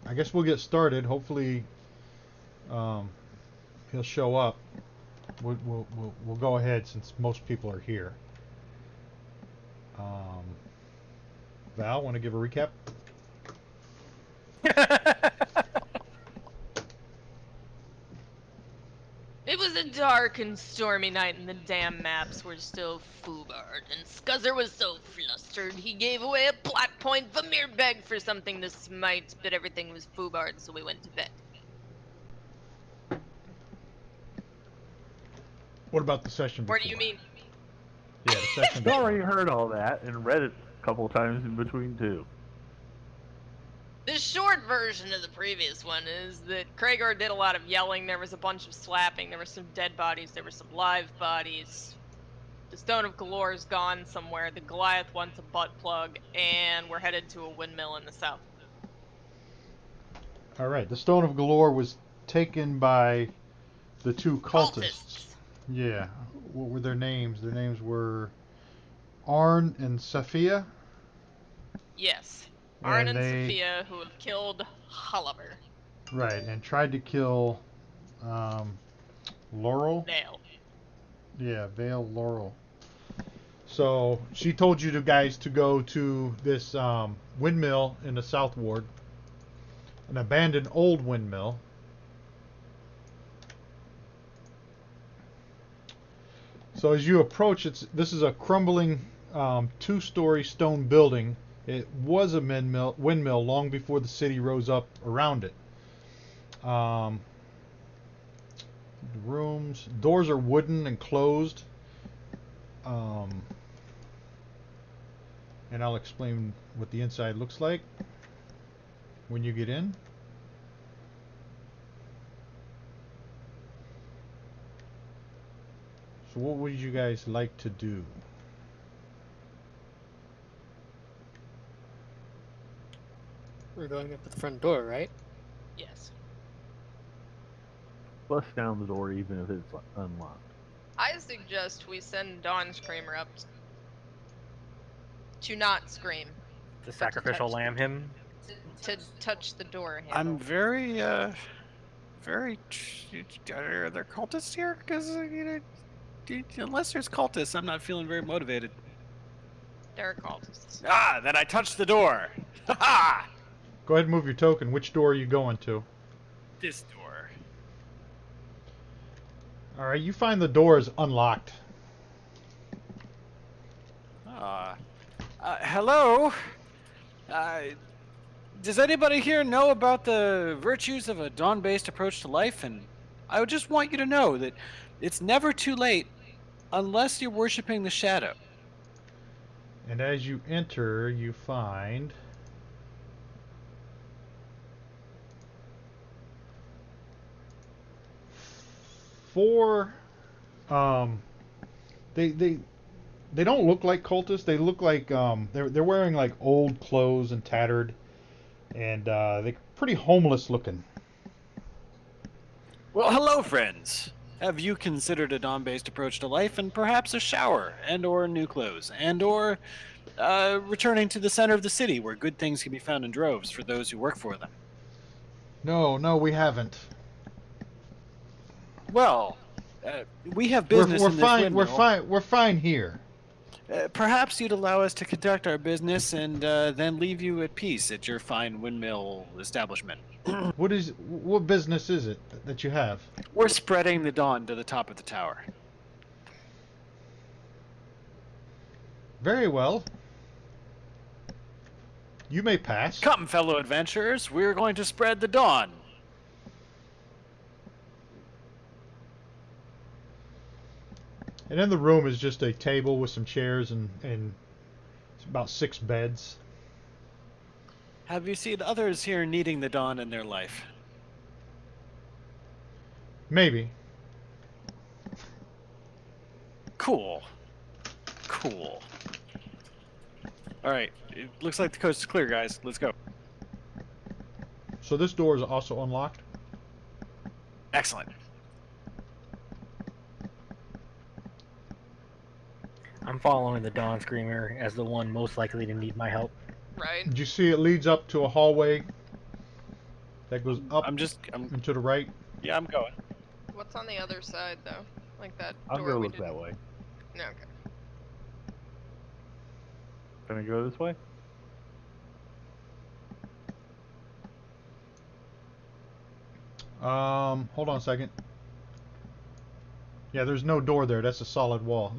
I guess we'll get started. Hopefully, um, he'll show up. We'll go ahead since most people are here. Um, Val, want to give a recap? It was a dark and stormy night, and the damn maps were still foobarred, and Scuzzer was so flustered he gave away a black point Vermeer bag for something to smite, but everything was foobarred, so we went to bed. What about the session What do you before? mean? Yeah, the session You already before. heard all that and read it a couple of times in between too. The short version of the previous one is that Kragar did a lot of yelling, there was a bunch of slapping, there were some dead bodies, there were some live bodies. The Stone of Galore is gone somewhere, the Goliath wants a butt plug, and we're headed to a windmill in the south. All right, the Stone of Galore was taken by the two cultists. Cultists! Yeah, what were their names? Their names were Arn and Saphia, Yes. Arn and and they Sophia, who have killed Hulliver. right and tried to kill um, Laurel. Vale. Yeah, Vale Laurel. So she told you guys to go to this windmill in the South Ward, an abandoned old windmill. So as you approach, this is a crumbling two-story stone building. It was a windmill long before the city rose up around it. Um, rooms, doors are wooden and closed. Um, and I'll explain what the inside looks like when you get in. So what would you guys like to do? We're going up to the front door, right? Yes. Bust down the door even if it's unlocked. I suggest we send Dawn Screamer up to not scream. The sacrificial lamb him. To touch the door handle. I'm very, very. Are there cultists here? Because unless there's cultists, I'm not feeling very motivated. There are cultists. Ah, then I touched the door. Ha ha! Go ahead and move your token. Which door are you going to? This door. All right, you find the door is unlocked. Hello. Does anybody here know about the virtues of a dawn-based approach to life? And I would just want you to know that it's never too late unless you're worshiping the shadow. And as you enter, you find four. Um, they don't look like cultists. They look like they're wearing like old clothes and tattered, and they're pretty homeless looking. Well, hello, friends. Have you considered a dawn-based approach to life and perhaps a shower and/or new clothes and/or returning to the center of the city where good things can be found in droves for those who work for them? No, we haven't. Well, we have business We're in this fine. windmill. We're fine here. Perhaps you'd allow us to conduct our business and then leave you at peace at your fine windmill establishment. What business is it that you have? We're spreading the dawn to the top of the tower. Very well. You may pass. Come, fellow adventurers, we're going to spread the dawn. And in the room is just a table with some chairs and it's about 6 beds. Have you seen others here needing the dawn in their life? Maybe. Cool. All right, it looks like the coast is clear, guys. Let's go. So this door is also unlocked. Excellent. I'm following the Dawn Screamer as the one most likely to need my help. Right? You see it leads up to a hallway That goes up I'm and to the right. yeah, I'm going. What's on the other side, though? Like that I'll door go we look didn't... that way. No, okay. Can I go this way? Hold on a second. Yeah, there's no door there. That's a solid wall.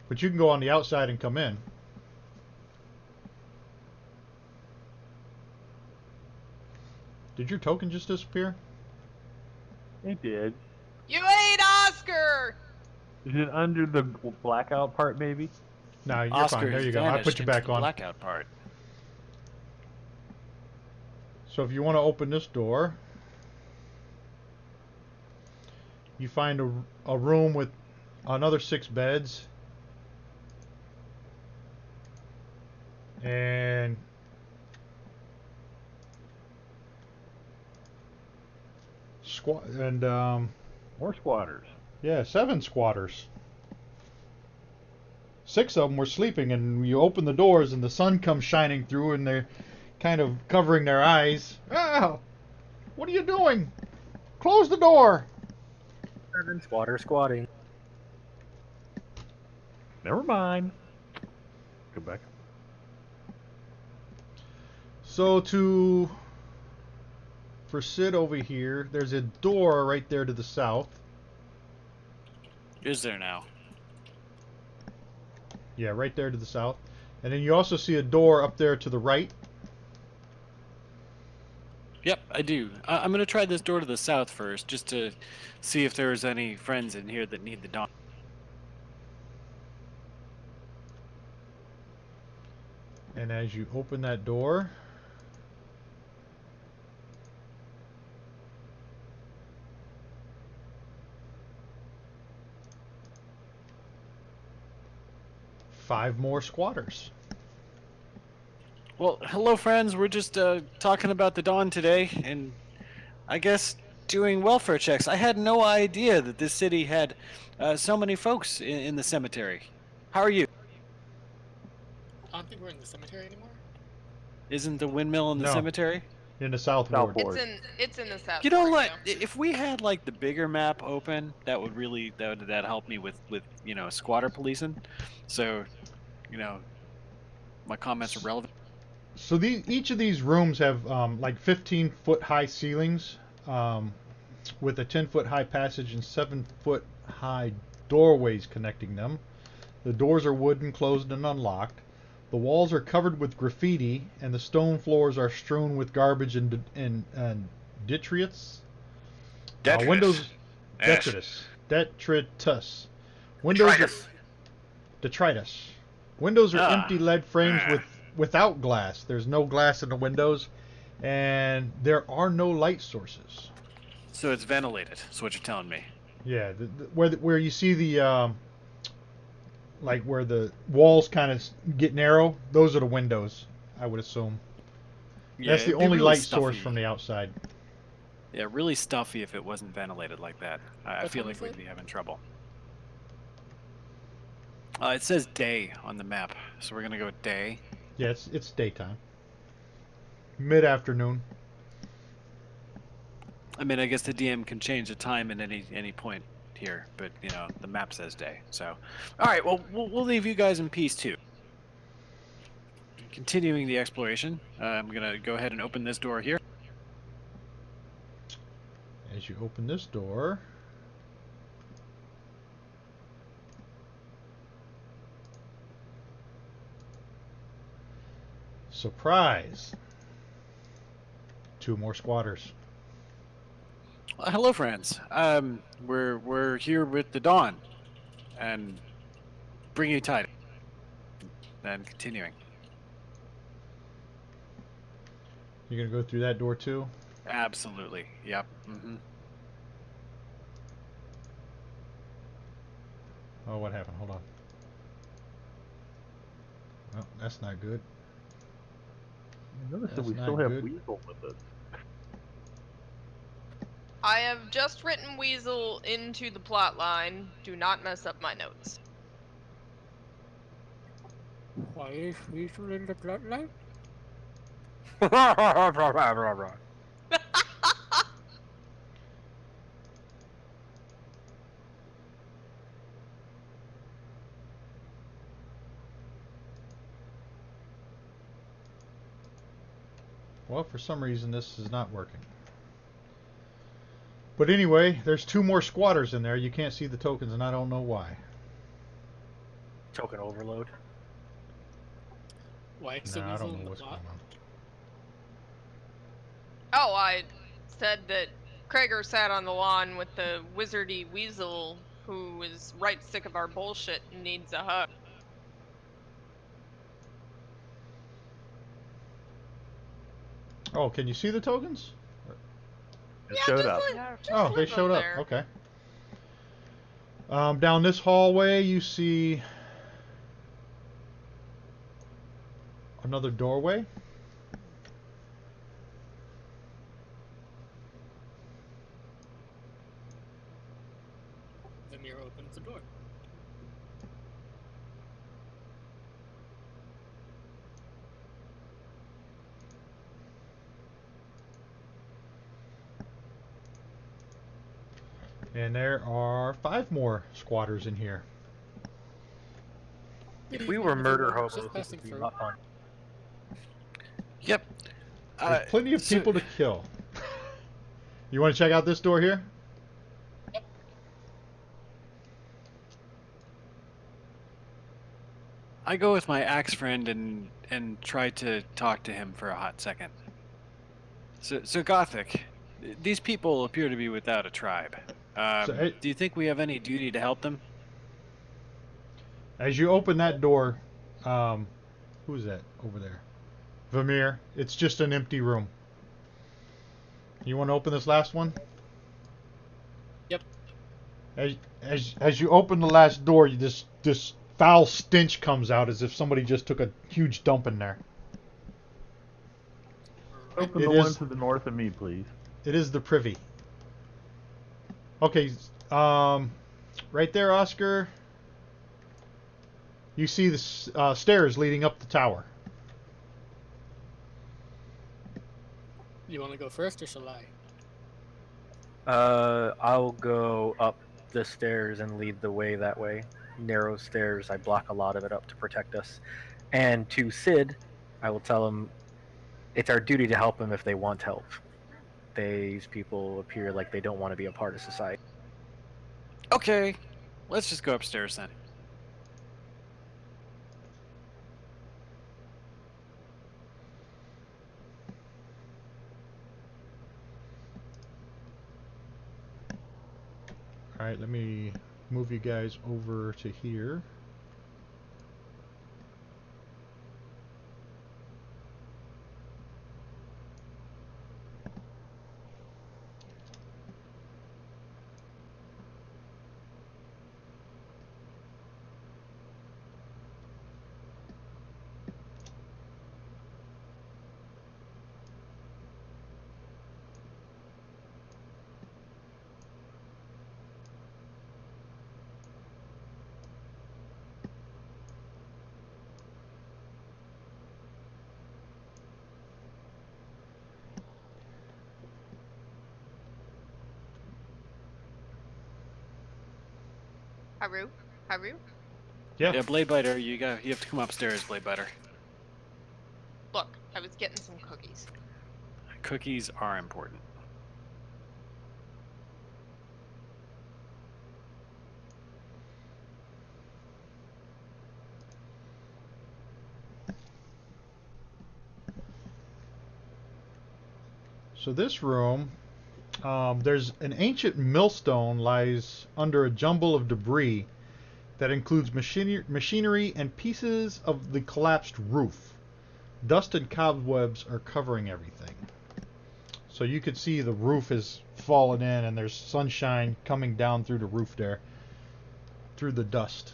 But you can go on the outside and come in. Did your token just disappear? It did. You ate Oscar! Is it under the blackout part, maybe? No, you're Oscar fine. There has you go. I vanished put you into back the on. blackout part. So if you want to open this door, you find a room with another 6 beds. And More squatters. yeah, 7 squatters. 6 of them were sleeping, and you open the doors, and the sun comes shining through, and they're kind of covering their eyes. Ah! What are you doing? Close the door! 7 squatter squatting. Never mind. Go back. So for Sid over here, there's a door right there to the south. Is there now? Yeah, right there to the south. And then you also see a door up there to the right. Yep, I do. I'm gonna try this door to the south first, just to see if there's any friends in here that need the dawn. And as you open that door, five more squatters. Well, hello, friends. We're just talking about the dawn today, and I guess doing welfare checks. I had no idea that this city had so many folks in the cemetery. How are you? I don't think we're in the cemetery anymore. Isn't the windmill in the No. cemetery? In the south ward. Southboard. It's in the south. You know ward, what? yeah. If we had like the bigger map open, that would really that help me with squatter policing. So, my comments are relevant. So each of these rooms have like 15-foot high ceilings with a 10-foot high passage and 7-foot high doorways connecting them. The doors are wooden, closed, and unlocked. The walls are covered with graffiti, and the stone floors are strewn with garbage and detritus. Windows. Yes. Detritus. Windows. Detritus. Windows are empty lead frames without glass. There's no glass in the windows, and there are no light sources. So it's ventilated. That's what you're telling me. Yeah, where you see the like where the walls kind of get narrow, those are the windows, I would assume. Yeah, That's the it'd be only really light stuffy. source from the outside. Yeah, really stuffy if it wasn't ventilated like that. I What feel time like is we'd it? be having trouble. It says day on the map, so we're gonna go with day. Yeah, it's daytime. Mid-afternoon. I mean, I guess the DM can change the time at any point here, but the map says day. So, all right, well, we'll leave you guys in peace too. Continuing the exploration, I'm gonna go ahead and open this door here. As you open this door, surprise! 2 more squatters. Hello, friends. We're here with the dawn, and bringing you tidings. And continuing. You're gonna go through that door too? Absolutely. Yep. Mm-hmm. Oh, what happened? Hold on. Well, that's not good. Notice that That's we not still have good. Weasel with us. I have just written Weasel into the plot line. Do not mess up my notes. Why is Weasel in the bloodline? Well, for some reason this is not working. But anyway, there's 2 more squatters in there. You can't see the tokens, and I don't know why. Token overload. Why is the Nah, I weasel don't in know the what's plot? going on. Oh, I said that Krager sat on the lawn with the wizardy weasel who is right sick of our bullshit and needs a hug. Oh, can you see the tokens? It Yeah, showed just up. just Oh, they leave showed them up. there. Okay. Down this hallway, you see another doorway. The mirror opens the door. And there are 5 more squatters in here. Good If we evening, were murder everyone. hobos, Just this passing would be through. a lot fun. Yep. There's plenty of So- people to kill. You want to check out this door here? I go with my axe friend and try to talk to him for a hot second. So Gothic, these people appear to be without a tribe. So, Do you think we have any duty to help them? as you open that door, who's that over there? Vermeer. It's just an empty room. You want to open this last one? Yep. As you open the last door, this foul stench comes out as if somebody just took a huge dump in there. Open It the one is- to the north of me, please. It is the privy. Okay, right there, Oscar. You see the stairs leading up the tower. You want to go first, or shall I? I'll go up the stairs and lead the way that way. Narrow stairs, I block a lot of it up to protect us. And to Sid, I will tell him it's our duty to help them if they want help. These people appear like they don't want to be a part of society. Okay, let's just go upstairs then. All right, let me move you guys over to here. Haru? Haru? Yeah. Yeah, Blade Biter, you have to come upstairs, Blade Biter. Look, I was getting some cookies. Cookies are important. So this room, there's an ancient millstone lies under a jumble of debris that includes machinery and pieces of the collapsed roof. Dust and cobwebs are covering everything. So you could see the roof has fallen in and there's sunshine coming down through the roof there, through the dust.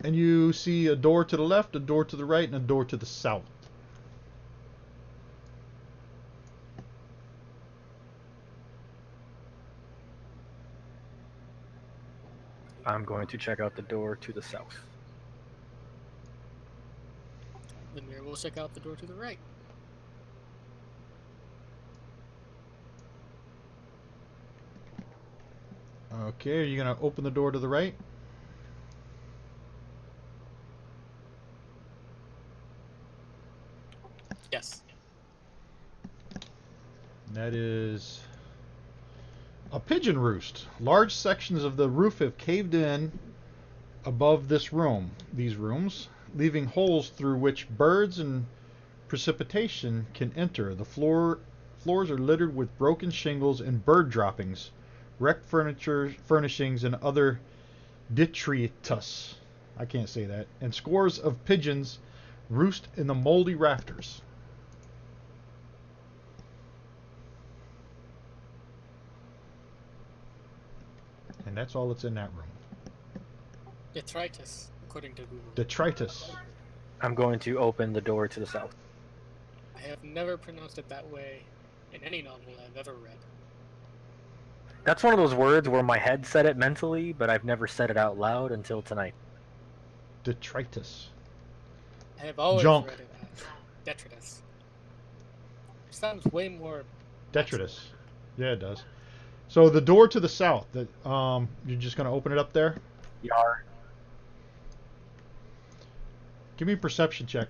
And you see a door to the left, a door to the right, and a door to the south. I'm going to check out the door to the south. The mirror will check out the door to the right. Okay, are you gonna open the door to the right? Yes. That is a pigeon roost. Large sections of the roof have caved in above these rooms, leaving holes through which birds and precipitation can enter. The floors are littered with broken shingles and bird droppings, wrecked furniture, furnishings, and other detritus. I can't say that. And scores of pigeons roost in the moldy rafters. And that's all that's in that room. Detritus, according to Google. Detritus. I'm going to open the door to the south. I have never pronounced it that way in any novel I've ever read. That's one of those words where my head said it mentally, but I've never said it out loud until tonight. Detritus. I have always Junk. read it as detritus. It sounds way more... Detritus. Yeah, it does. So the door to the south, you're just going to open it up there? Yar. Give me a perception check.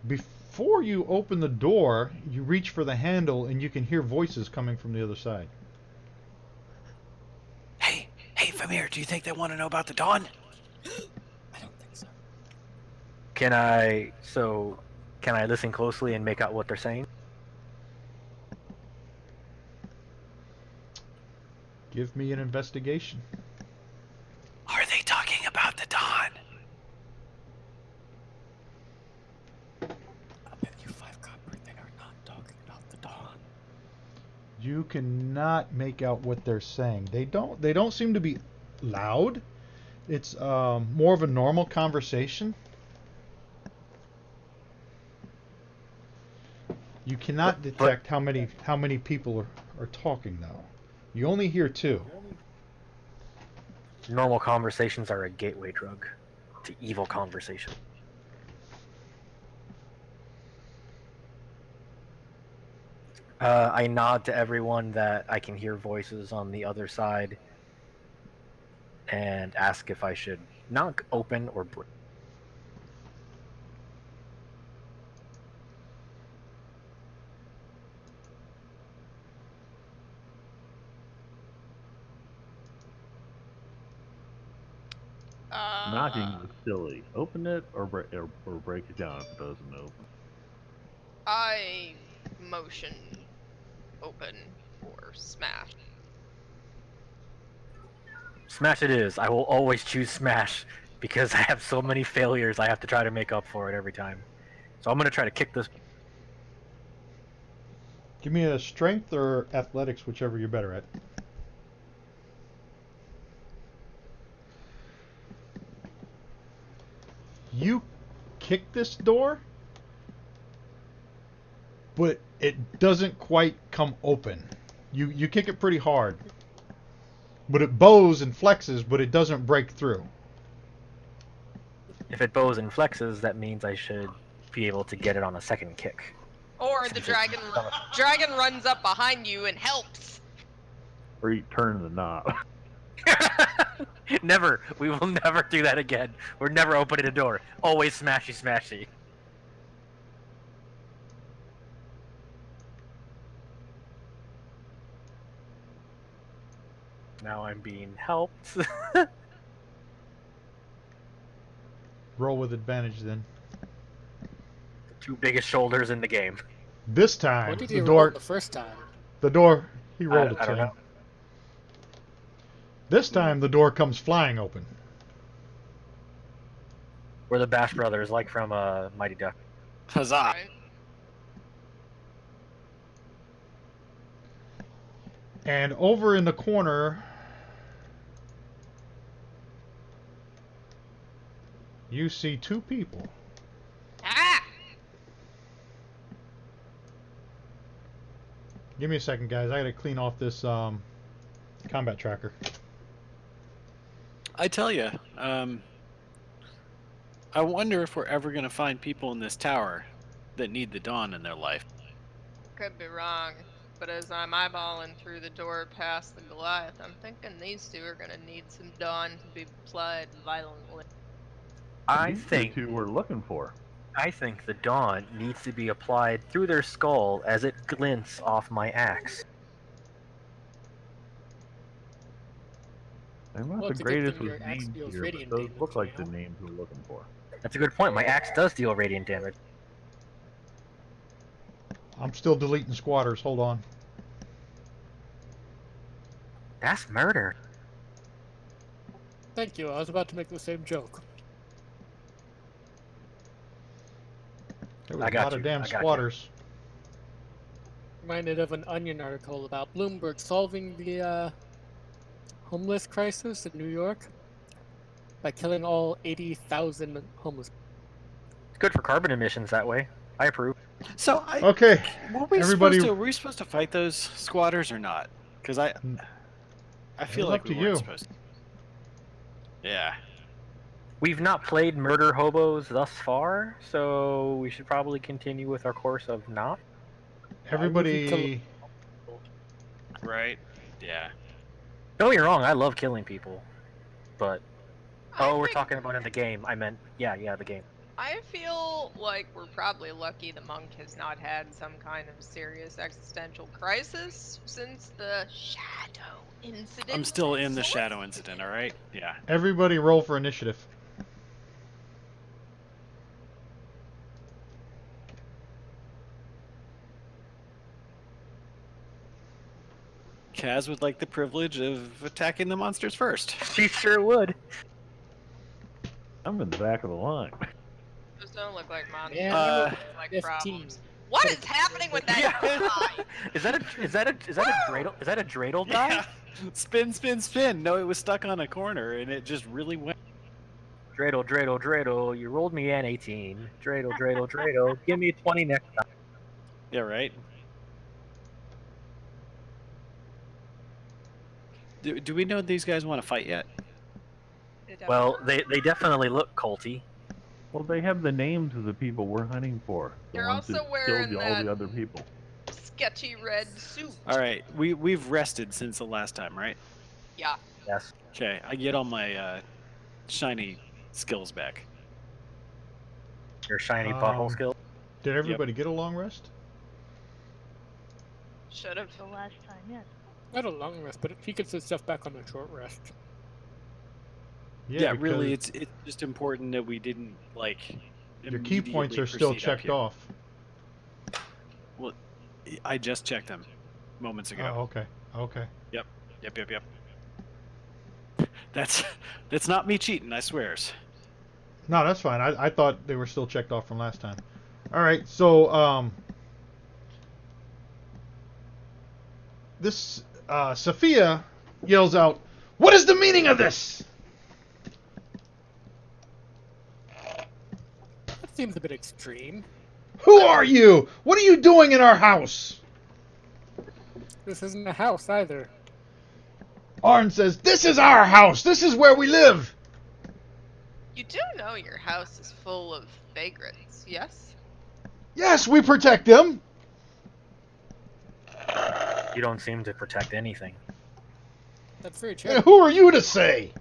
Before you open the door, you reach for the handle and you can hear voices coming from the other side. Hey, Famir, do you think they want to know about the dawn? I don't think so. Can I listen closely and make out what they're saying? Give me an investigation. Are they talking about the dawn? I bet you 5 copper they are not talking about the dawn. You cannot make out what they're saying. They don't seem to be loud. It's more of a normal conversation. You cannot detect how many people are talking though. You only hear 2. Normal conversations are a gateway drug to evil conversation. I nod to everyone that I can hear voices on the other side and ask if I should knock, open, or break. Knocking is silly. Open it or break it down if it doesn't open. I motion open or smash. Smash it is. I will always choose smash because I have so many failures I have to try to make up for it every time. So I'm going to try to kick this. Give me a strength or athletics, whichever you're better at. You kick this door, but it doesn't quite come open. You kick it pretty hard, but it bows and flexes, but it doesn't break through. If it bows and flexes, that means I should be able to get it on a second kick. Or the dragon runs up behind you and helps. Or you turn the knob. Never. We will never do that again. We're never opening a door. Always smashy smashy. Now I'm being helped. Roll with advantage then. The 2 biggest shoulders in the game. This time, What did the you roll door, the first time? he rolled a I don't 10. know. This time, the door comes flying open. We're the Bash Brothers, like from Mighty Duck. Huzzah! Right? And over in the corner, you see 2 people. Ah! Give me a second, guys. I gotta clean off this combat tracker. I tell you, I wonder if we're ever going to find people in this tower that need the dawn in their life. Could be wrong, but as I'm eyeballing through the door past the Goliath, I'm thinking these two are gonna need some dawn to be applied violently. I These think two we're looking for. the dawn needs to be applied through their skull as it glints off my axe. They're not Well, the it's a good greatest thing with your axe names deals here, but radiant those damage, look like you the know? names we're looking for. That's a good point. My axe does deal radiant damage. I'm still deleting squatters. Hold on. That's murder. Thank you. I was about to make the same joke. There was I a got lot you. of damn I got you. squatters. Reminded of an Onion article about Bloomberg solving the homeless crisis in New York by killing all 80,000 homeless. It's good for carbon emissions that way. I approve. So, Okay, everybody. were we supposed to fight those squatters or not? Because I feel was like up we to weren't you. supposed to. Yeah. We've not played murder hobos thus far, so we should probably continue with our course of not. Everybody. Right. Yeah. Don't get me wrong, I love killing people, but I we're think- talking about in the game. I meant the game. I feel like we're probably lucky the monk has not had some kind of serious existential crisis since the shadow incident. I'm still in the Source- shadow incident, all right? Yeah. Everybody roll for initiative. Kaz would like the privilege of attacking the monsters first. She sure would. I'm in the back of the line. Those don't look like monsters. Yeah, Uh, They look like 15. problems. What is happening with that guy? Is that a dreidel die? Yeah. Spin, spin, spin. No, it was stuck on a corner and it just really went. Dreidel. You rolled me an 18. Dreidel. Give me 20 next time. Yeah, right. Do we know these guys want to fight yet? Well, they definitely look culty. Well, they have the names of the people we're hunting for. The They're ones also that wearing killed all that- the other people. sketchy red suit. All right, we've rested since the last time, right? Yeah. Yes. Okay, I get all my shiny skills back. Your shiny butthole skill. Did everybody get a long rest? Should have. The last time, yes. Not a long rest, but he gets his stuff back on a short rest. Yeah, really, because it's just important that we didn't like. your key points immediately are still proceed up checked here. off. I just checked them moments ago. Oh, okay. Yep. That's not me cheating, I swears. No, that's fine. I thought they were still checked off from last time. All right, so this Sophia yells out, "What is the meaning of this?" That seems a bit extreme. Who are you? What are you doing in our house? This isn't a house either. Arn says, "This is our house. This is where we live." You do know your house is full of vagrants, yes? Yes, we protect them. You don't seem to protect anything. That's very And true. who are you to say?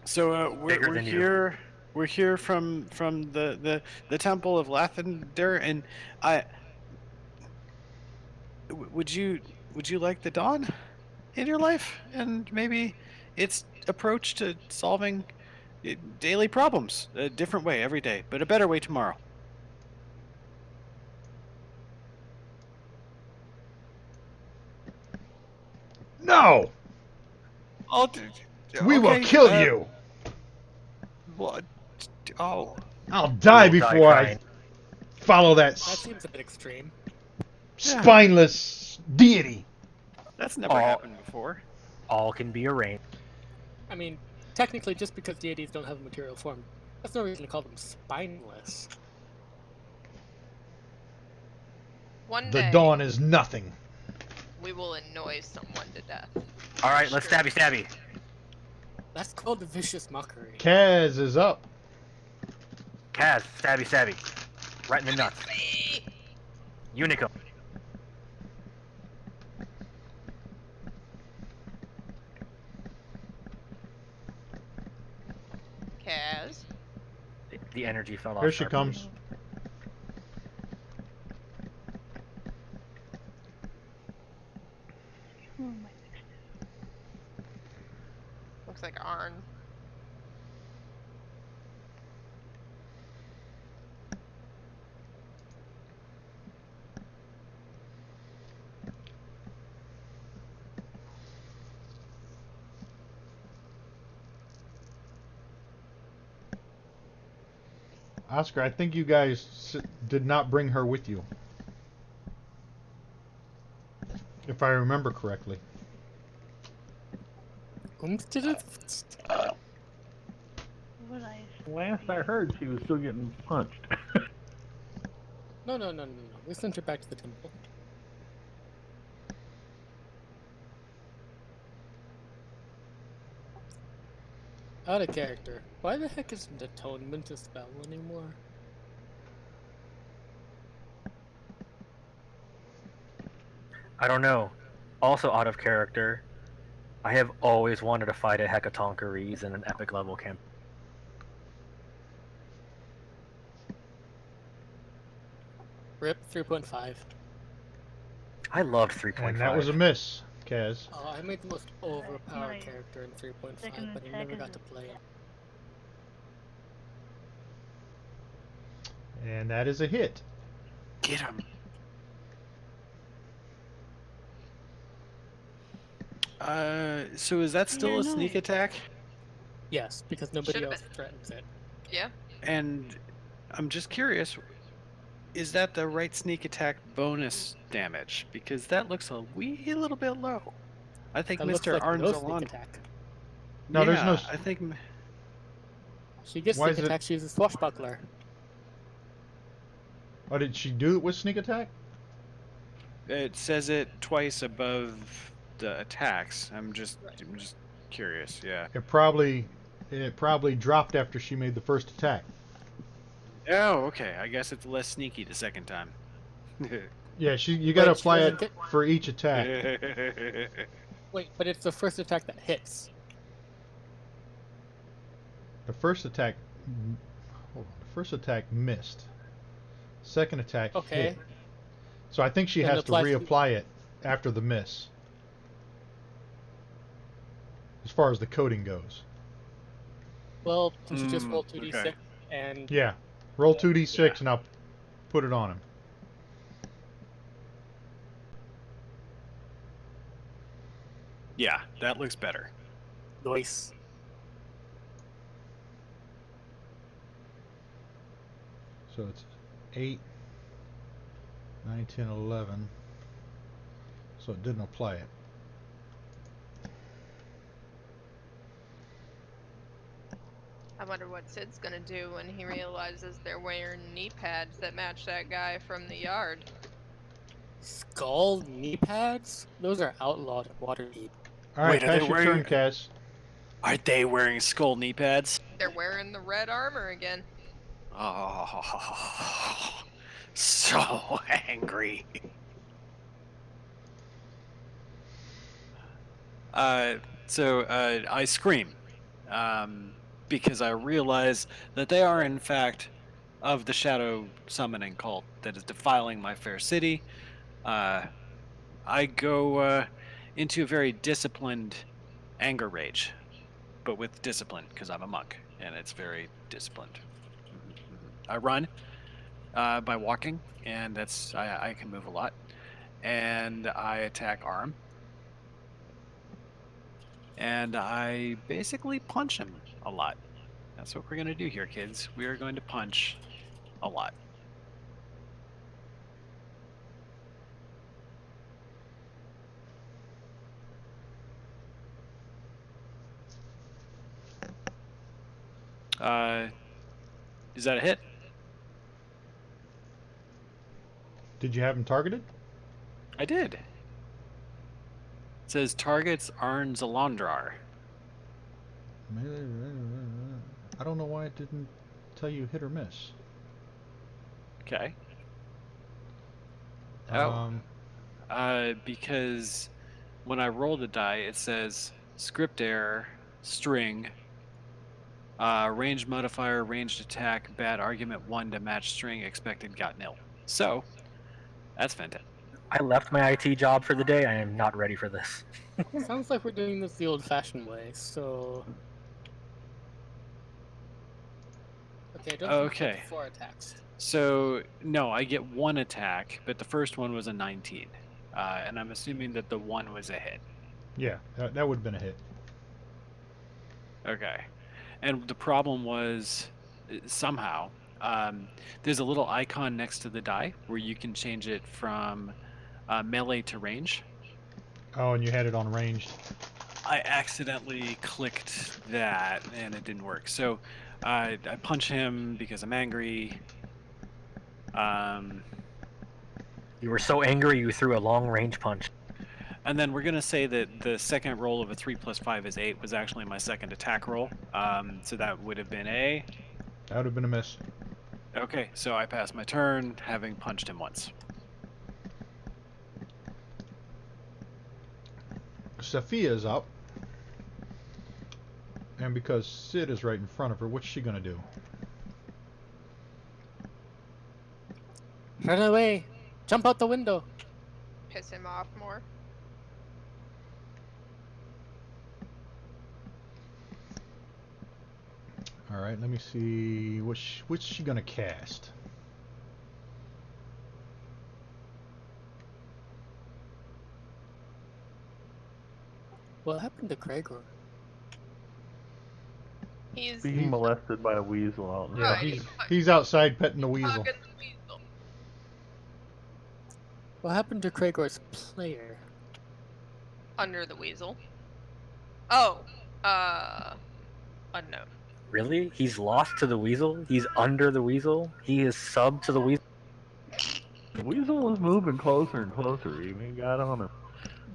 So Bigger we're than you. here. We're here from the temple of Lathander, and would you like the dawn in your life, and maybe its approach to solving daily problems a different way every day, but a better way tomorrow. No, Oh, we will okay, kill you. What? Oh, I'll die You'll die before I trying. follow that That seems a bit extreme. spineless deity. that's never Oh. happened before. All can be arranged. I mean, technically, just because deities don't have a material form, that's no reason to call them spineless. One The day, dawn is nothing. we will annoy someone to death. All right, let's Sure. stabby. That's called a vicious mockery. Kaz is up. Kaz, stabby. Right in the nuts. Me! Unico. Kaz. The energy fell off. Here she sharply. comes. Looks like Arn. Oscar, I think you guys did not bring her with you. If I remember correctly. Last I heard, she was still getting punched. No. We sent her back to the temple. Out of character. Why the heck isn't atonement a spell anymore? I don't know. Also out of character, I have always wanted to fight a Hecatoncheires in an epic level camp. RIP 3.5. I loved 3.5. And that was a miss, Kaz. Oh, I made the most overpowered My character in 3.5, second but I attack never is got to play it. And that is a hit. Get him. So is that still a sneak attack? Yes, because nobody Should've else threatens it. Yeah. And I'm just curious, is that the right sneak attack bonus damage? Because that looks a wee little bit low. I think That looks Mr. like no sneak Arnzalon. attack. No, there's no I think She gets Why sneak is it- attack, she uses swashbuckler. Oh, did she do it with sneak attack? it says it twice above the attacks. I'm just curious. Yeah. It probably dropped after she made the first attack. Oh, okay. I guess it's less sneaky the second time. Yeah, you got to Wait, she apply doesn't it get- for each attack. Wait, but it's the first attack that hits. The first attack, hold on, the first attack missed. Second attack Okay. hit. So I think she Then has to apply- reapply it after the miss. As far as the coding goes. Well, can she just roll okay. 2d6 and Yeah. Roll 2d6 Yeah. and I'll put it on him. Yeah, that looks better. noise? So it's 8, 9, 10, 11. So it didn't apply it. I wonder what Sid's gonna do when he realizes they're wearing knee pads that match that guy from the yard. Skull knee pads? Those are outlawed in Waterdeep. All right, Wait, are they pass your wearing- turn, Cass. Are they wearing skull knee pads? They're wearing the red armor again. Oh, so angry. So I scream because I realize that they are, in fact, of the shadow summoning cult that is defiling my fair city. I go into a very disciplined anger rage, but with discipline because I'm a monk and it's very disciplined. I run by walking, and that's I can move a lot, and I attack arm, and I basically punch him a lot. That's what we're gonna do here, kids. We are going to punch a lot. Is that a hit? Did you have him targeted? I did. It says targets Arn Zalandrar. I don't know why it didn't tell you hit or miss. Okay. Um, Because when I roll the die, it says script error, string, ranged modifier, ranged attack, bad argument 1 to match string, expected got nil. So, that's fantastic. I left my IT job for the day. I am not ready for this. Sounds like we're doing this the old-fashioned way. So, okay, don't think Okay. 4 attacks. So, no, I get 1 attack, but the first one was a 19. And I'm assuming that the 1 was a hit. yeah, that would have been a hit. Okay. And the problem was somehow there's a little icon next to the die where you can change it from melee to range. Oh, and you had it on ranged. I accidentally clicked that and it didn't work. So I punch him because I'm angry. You were so angry you threw a long range punch. And then we're going to say that the second roll of a 3 + 5 is 8 was actually my second attack roll. So that would have been a... That would have been a miss. Okay, so I passed my turn having punched him once. Sophia's up. And because Sid is right in front of her, what's she gonna do? Run away! Jump out the window! Piss him off more. Alright, let me what's she gonna cast? What happened to Gregor? He's Being molested by a weasel out in the Yeah, Right. he's outside petting the weasel. hugging the weasel. What happened to Gregor's player? Under the weasel. Oh, unknown. Really? He's lost to the weasel? He's under the weasel? He is sub to the weasel? The weasel was moving closer and closer. He even got on him.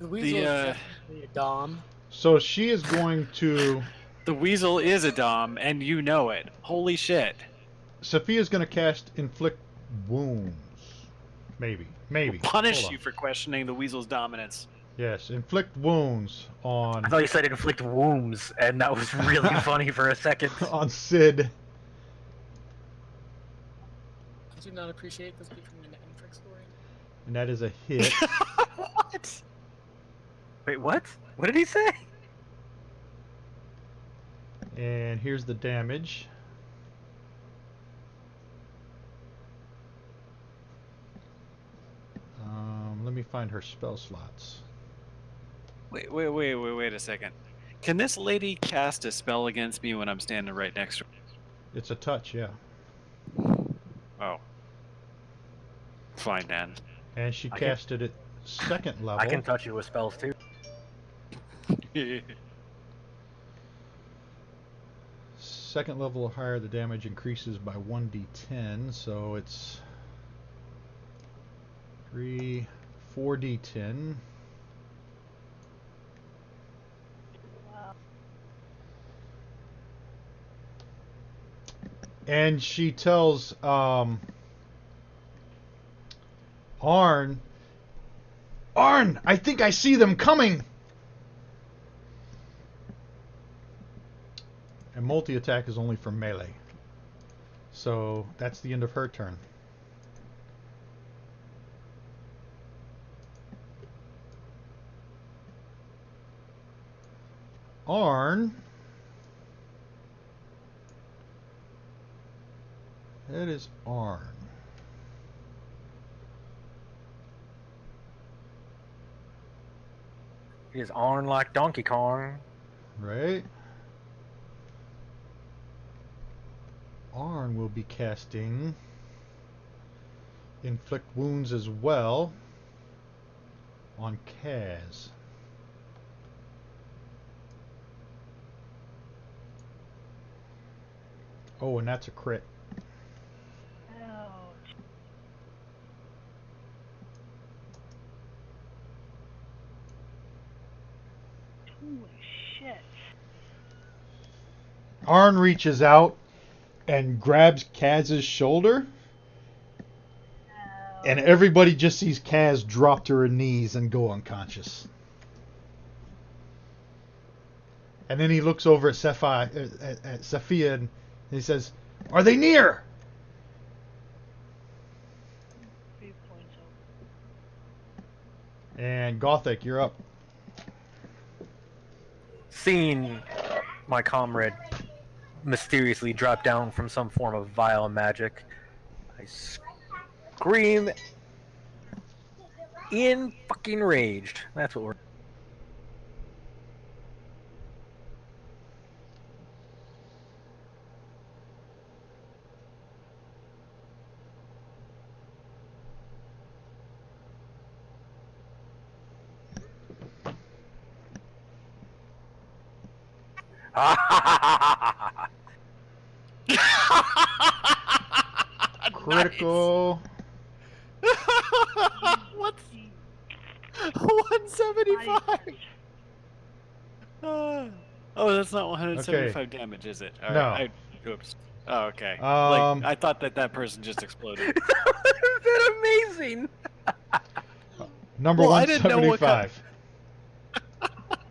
The weasel is uh, definitely a dom. So she is going to... The weasel is a dom, and you know it. Holy shit. Sophia's gonna cast Inflict Wounds. Maybe. We'll punish Hold you on. for questioning the weasel's dominance. Yes, Inflict Wounds on... I thought you said inflict wounds, and that was really funny for a second. on Sid. I do not appreciate this becoming an Amtrak story. And that is a hit. What? Wait, what? What did he say? And here's the damage. Let me find her spell slots. Wait a second. Can this lady cast a spell against me when I'm standing right next to her? It's a touch, yeah. Oh. Fine, then. And she I can- casted it second level. I can touch you with spells too. Second level or higher, the damage increases by 1d10, so it's 4d10. And she tells Arn, I think I see them coming. And multi-attack is only for melee. So that's the end of her turn. Arn. That is Arn. He is on like Donkey Kong. Right? Arn will be casting Inflict Wounds as well on Kaz. Oh, and that's a crit. Holy shit. Arn reaches out and grabs Kaz's shoulder, and everybody just sees Kaz drop to her knees and go unconscious. And then he looks over at Sophia and he says, "Are they near?" Few points over. And Gothic, you're up. Seeing my comrade mysteriously drop down from some form of vile magic, I scream in fucking raged. That's what we're. Critical. What's 175? Oh, that's not 175 damage, is it? All No. right, oops. Oh, okay. Um, I thought that person just exploded. That would have been amazing. Number Well, I didn't know what 175.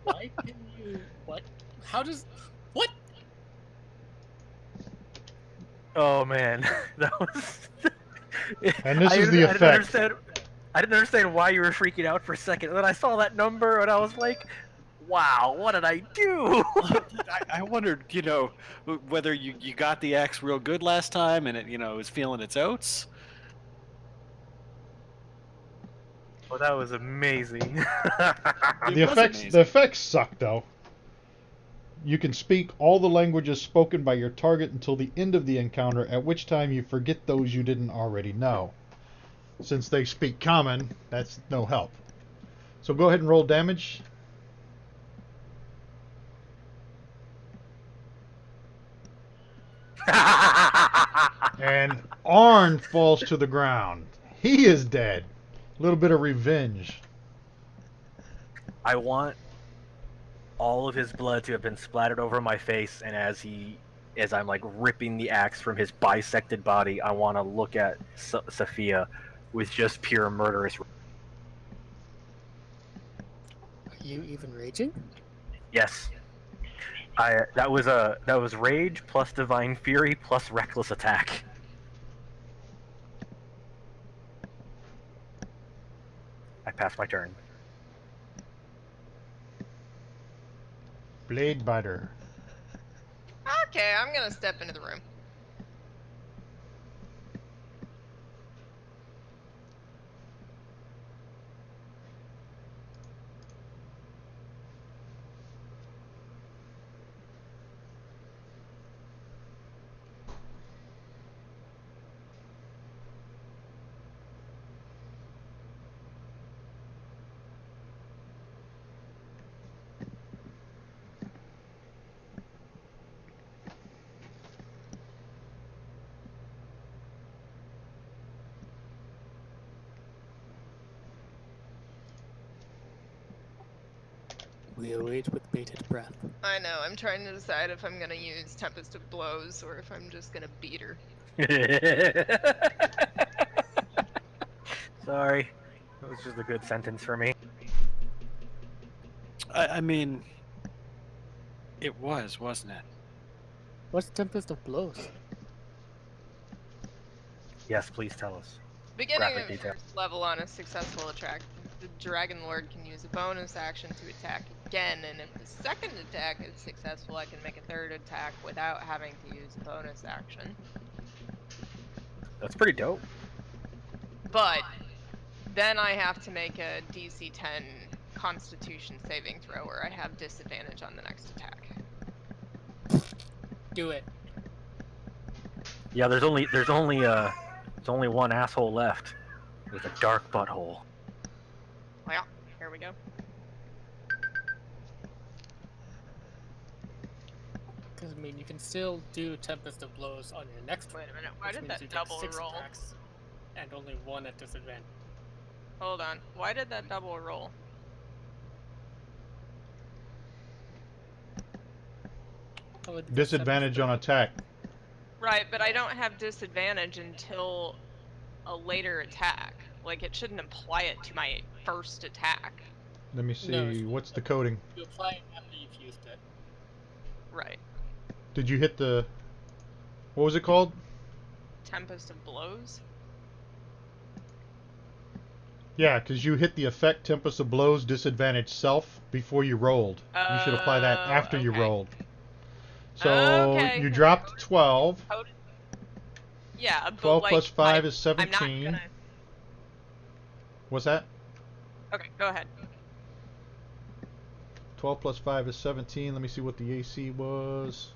Why can you? What? How does? What? Oh man, that was. And this is the effect. I didn't understand why you were freaking out for a second. And then I saw that number and I was like, "Wow, what did I do?" I wondered, whether you got the axe real good last time and it, was feeling its oats. Well, that was amazing. The effects suck though. You can speak all the languages spoken by your target until the end of the encounter, at which time you forget those you didn't already know. Since they speak common, that's no help. So go ahead and roll damage. And Arn falls to the ground. He is dead. A little bit of revenge. I want all of his blood to have been splattered over my face, and as I'm like ripping the axe from his bisected body, I want to look at Sophia with just pure murderous. Are you even raging? Yes. That was rage plus divine fury plus reckless attack. I passed my turn. Blade Biter. Okay, I'm gonna step into the room. We await with bated breath. I know, I'm trying to decide if I'm gonna use Tempest of Blows or if I'm just gonna beat her. Sorry. That was just a good sentence for me. I mean, it wasn't it? What's Tempest of Blows? Yes, please tell us. Beginning Graphic of detail. first level on a successful attack, the Dragon Lord can use a bonus action to attack again, and if the second attack is successful, I can make a third attack without having to use a bonus action. That's pretty dope. But then I have to make a DC 10 Constitution saving throw, where I have disadvantage on the next attack. Do it. Yeah, there's only one asshole left with a dark butthole. Well, here we go. Because, I mean, you can still do Tempest of Blows on your next Wait a minute, why which did means that you take double 6 roll? attacks and only 1 at disadvantage. Hold on, why did that double roll? Oh, with the Disadvantage on attack. Right, but I don't have disadvantage until a later attack. Like, it shouldn't apply it to my first attack. Let me No, see. What's the coding? you apply it after you've used it. Right. Did you hit the? What was it called? Tempest of Blows? Yeah, because you hit the effect Tempest of Blows disadvantage self before you rolled. You should apply that Oh, after you okay. rolled. So Okay. you dropped 12. Yeah, but 12 like, plus 5 is I'm not 17. gonna... What's that? Okay, go ahead. 12 plus 5 is 17. Let me see what the AC was.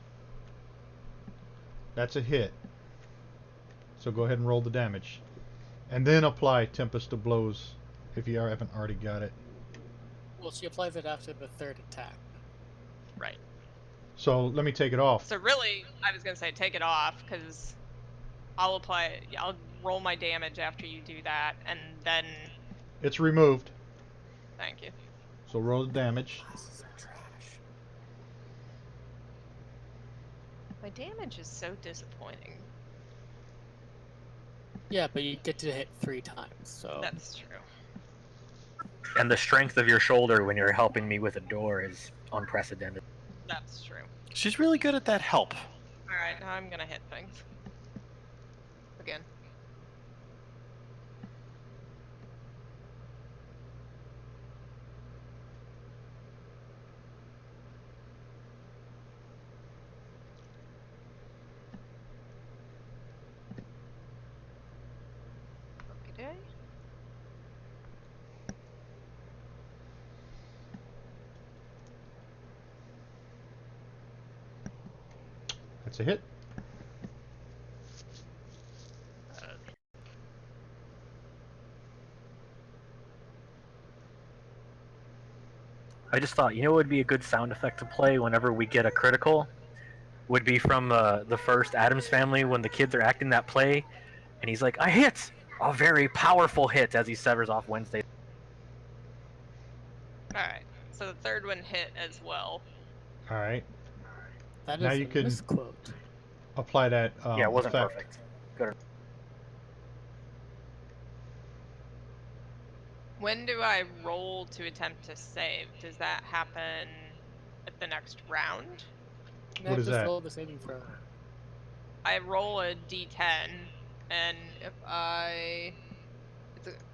That's a hit. So go ahead and roll the damage. And then apply Tempest of Blows if you haven't already got it. Well, she applies it after the third attack. Right. So let me take it off. So really, I was gonna say take it off, because I'll roll my damage after you do that, and then... It's removed. Thank you. So roll the damage. Glasses are trash. My damage is so disappointing. Yeah, but you get to hit 3 times, so... That's true. And the strength of your shoulder when you're helping me with a door is unprecedented. That's true. She's really good at that help. Alright, now I'm gonna hit things. Again. Okay. That's a hit. I just thought, you know what would be a good sound effect to play whenever we get a critical? Would be from the first Addams Family when the kids are acting that play, and he's like, I hit! A very powerful hit as he severs off Wednesday. Alright. So the third one hit as well. Alright. That Now is you a can- misquote. Apply that Yeah, it wasn't effect. perfect. Good. When do I roll to attempt to save? Does that happen at the next round? What is Just that? roll the saving throw. I roll a d10, and if I...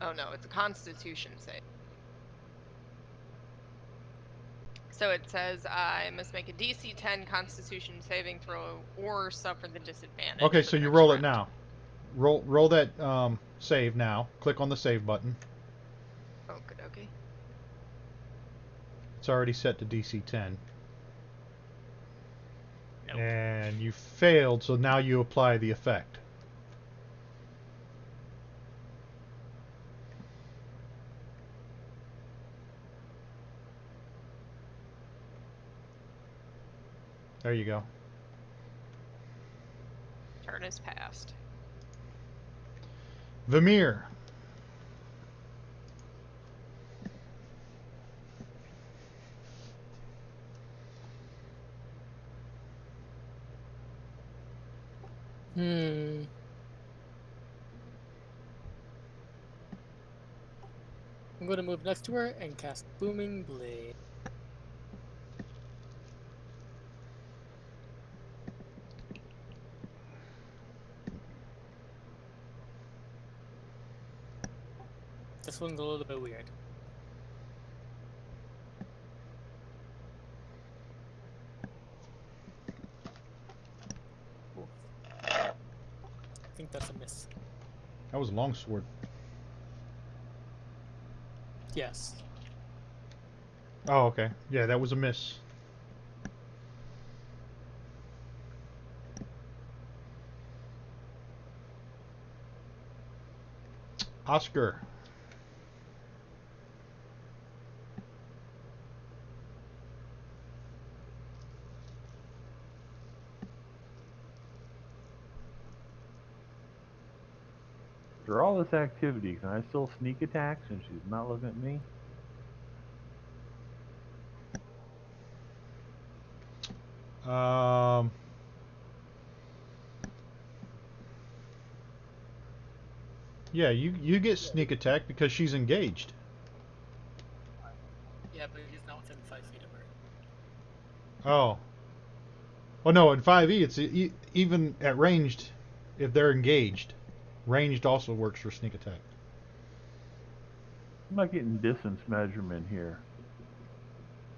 oh no, it's a Constitution save. So it says I must make a DC 10 Constitution saving throw or suffer the disadvantage. Okay, for so the you next roll it round. now. Roll that save now. Click on the save button. Okay. It's already set to DC 10. Nope. And you failed, so now you apply the effect. There you go. Turn is passed. Vamir. I'm going to move next to her and cast Booming Blade. This one's a little bit weird. Ooh. I think that's a miss. That was a longsword. Yes. Oh, okay. Yeah, that was a miss. Oscar. After all this activity, can I still sneak attack since she's not looking at me? Um, yeah, you get sneak attack because she's engaged. Yeah, but he's not within 5 feet of her. Oh. Oh no, in 5e it's even at ranged if they're engaged. Ranged also works for sneak attack. I'm not getting distance measurement here.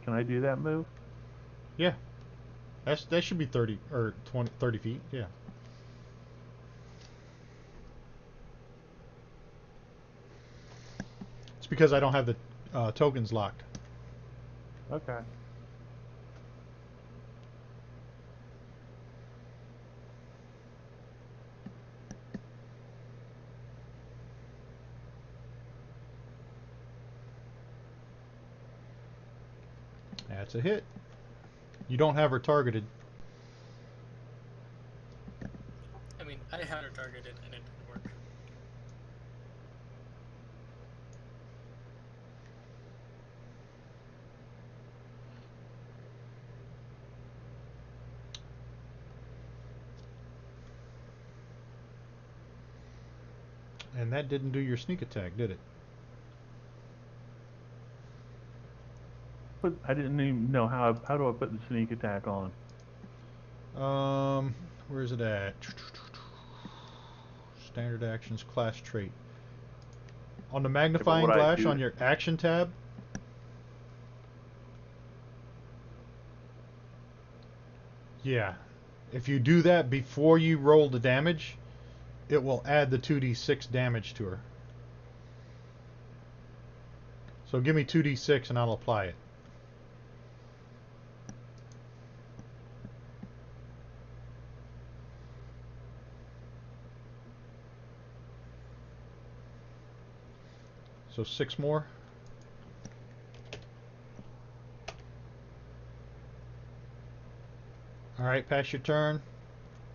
Can I do that move? Yeah. That should be 30 or 20 30 feet. Yeah. It's because I don't have the tokens locked. Okay. That's a hit. You don't have her targeted. I mean, I had her targeted and it didn't work. And that didn't do your sneak attack, did it? I didn't even know how do I put the sneak attack on? Where's it at? Standard actions, class trait. On the magnifying would I glass do on it? your action tab. Yeah. If you do that before you roll the damage, it will add the 2d6 damage to her. So give me 2d6 and I'll apply it. So 6 more. Alright, pass your turn.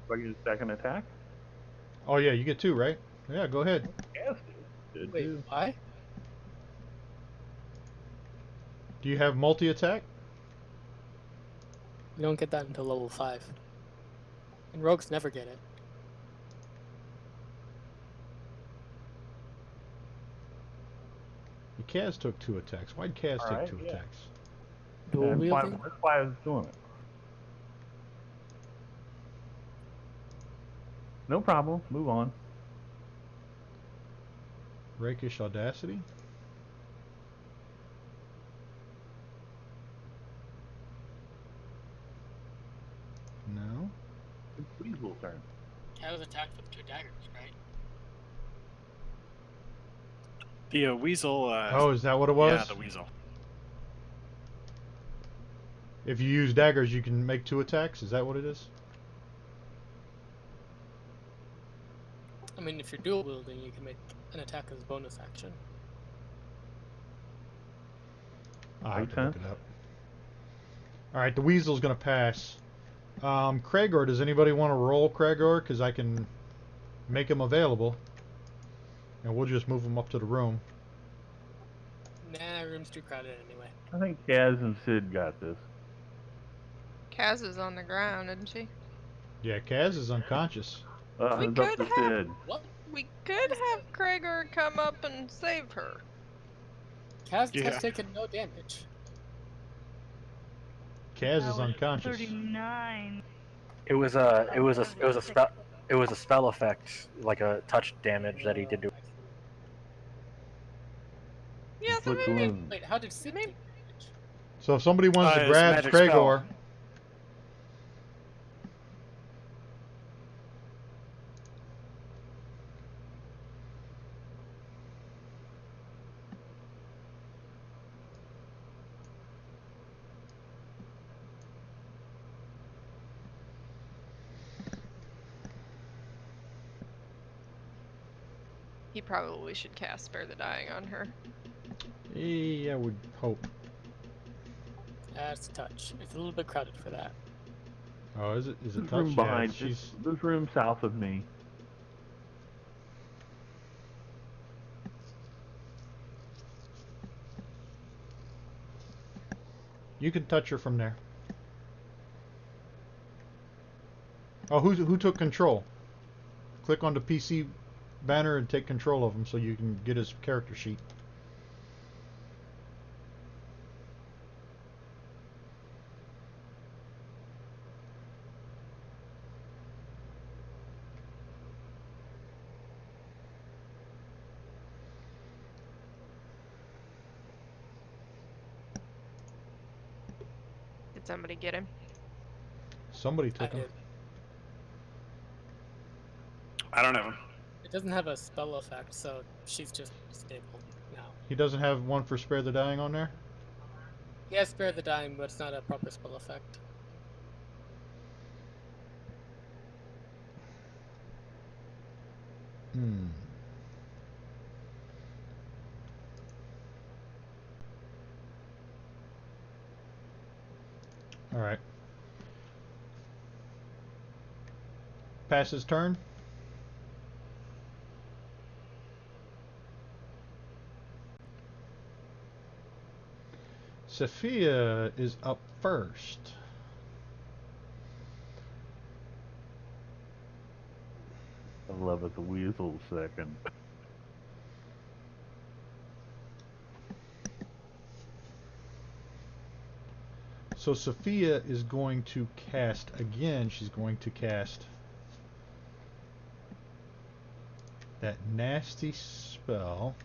Do I get a second attack? Oh yeah, you get 2, right? Yeah, go ahead. Yes, dude. Wait, why? Do you have multi-attack? You don't get that until level 5. And rogues never get it. Kaz took 2 attacks. Why'd Kaz take Alright, 2 yeah. attacks? Dual That's why, wielding? that's why I was doing it. No problem. Move on. Rakish Audacity? No. It's Weasel's turn. I was attacked with 2 daggers, right? The weasel. Oh, is that what it was? Yeah, the weasel. If you use daggers, you can make 2 attacks? Is that what it is? I mean, if you're dual wielding, you can make an attack as a bonus action. I'll have Makes to look sense. it up. Alright, the weasel's gonna pass. Cragor, does anybody want to roll Cragor? Because I can make him available. And we'll just move him up to the room. Nah, room's too crowded anyway. I think Kaz and Sid got this. Kaz is on the ground, isn't she? Yeah, Kaz is unconscious. We It's up could to have- Sid. What? We could have Krager come up and save her. Kaz Yeah. has taken no damage. Kaz That is was unconscious. 39. It was a spell effect, like a touch damage that he did to. Yeah, so Inflict maybe wounds. Wait, how did Sid Maybe- take damage? So if somebody wants to It's a grab magic Cragor, spell. he probably should cast Spare the Dying on her. I would hope. That's touch. It's a little bit crowded for that. Oh, is it? Is it This touch? room Yeah, behind. she's. This room south of me. You can touch her from there. Oh, who took control? Click on the PC banner and take control of him so you can get his character sheet. Did somebody get him? Somebody I took him. did. I don't know. It doesn't have a spell effect, so she's just stable now. He doesn't have one for Spare the Dying on there? He has Spare the Dying, but it's not a proper spell effect. Hmm. Alright. Pass his turn. Sophia is up first. I love it. The weasel second. So Sophia is going to cast again. She's going to cast that nasty spell.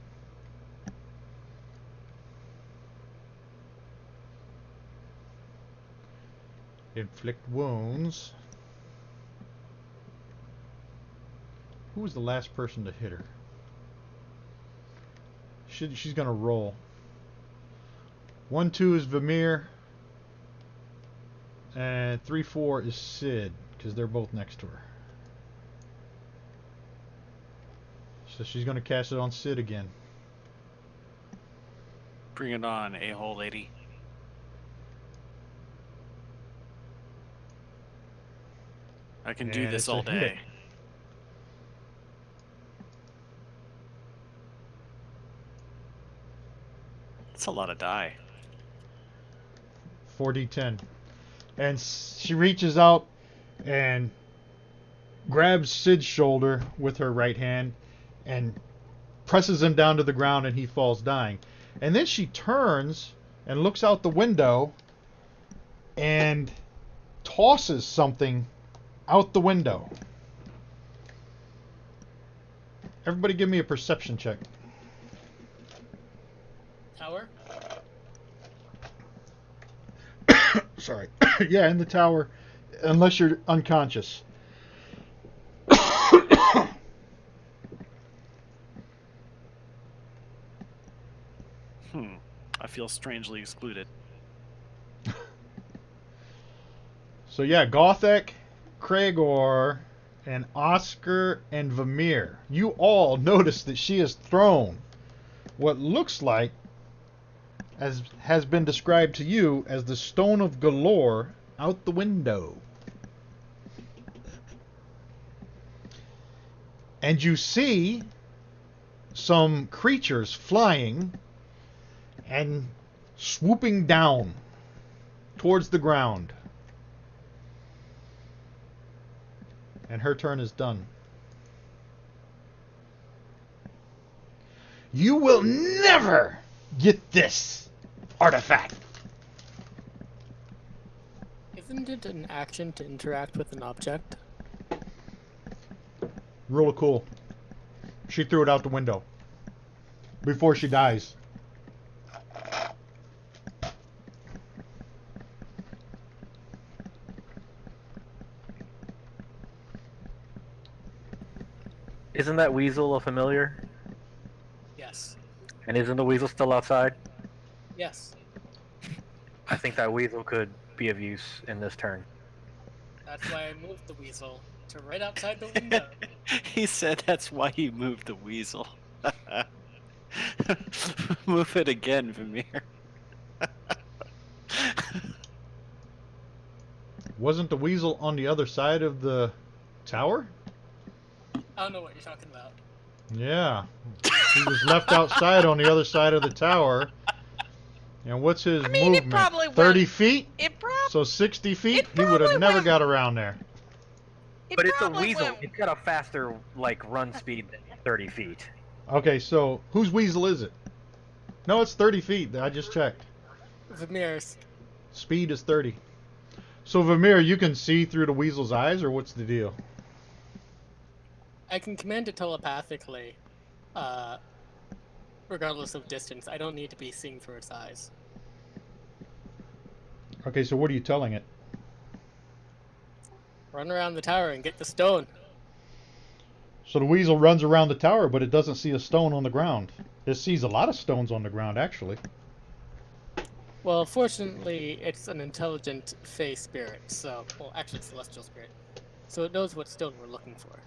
Inflict wounds. Who was the last person to hit her? She's gonna roll. 1-2 is Vamir. And 3-4 is Sid, because they're both next to her. So she's gonna cast it on Sid again. Bring it on, a-hole lady. I can do And this it's a all hit. day. That's a lot of die. 4d10. And she reaches out and grabs Sid's shoulder with her right hand and presses him down to the ground, and he falls dying. And then she turns and looks out the window and tosses something out the window. Everybody give me a perception check. Tower? Sorry. Yeah, in the tower, unless you're unconscious. I feel strangely excluded. So yeah, Gothek, Kragor, and Oscar and Vamir, you all notice that she has thrown what looks like, as has been described to you, as the Stone of Galore out the window. And you see some creatures flying and swooping down towards the ground. And her turn is done. You will never get this artifact. Isn't it an action to interact with an object? Roll a cool. She threw it out the window before she dies. Isn't that weasel a familiar? Yes. And isn't the weasel still outside? Yes. I think that weasel could be of use in this turn. That's why I moved the weasel to right outside the window. He said that's why he moved the weasel. Move it again, Vamir. Wasn't the weasel on the other side of the tower? I don't know what you're talking about. Yeah. He was left outside on the other side of the tower. And what's his I mean, it movement? probably 30 went- feet? It probably. So 60 feet? It He would have probably never went- got around there. He But it's a probably weasel. went- It's got a faster run speed than 30 feet. Okay, so whose weasel is it? No, it's 30 feet. I just checked. Vermeer's. Speed is 30. So Vermeer, you can see through the weasel's eyes, or what's the deal? I can command it telepathically, regardless of distance. I don't need to be seeing through its eyes. Okay, so what are you telling it? Run around the tower and get the stone. So the weasel runs around the tower, but it doesn't see a stone on the ground. It sees a lot of stones on the ground, actually. Well, fortunately, it's an intelligent Fey spirit, so... Well, actually, celestial spirit. So it knows what stone we're looking for.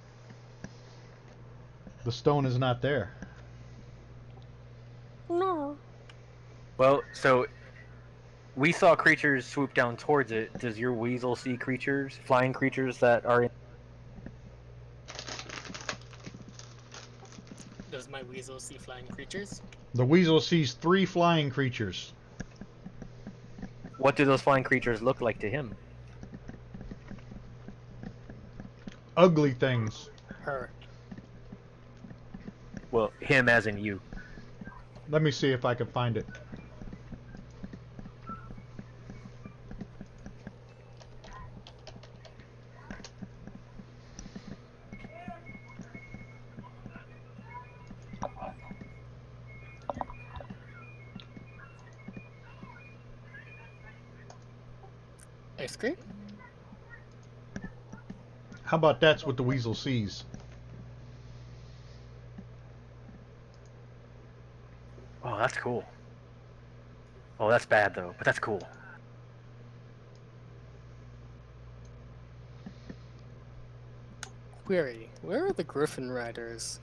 The stone is not there. No. Well, so we saw creatures swoop down towards it. Does your weasel see creatures, flying creatures that are in? Does my weasel see flying creatures? The weasel sees 3 flying creatures. What do those flying creatures look like to him? Ugly things. Her. Well, him as in you. Let me see if I can find it. Ice cream? How about that's what the weasel sees? Oh, that's cool. Oh, that's bad though, but that's cool. Query. Where are the Griffin Riders?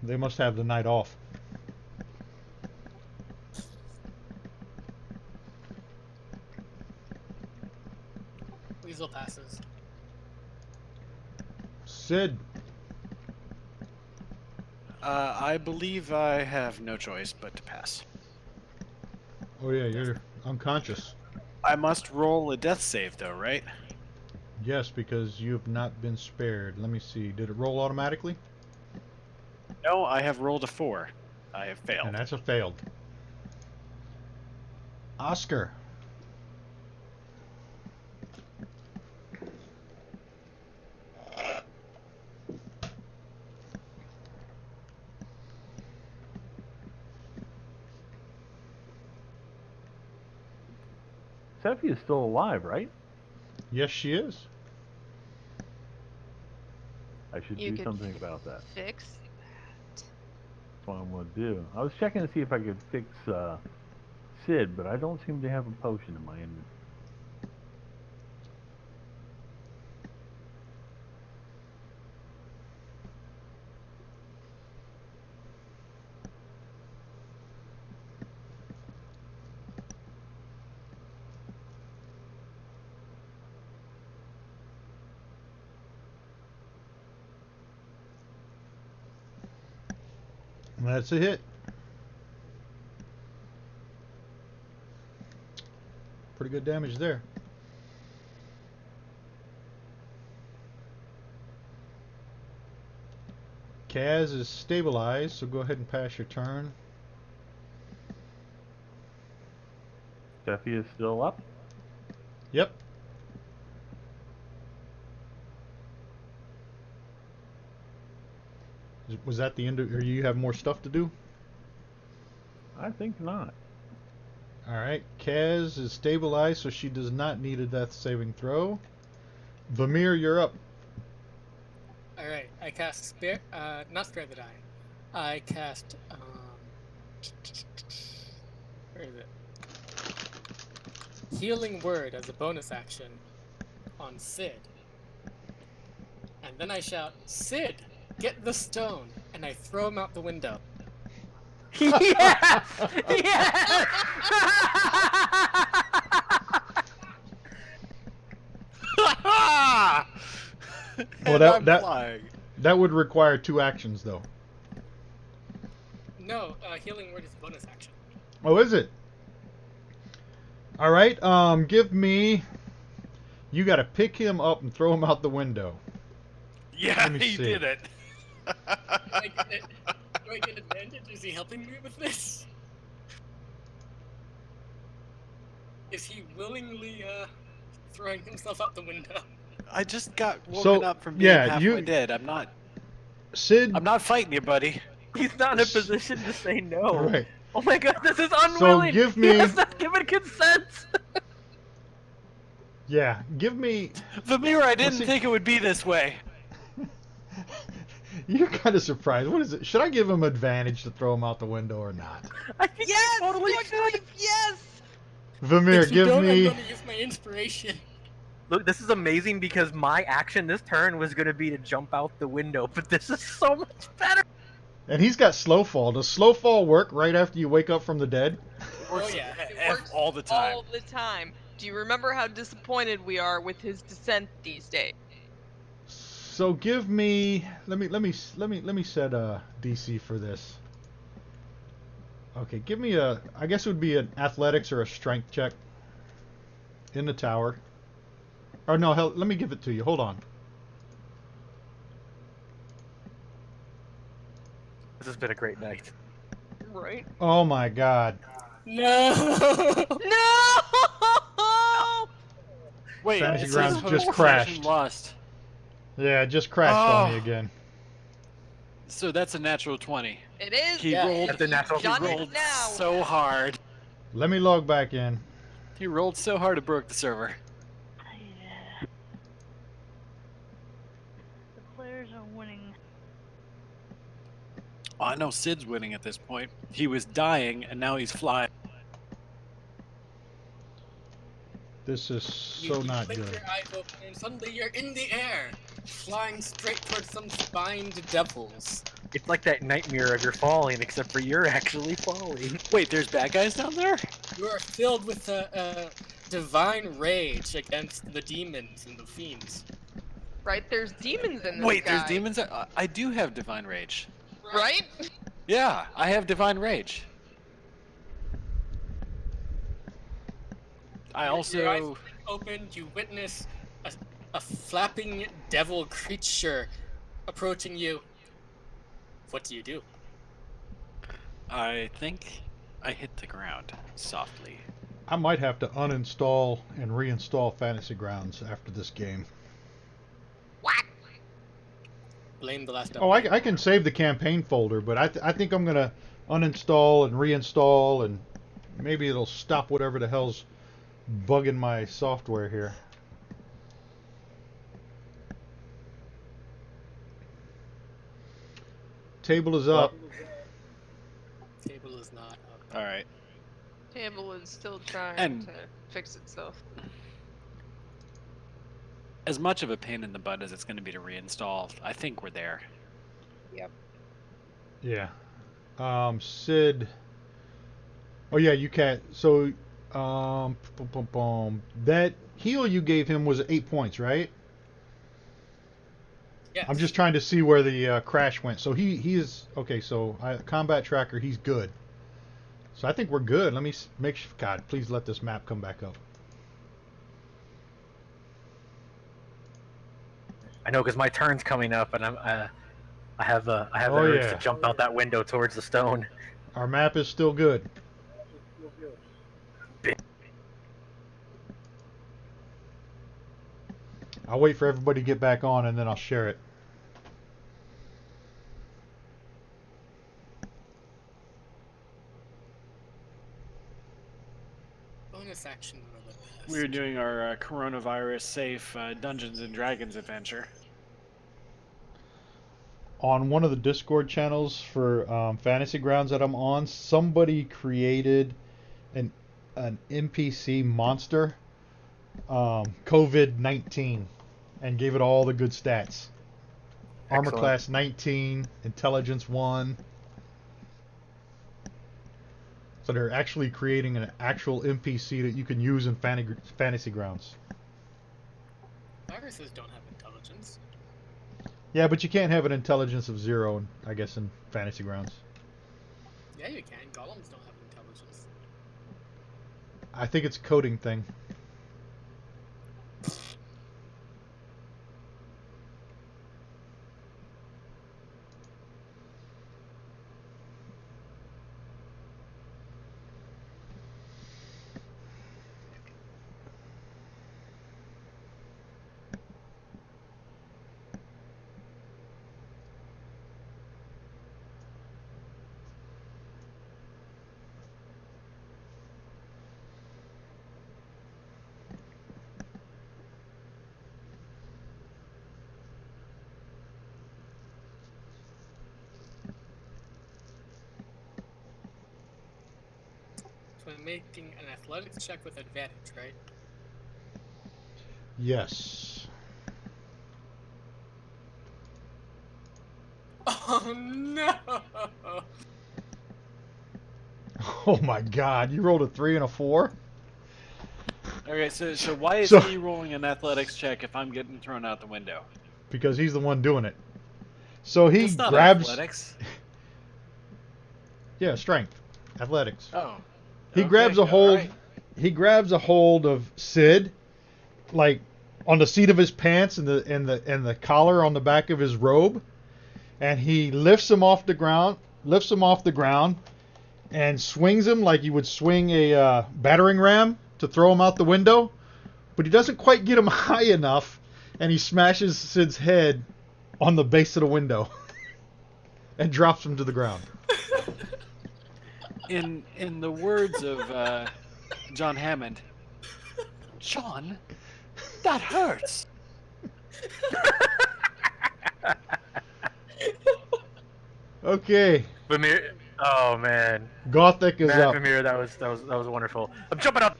They must have the night off. Weasel passes. Sid, I believe I have no choice but to pass. oh yeah, you're unconscious. I must roll a death save, though, right? Yes, because you have not been spared. Let me see. Did it roll automatically? No, I have rolled a 4. I have failed. And that's a failed. Oscar. Sephi is still alive, right? Yes, she is. I should You do could something about that. fix. That's what I'm going to do. I was checking to see if I could fix Sid, but I don't seem to have a potion in my inventory. That's a hit. Pretty good damage there. Kaz is stabilized, so go ahead and pass your turn. Sephi is still up. Yep. Was that the end of, or you have more stuff to do? I think not. Alright, Kaz is stabilized, so she does not need a death saving throw. Vamir, you're up. Alright, I cast Spare... not Spare the Die. I cast, where is it? Healing Word as a bonus action on Sid. And then I shout, Sid, get the stone! And I throw him out the window. Yes! Yes! And that- I'm that- flying. That would require 2 actions, though. No, Healing Word is a bonus action. Oh, is it? All right. Give me. You got to pick him up and throw him out the window. Yeah, Let me he see. did it. Do I get advantage? Is he helping me with this? Is he willingly throwing himself out the window? I just got woken So, up from being yeah, halfway you- dead. Sid. I'm not fighting you, buddy. He's not in a position to say no. Right. Oh my god, this is So unwilling! give He me. has not given consent! Yeah. Give me. Vamira, I didn't see. think it would be this way. You're kind of surprised. What is it? Should I give him advantage to throw him out the window or not? I think Yes! you totally Duck should! Leaf, yes! Vamir, If you give don't, me. I'm gonna use my inspiration. Look, this is amazing because my action this turn was gonna be to jump out the window, but this is so much better! And he's got slow fall. Does slow fall work right after you wake up from the dead? Oh yeah. It works all the time. all the time. Do you remember how disappointed we are with his descent these days? So give me. Let me set a DC for this. Okay, give me a. I guess it would be an athletics or a strength check. In the tower. Or no, hell, let me give it to you. Hold on. This has been a great night. Right? Oh my God. No. No! Wait, Fantasy it Grounds says just possession crashed. Lost. Yeah, it just crashed on me Oh. again. So that's a natural 20. It is. He Yeah. rolled. That's a natural He Done it rolled now. so hard. Let me log back in. He rolled so hard it broke the server. Yeah. The players are winning. Oh, I know Sid's winning at this point. He was dying, and now he's flying. This is so not blink good. your eyes open and suddenly you're in the air, flying straight towards some spined devils. It's like that nightmare of you're falling, except for you're actually falling. Wait, there's bad guys down there? You are filled with a divine rage against the demons and the fiends. Right? There's demons in this Wait, guy. there's demons? I do have divine rage. Right? Yeah, I have divine rage. I Your eyes also... open, you witness a flapping devil creature approaching you. What do you do? I think I hit the ground softly. I might have to uninstall and reinstall Fantasy Grounds after this game. What? Blame the last Oh, I can save the campaign folder, but I think I'm going to uninstall and reinstall, and maybe it'll stop whatever the hell's bugging my software here. Table is up. Table is not up. Alright. Table is still trying And- to fix itself. As much of a pain in the butt as it's going to be to reinstall, I think we're there. Yeah. Sid. Oh yeah, you can't. So, that heal you gave him was 8 points, right? Yes. I'm just trying to see where the crash went. So he is okay. So combat tracker, he's good. So I think we're good. Let me make sure. God, please let this map come back up. I know, because my turn's coming up, and I have the Oh, urge yeah. to jump out that window towards the stone. Our map is still good. I'll wait for everybody to get back on, and then I'll share it. Bonus action for the best. We're doing our coronavirus safe Dungeons and Dragons adventure. On one of the Discord channels for Fantasy Grounds that I'm on, somebody created an NPC monster, COVID-19, and gave it all the good stats. Armor Excellent. class 19, intelligence 1. So they're actually creating an actual NPC that you can use in Fantasy Grounds. Viruses don't have intelligence. Yeah, but you can't have an intelligence of 0, I guess, in Fantasy Grounds. Yeah, you can. Golems don't have intelligence. I think it's a coding thing. So I'm making an athletics check with advantage, right? Yes. Oh no! Oh my God! You rolled a 3 and a 4. Okay, so why is So- he rolling an athletics check if I'm getting thrown out the window? Because he's the one doing it. So he That's not grabs. athletics. Yeah, strength, athletics. Oh. He Okay, grabs a all hold. right. He grabs a hold of Sid, like on the seat of his pants and the collar on the back of his robe, and he lifts him off the ground. Lifts him off the ground, and swings him like you would swing a battering ram to throw him out the window. But he doesn't quite get him high enough, and he smashes Sid's head on the base of the window and drops him to the ground. In the words of John Hammond, John, that hurts. Okay, Vamir, oh man, Gothic is man, up. Vamir, that was wonderful. I'm jumping out.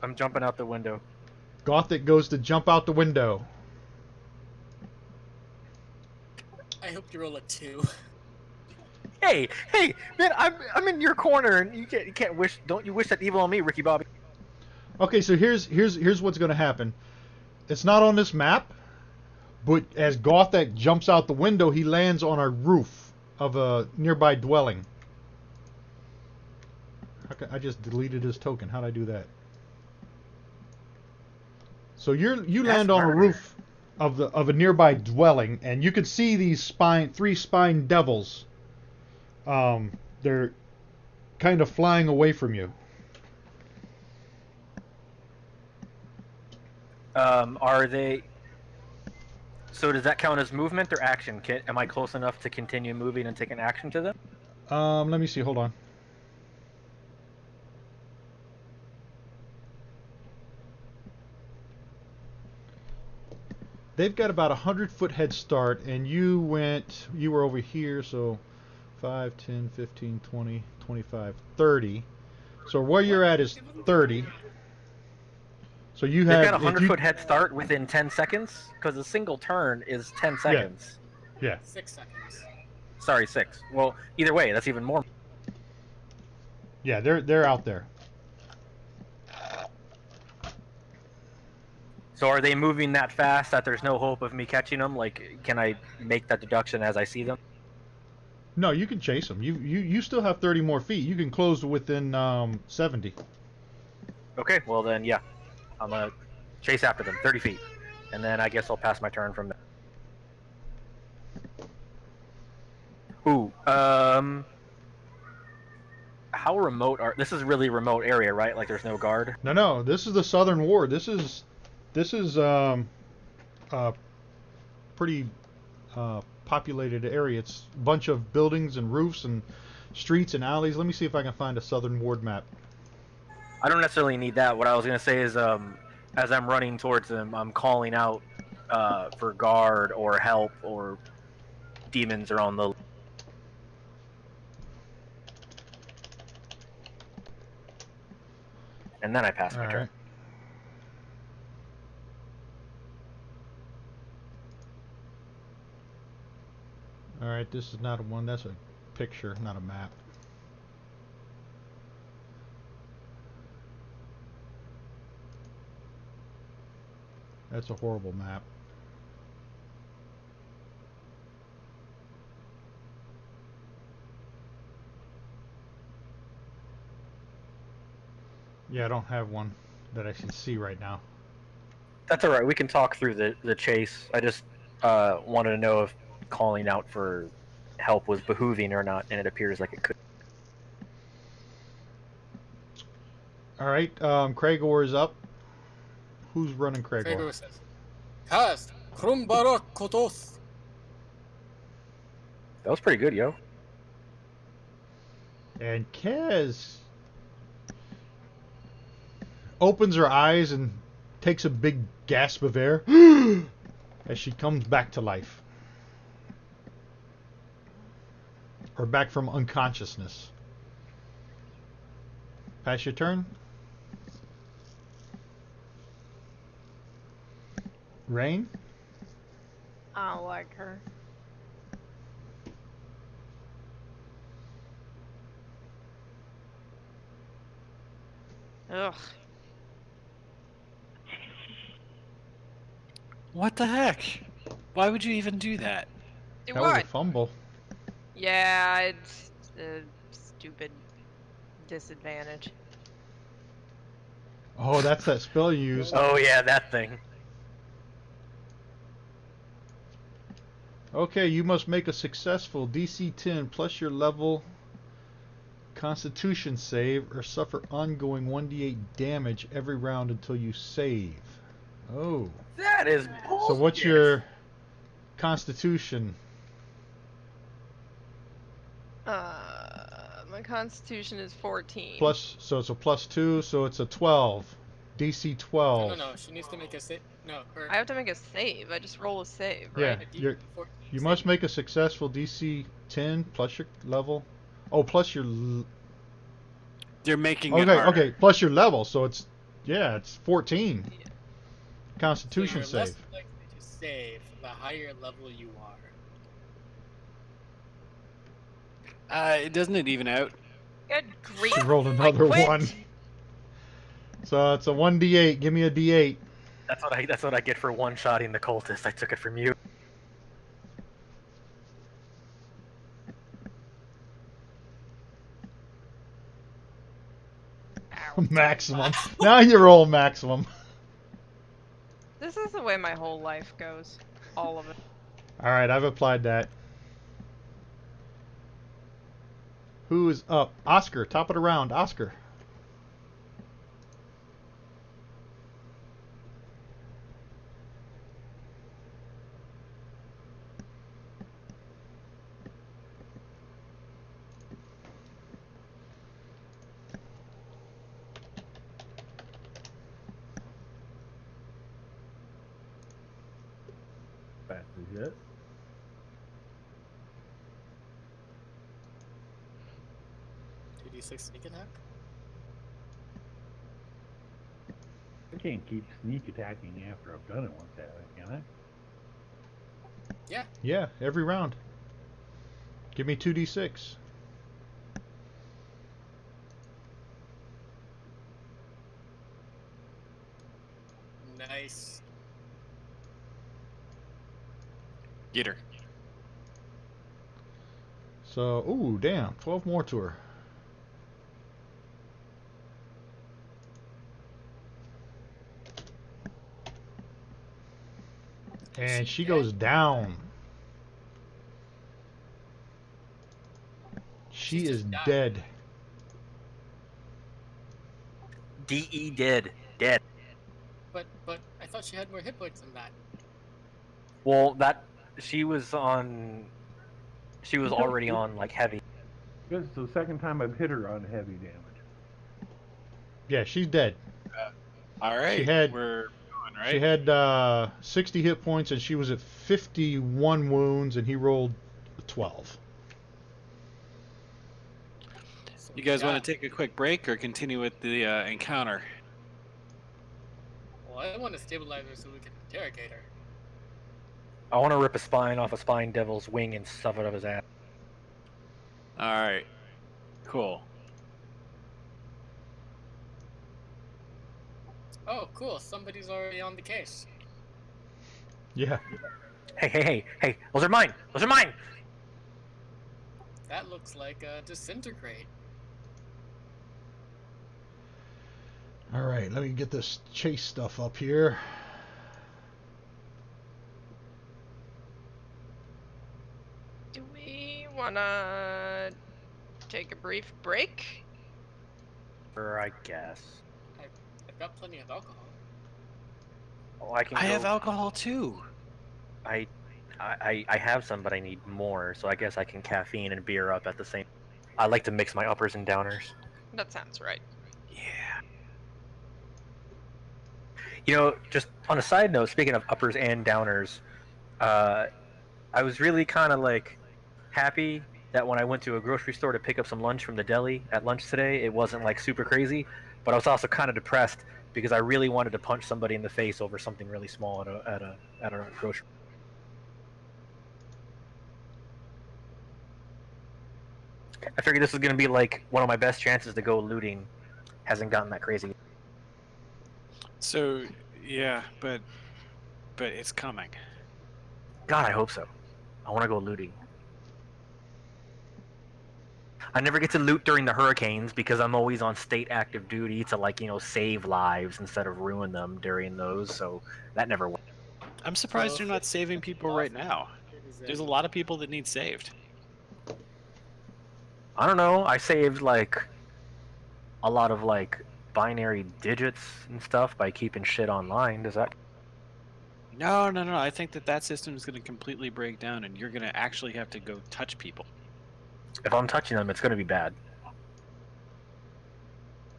I'm jumping out the window. Gothic goes to jump out the window. I hope you roll a 2. Hey, man, I'm in your corner, and you can't wish. Don't you wish that evil on me, Ricky Bobby? Okay, so here's what's going to happen. It's not on this map, but as Gothic jumps out the window, he lands on a roof of a nearby dwelling. I just deleted his token. How'd I do that? So you That's land on a murder. roof of a nearby dwelling, and you can see these three spine devils. They're kind of flying away from you. Are they? So does that count as movement or action? Am I close enough to continue moving and take an action to them? Let me see. Hold on. They've got about 100-foot head start, and you were over here, so 5, 10, 15, 20, 25, 30. So where you're at is 30. So you They've have got a if you 100-foot head start within 10 seconds because a single turn is 10 seconds. yeah. 6 seconds. Sorry, 6. Well, either way, that's even more. Yeah, they're out there. So are they moving that fast that there's no hope of me catching them? Like, can I make that deduction as I see them? No, you can chase them. You still have 30 more feet. You can close within 70. Okay, well then, yeah. I'm gonna chase after them, 30 feet. And then I guess I'll pass my turn from there. Ooh, how remote are... This is really remote area, right? Like there's no guard? No, this is the Southern Ward. This is pretty populated area. It's a bunch of buildings and roofs and streets and alleys. Let me see if I can find a Southern Ward map. I don't necessarily need that. What I was gonna say is, as I'm running towards them, I'm calling out for guard or help or demons are on the... And then I pass my All turn. right. All right, this is not a one. That's a picture, not a map. That's a horrible map. Yeah, I don't have one that I can see right now. That's all right. We can talk through the chase. I just wanted to know if calling out for help was behooving or not, and it appears like it could. All right, Cragor is up. Who's running Cragor? Gregor says, Cast, Krumbarok Kotos. That was pretty good, yo. And Kaz opens her eyes and takes a big gasp of air as she comes back to life. Or back from unconsciousness. Pass your turn. Rain? I don't like her. Ugh. What the heck? Why would you even do that? Do That was a what? fumble. Yeah, it's a stupid disadvantage. Oh, that's that spell you used. Oh yeah, that thing. Okay, you must make a successful DC 10 plus your level Constitution save or suffer ongoing 1d8 damage every round until you save. Oh. That is bullshit. So what's your Constitution? My Constitution is 14. Plus, so it's a +2, so it's a 12. DC 12. No, she needs to make a save. No, her. I have to make a save. I just roll a save, Yeah, right? you must make a successful DC 10 plus your level. Oh, plus your. They're making it Okay, harder. okay, plus your level, so it's 14. Yeah. Constitution so you're save. less likely to save the higher level you are. Doesn't it even out? Good grief. She rolled I another quit. 1. So it's a 1d8. Give me a d8. That's what I get for one-shotting the cultist. I took it from you. Maximum. Now you roll maximum. This is the way my whole life goes. All of it. Alright, I've applied that. Who is up? Oscar, top of the round. Oscar. Fast as yet. Two D6 sneak attack. I can't keep sneak attacking after I've done it once, can I? Yeah. Yeah, every round. Give me 2d6. Nice. Get her. So, ooh, damn. 12 more to her. And she goes down. She She's is just died. dead. DE dead. Dead. But I thought she had more hit points than that. Well, she was already on like heavy. This is the second time I've hit her on heavy damage. Yeah, she's dead. All right. She had- We're going, right? She had 60 hit points and she was at 51 wounds and he rolled 12. So You guys yeah. want to take a quick break or continue with the encounter? Well, I want to stabilize her so we can interrogate her. I want to rip a spine off a spine devil's wing and stuff it up his ass. All right. Cool. Oh, cool. Somebody's already on the case. Yeah. Hey! Those are mine. Those are mine. That looks like a disintegrate. All right, let me get this chase stuff up here. Do we wanna take a brief break? Or I guess. I've got plenty of alcohol. Oh, I can I go. have alcohol too. I have some, but I need more. So I guess I can caffeine and beer up at the same. I like to mix my uppers and downers. That sounds right. Yeah. You know, just on a side note, speaking of uppers and downers, I was really kind of like happy that when I went to a grocery store to pick up some lunch from the deli at lunch today, it wasn't like super crazy. But I was also kind of depressed because I really wanted to punch somebody in the face over something really small at a grocery. I figured this was gonna be like one of my best chances to go looting. Hasn't gotten that crazy. So yeah, but it's coming. God, I hope so. I want to go looting. I never get to loot during the hurricanes because I'm always on state active duty to like save lives instead of ruin them during those. So that never went. I'm surprised So you're if not it's saving people right now. is There's a in- lot of people that need saved. I don't know. I saved like a lot of like binary digits and stuff by keeping shit online. Does that? No, no, no. I think that system is going to completely break down, and you're going to actually have to go touch people. If I'm touching them, it's gonna be bad.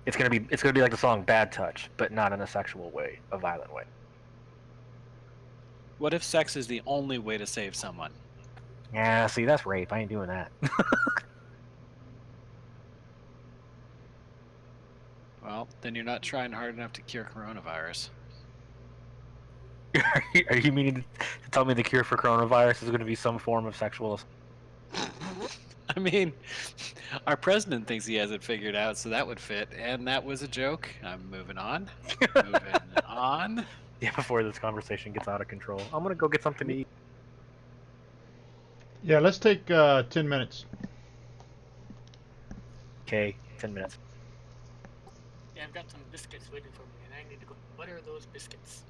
It's gonna be like the song "Bad Touch," but not in a sexual way, a violent way. What if sex is the only way to save someone? Yeah, see, that's rape. I ain't doing that. Well, then you're not trying hard enough to cure coronavirus. Are you meaning to tell me the cure for coronavirus is going to be some form of sexual assault? I mean, our president thinks he has it figured out, so that would fit. And that was a joke. I'm moving on. Moving on. Yeah, before this conversation gets out of control. I'm going to go get something to eat. Yeah, let's take 10 minutes. Okay, 10 minutes. Yeah, I've got some biscuits waiting for me, and I need to go. What are those biscuits?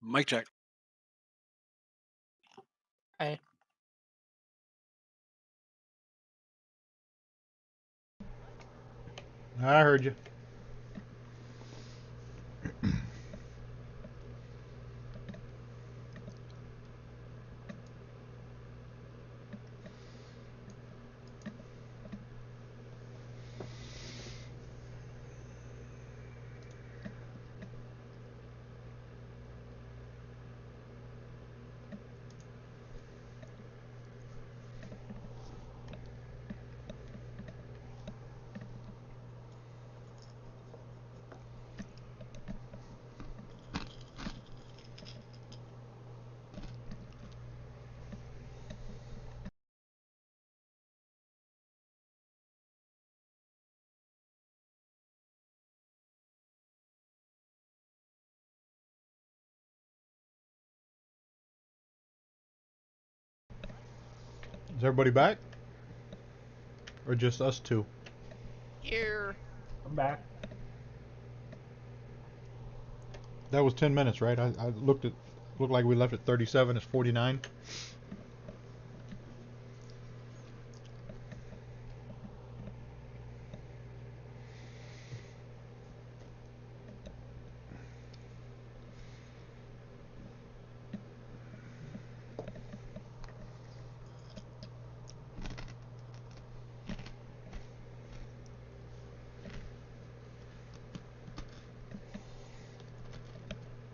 Mic check. I I heard you. Is everybody back? Or just us two? Here. I'm back. That was 10 minutes, right? I looked like we left at 37. It's 49.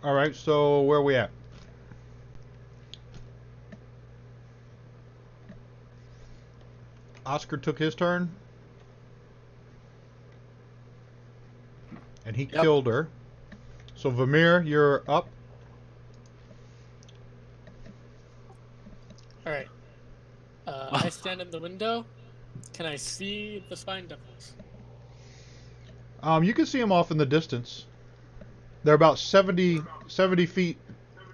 All right, so where are we at? Oscar took his turn, and he Yep. killed her. So Vermeer, you're up. All right. I stand in the window. Can I see the spine devils? You can see them off in the distance. They're about 70 feet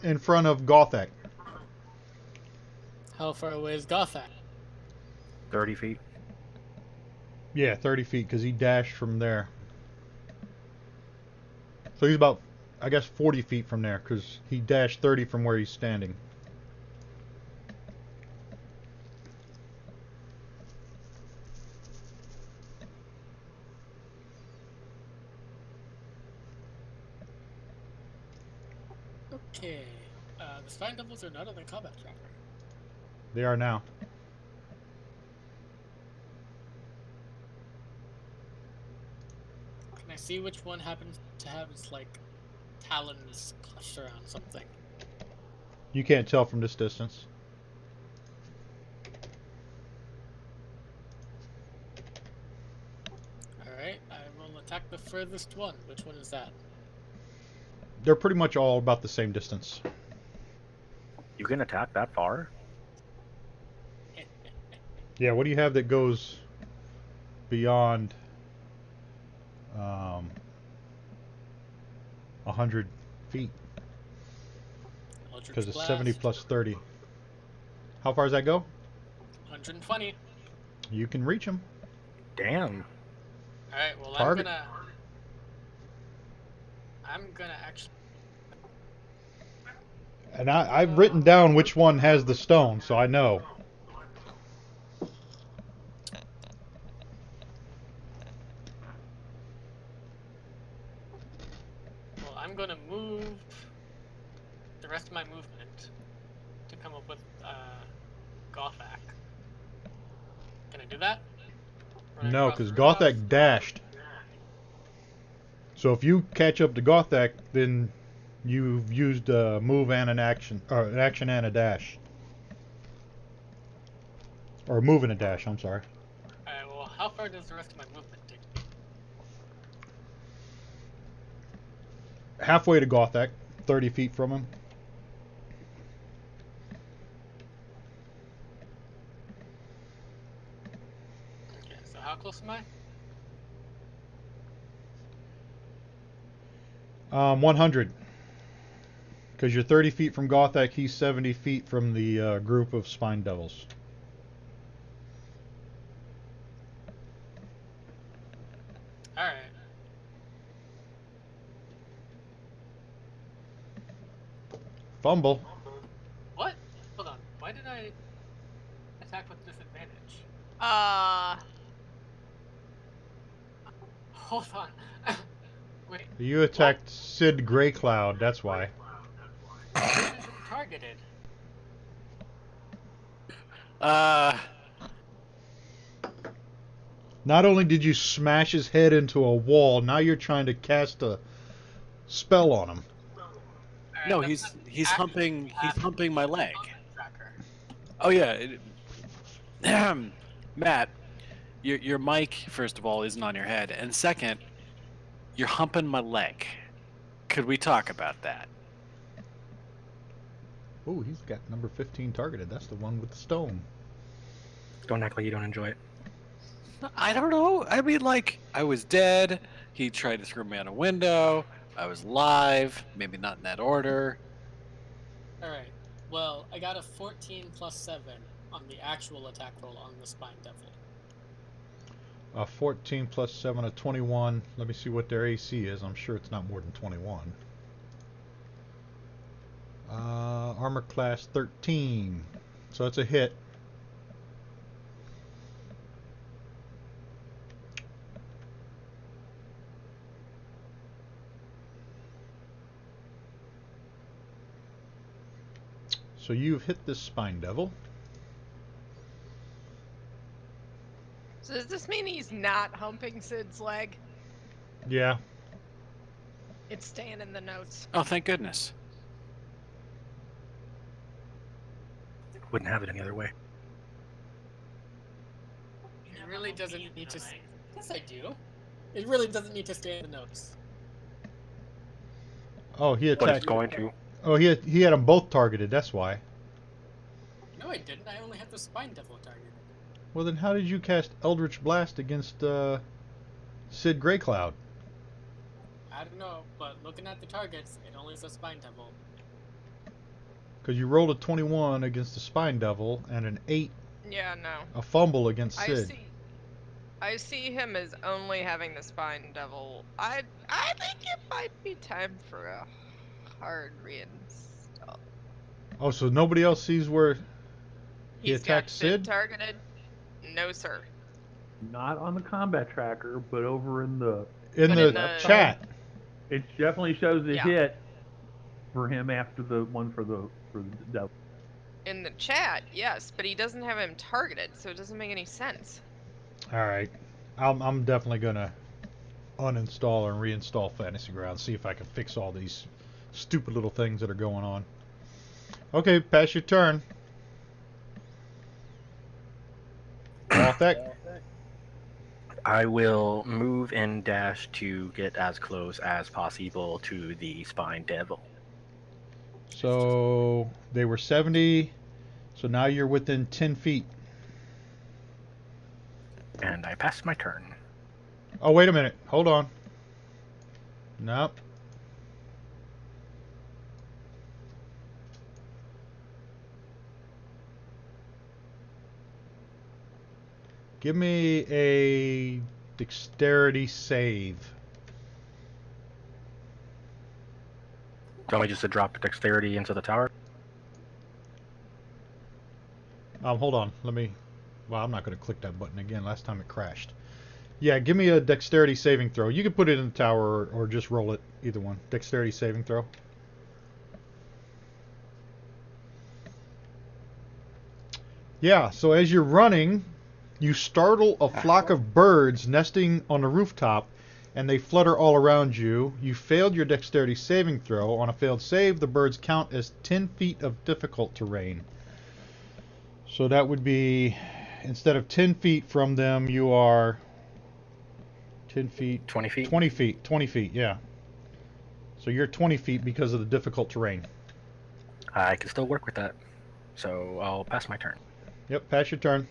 in front of Gothak. How far away is Gothak? 30 feet. Yeah, 30 feet, because he dashed from there. So he's about, I guess, 40 feet from there, because he dashed 30 from where he's standing. Okay. The spine devils are not on the combat tracker. They are now. Can I see which one happens to have its like talons clutched around something? You can't tell from this distance. Alright, I will attack the furthest one. Which one is that? They're pretty much all about the same distance. You can attack that far? Yeah, what do you have that goes beyond 100 feet? Eldritch Because it's Blast. 70 plus 30. How far does that go? 120. You can reach them. Damn. Alright, well Target. I'm gonna actually And I've written down which one has the stone, so I know. I'm gonna move the rest of my movement to come up with Gothak. Can I do that? Running No, across the because rooftops? Gothak dashed. So if you catch up to Gothak, then you've used a move and an action, or an action and a dash. Or a move and a dash, I'm sorry. Alright, well, how far does the rest of my movement take me? Halfway to Gothak, 30 feet from him. Okay, so how close am I? 100. Because you're 30 feet from Gothak, he's 70 feet from the group of Spine Devils. Alright. Fumble. What? Hold on. Why did I attack with disadvantage? Hold on. Wait. You attacked Sid Greycloud, that's why. What is it targeted? Not only did you smash his head into a wall, now you're trying to cast a spell on him. Alright, No, that's he's not humping my leg. tracker. Oh yeah. Matt, your mic, first of all, isn't on your head, and second, you're humping my leg. Could we talk about that? Oh, he's got number 15 targeted. That's the one with the stone. Don't act like you don't enjoy it. I don't know. I mean, like, I was dead. He tried to throw me out a window. I was live. Maybe not in that order. Alright. Well, I got a 14 plus 7 on the actual attack roll on the Spine Devil. 14 plus 7, a 21. Let me see what their AC is. I'm sure it's not more than 21. Armor class 13. So it's a hit. So you've hit this Spine Devil. So does this mean he's not humping Sid's leg? Yeah. It's staying in the notes. Oh, thank goodness. Wouldn't have it any other way. It really doesn't need to. Yes, I do. It really doesn't need to stay in the notes. Oh, he But it's attacked. going to. Oh, he had them both targeted. That's why. No, I didn't. I only had the Spine Devil targeted. Well, then how did you cast Eldritch Blast against Sid Greycloud? I don't know, but looking at the targets, it only says Spine Devil. Because you rolled a 21 against the Spine Devil and an 8, Yeah, no. a fumble against Sid. I see him as only having the Spine Devil. I think it might be time for a hard reinstall. Oh, so nobody else sees where he He's attacked got Sid Sid? targeted? No, sir. Not on the combat tracker, but over in the. In But the in the- chat. It definitely shows a Yeah. hit for him after the one for the devil. In the chat, yes, but he doesn't have him targeted, so it doesn't make any sense. All right. I'm definitely going to uninstall and reinstall Fantasy Grounds, see if I can fix all these stupid little things that are going on. Okay, pass your turn. Gothic. I will move and dash to get as close as possible to the Spine Devil. So they were 70. So now you're within 10 feet. And I pass my turn. Oh, wait a minute. Hold on. Nope. Give me a dexterity save. Do you want me just to drop dexterity into the tower? Hold on. Let me... Well, I'm not going to click that button again. Last time it crashed. Yeah, give me a dexterity saving throw. You can put it in the tower or just roll it. Either one. Dexterity saving throw. Yeah, so as you're running, you startle a flock of birds nesting on the rooftop, and they flutter all around you. You failed your dexterity saving throw. On a failed save, the birds count as 10 feet of difficult terrain. So that would be, instead of 10 feet from them, you are 10 feet. 20 feet? 20 feet. 20 feet, yeah. So you're 20 feet because of the difficult terrain. I can still work with that. So I'll pass my turn. Yep, pass your turn.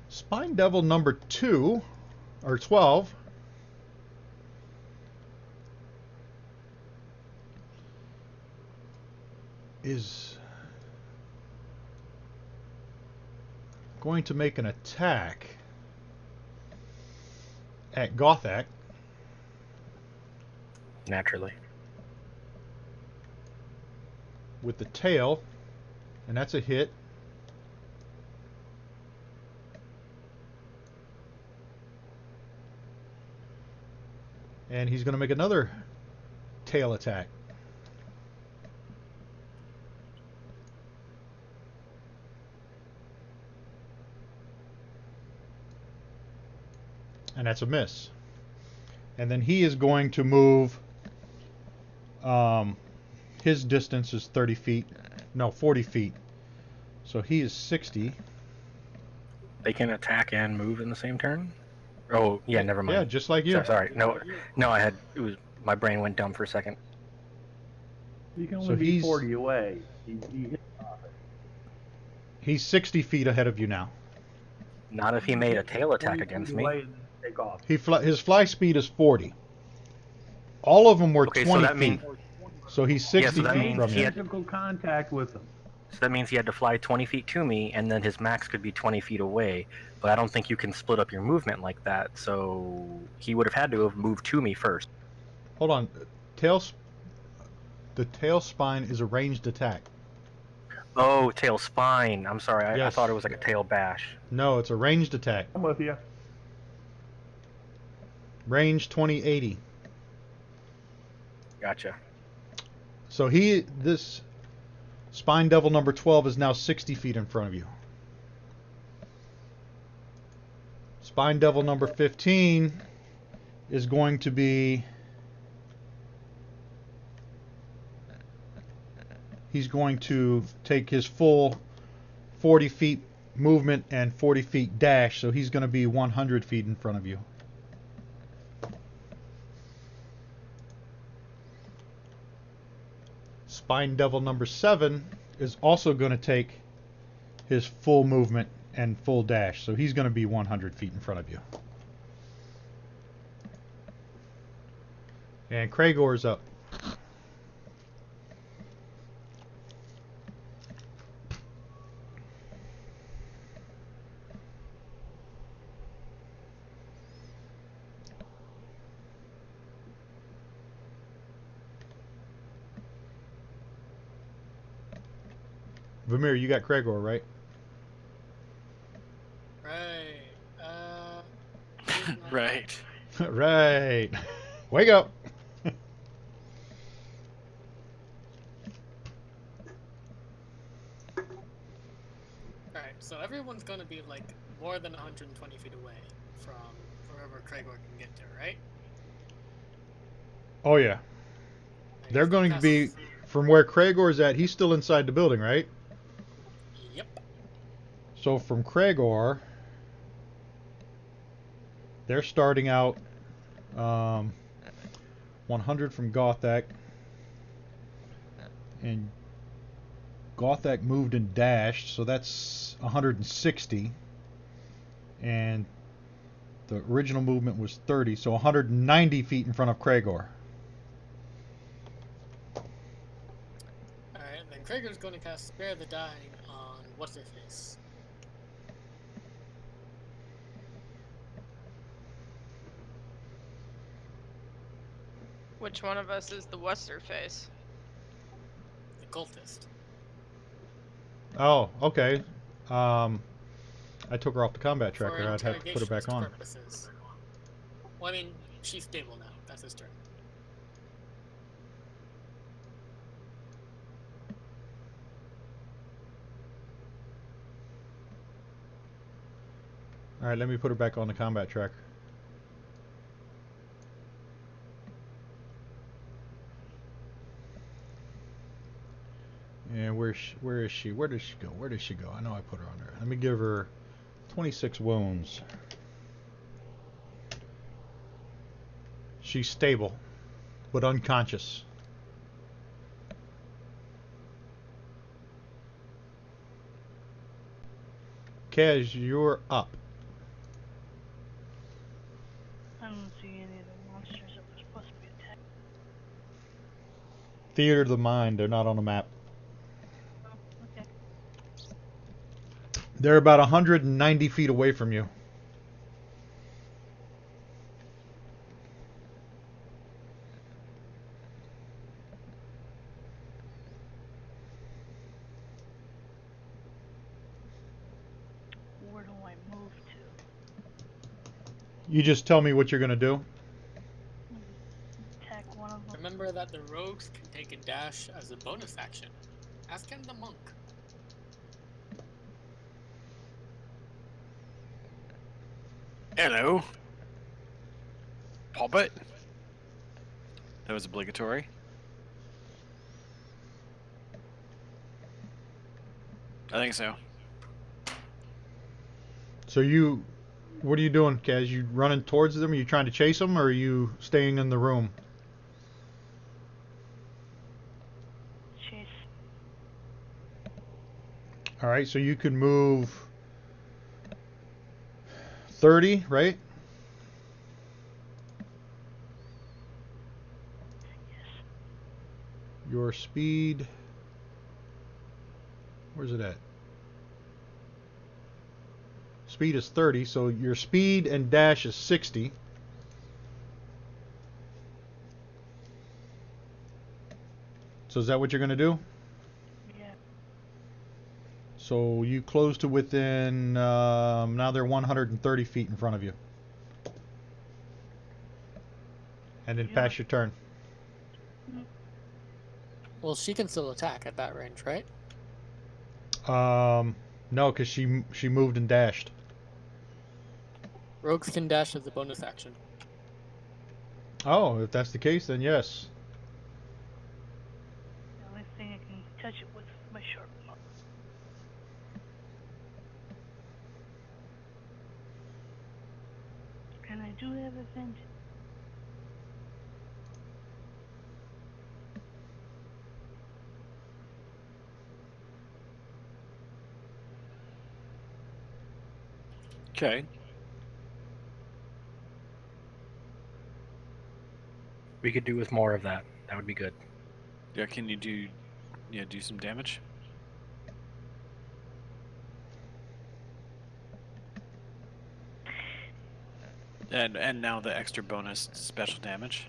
Spine Devil number 2, or 12. Is going to make an attack at Gothic. Naturally. with the tail, and that's a hit. And he's going to make another tail attack. And that's a miss. And then he is going to move. His distance is 30 feet. No, 40 feet. So he is 60. They can attack and move in the same turn? Oh, yeah, never mind. Yeah, just like you. Sorry. No, my brain went dumb for a second. You can only So be he's- 40 away. He's 60 feet ahead of you now. Not if he made a tail attack 20 against feet me. away and then take off. His fly speed is 40. All of them were Okay, 20 so that feet. means So he's 60 so that feet means from he you. had- Physical contact with them. So that means he had to fly 20 feet to me, and then his max could be 20 feet away. But I don't think you can split up your movement like that, so he would have had to have moved to me first. Hold on. The tail spine is a ranged attack. Oh, tail spine. I'm sorry, I Yes. thought it was like a tail bash. No, it's a ranged attack. I'm with you. Range 2080. Gotcha. So this Spine Devil number 12 is now 60 feet in front of you. Spine Devil number 15 is going to be... He's going to take his full 40 feet movement and 40 feet dash, so he's going to be 100 feet in front of you. Spine Devil number 7 is also going to take his full movement and full dash, so he's going to be 100 feet in front of you. And Kraegor's up. Vamir, you got Kraegor, right? Right. Right. Right. Wake up. Alright, so everyone's gonna be like more than 120 feet away from wherever Kraegor can get to, right? Oh yeah. And They're he's gonna going to be cast- from where Kraegor's at. He's still inside the building, right? Yep. So from Kraegor, they're starting out 100 from Gothak, and Gothak moved and dashed, so that's 160, and the original movement was 30, so 190 feet in front of Kraegor. Alright, then Kraegor's gonna cast Spare the Dying on what's her face. Which one of us is the Wester face? The cultist. Oh, okay. I took her off the combat For tracker. I'd have to put her back interrogationist on. purposes. Well, I mean, she's stable now. That's his turn. All right, let me put her back on the combat tracker. And where is she? Where is she? Where does she go? Where does she go? I know I put her on there. Let me give her 26 wounds. She's stable, but unconscious. Kaz, you're up. I don't see any of the monsters that were supposed to be attacked. Theater of the Mind. They're not on the map. Oh, okay. They're about 190 feet away from you. I move to? You just tell me what you're gonna do. Attack one of them. Remember that the rogues can take a dash as a bonus action. Ask him the monk. Hello. Poppet. That was obligatory. I think so. So what are you doing, Kaz? You running towards them? Are you trying to chase them, or are you staying in the room? Chase. All right, so you can move 30, right? Yes. Your speed. Where's it at? Speed is 30, so your speed and dash is 60. So is that what you're going to do? Yeah. So you close to within, now they're 130 feet in front of you. And then Yeah. pass your turn. Well, she can still attack at that range, right? No, because she moved and dashed. Rogues can dash as a bonus action. Oh, if that's the case, then yes. The only thing I can touch it with is my sharp bow. And I do have advantage. Okay. We could do with more of that. That would be good. Yeah, can you do some damage? And now the extra bonus special damage.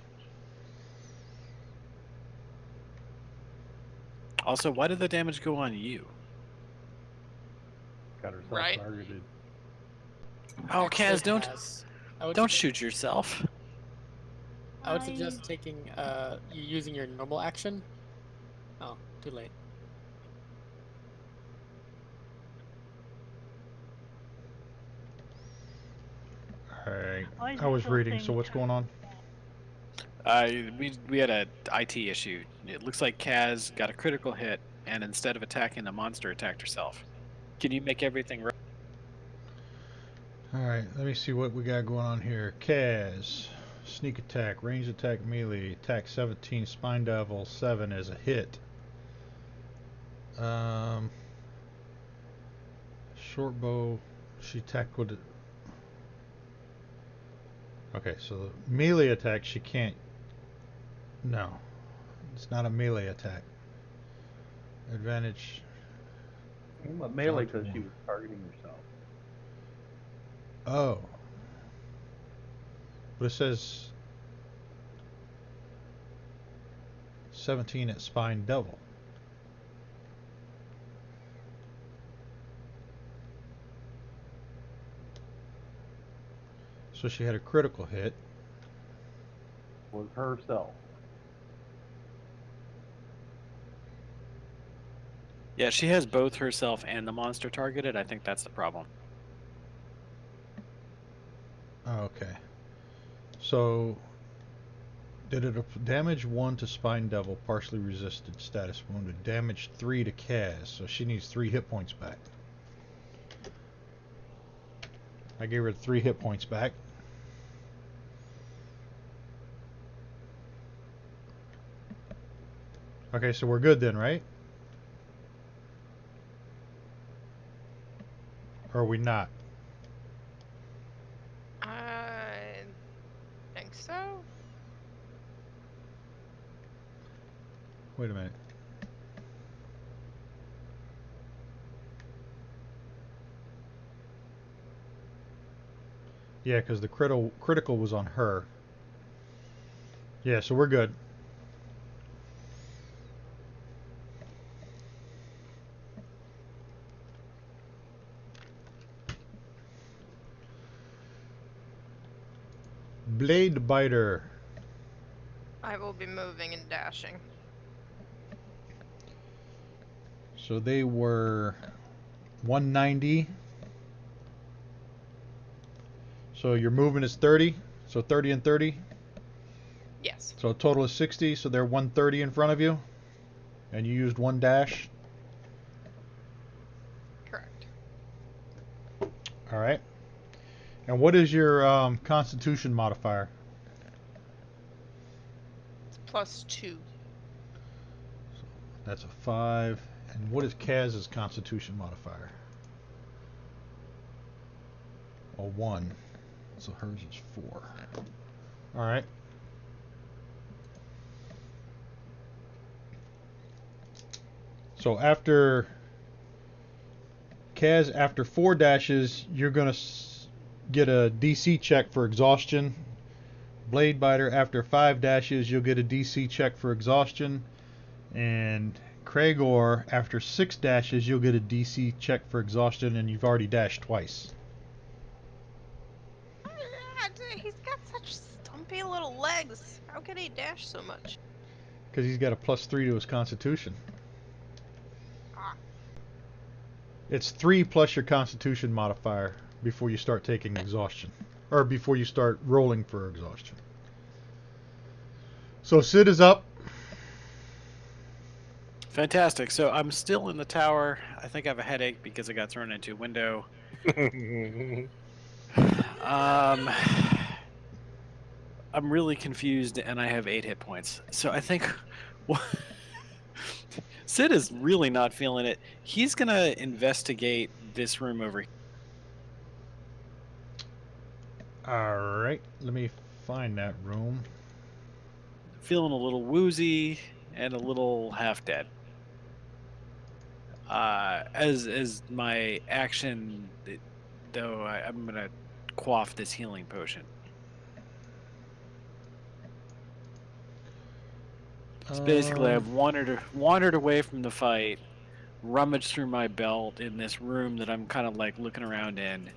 Also, why did the damage go on you? Got herself Right. targeted. Oh, Actually Kaz, don't has. don't shoot yourself. I would suggest taking you using your normal action. Oh, too late. Alright. Why is I it was still reading, saying so what's going on? We had a IT issue. It looks like Kaz got a critical hit, and instead of attacking the monster, attacked herself. Can you make everything right? Alright, let me see what we got going on here. Kaz. Sneak attack, range attack, melee, attack 17, spine devil 7 is a hit. Short bow, she attacked with it. Okay, so the melee attack she can't. No, it's not a melee attack. Advantage. But melee Dodge because she one. was targeting herself. Oh. But it says 17 at spine devil. So she had a critical hit. Was herself. Yeah, she has both herself and the monster targeted. I think that's the problem. Okay. So did it damage 1 to spine devil, partially resisted, status wounded. Damage 3 to Kaz, so she needs 3 hit points back. I gave her 3 hit points back. Okay, so we're good then, right? Or are we not? I think so. Wait a minute. Yeah, because the critical was on her. Yeah, so we're good. Blade Biter. I will be moving and dashing. So they were 190. So your movement is 30. So 30 and 30. Yes. So a total is 60. So they're 130 in front of you. And you used one dash. Correct. All right. And what is your Constitution modifier? It's +2. That's a 5. And what is Kaz's Constitution modifier? A 1. So hers is 4. All right. So after Kaz, after 4 dashes, you're gonna get a DC check for exhaustion. Blade Biter, after 5 dashes, you'll get a DC check for exhaustion. And Cragor, after 6 dashes, you'll get a DC check for exhaustion, and you've already dashed twice. He's got such stumpy little legs. How can he dash so much? Because he's got a +3 to his Constitution. Ah. It's 3 plus your Constitution modifier before you start taking exhaustion. Or before you start rolling for exhaustion. So Sid is up. Fantastic. So I'm still in the tower. I think I have a headache because I got thrown into a window. I'm really confused, and I have 8 hit points. So I think Sid is really not feeling it. He's gonna investigate this room over here. All right, let me find that room. Feeling a little woozy and a little half dead. As my action, though, I'm gonna quaff this healing potion. So basically, I've wandered away from the fight, rummaged through my belt in this room that I'm kind of like looking around in,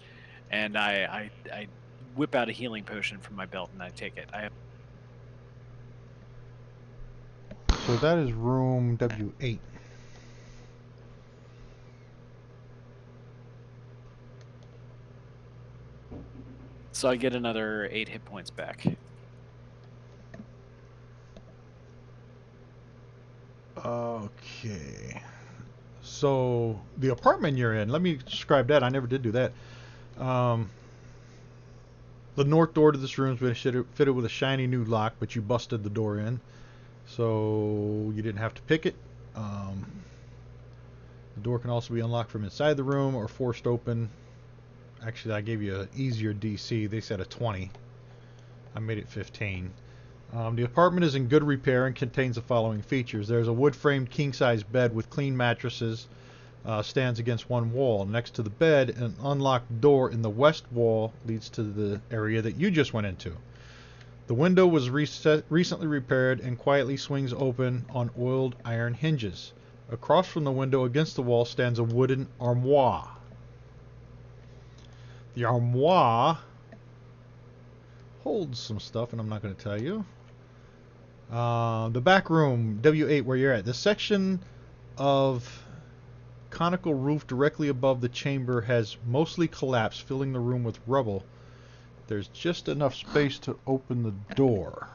and I whip out a healing potion from my belt and I take it. So that is room W8. So I get another 8 hit points back. Okay. So the apartment you're in, let me describe that. I never did do that. The north door to this room is fitted with a shiny new lock, but you busted the door in. So you didn't have to pick it. The door can also be unlocked from inside the room or forced open. Actually, I gave you an easier DC. They said a 20. I made it 15. The apartment is in good repair and contains the following features. There's a wood-framed king-size bed with clean mattresses. Stands against one wall. Next to the bed, an unlocked door in the west wall leads to the area that you just went into. The window was recently repaired and quietly swings open on oiled iron hinges. Across from the window against the wall stands a wooden armoire. The armoire holds some stuff, and I'm not going to tell you. The back room, W8, where you're at. The section of conical roof directly above the chamber has mostly collapsed, filling the room with rubble. There's just enough space to open the door.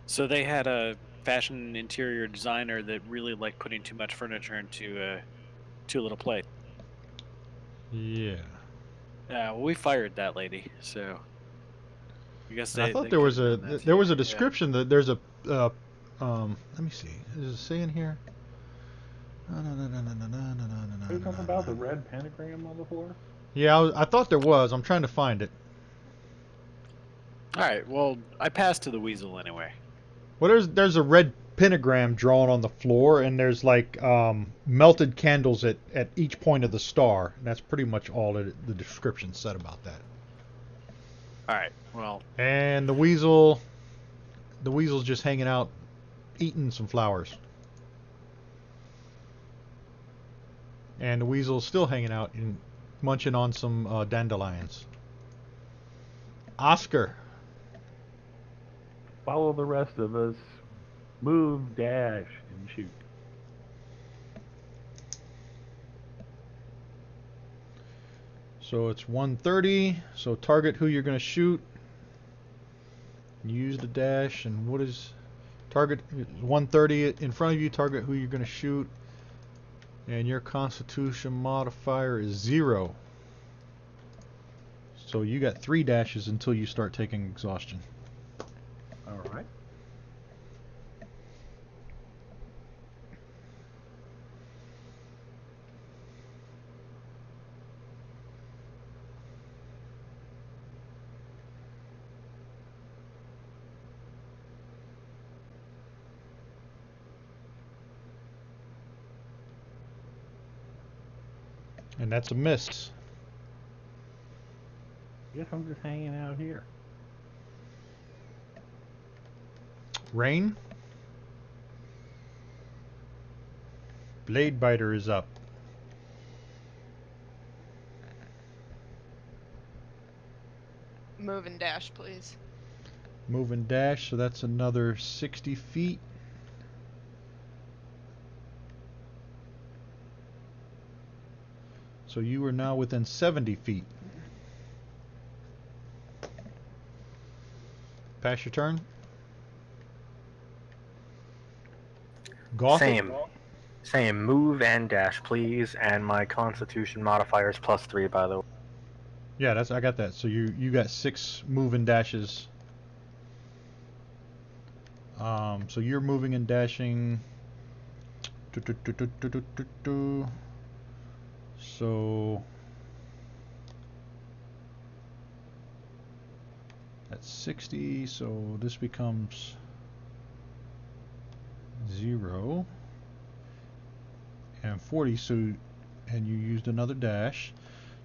So they had a fashion interior designer that really liked putting too much furniture into too little plate. Yeah. Yeah, well, we fired that lady, so I guess I thought there was a description that there's a let me see. Does it say in here? Are you talking about the red pentagram on the floor? Yeah, I thought there was. I'm trying to find it. All right. Well, I passed to the weasel anyway. Well, there's a red pentagram drawn on the floor, and there's like melted candles at each point of the star. And that's pretty much all the description said about that. All right. Well. And the weasel's just hanging out, eating some flowers. And the weasel's still hanging out munching on some dandelions. Oscar. Follow the rest of us. Move, dash, and shoot. So it's 130. So target who you're going to shoot. Use the dash. And what is target? 130 in front of you. Target who you're going to shoot. And your Constitution modifier is 0. So you got 3 dashes until you start taking exhaustion. All right. And that's a miss. Guess I'm just hanging out here. Rain. Blade Biter is up. Move and dash, please. Move and dash, so that's another 60 feet. So you are now within 70 feet. Pass your turn. Gothic? Same. Move and dash, please. And my Constitution modifier is +3, by the way. Yeah, I got that. So you got 6 move and dashes. So you're moving and dashing. So that's 60. So this becomes 0 and 40. So and you used another dash.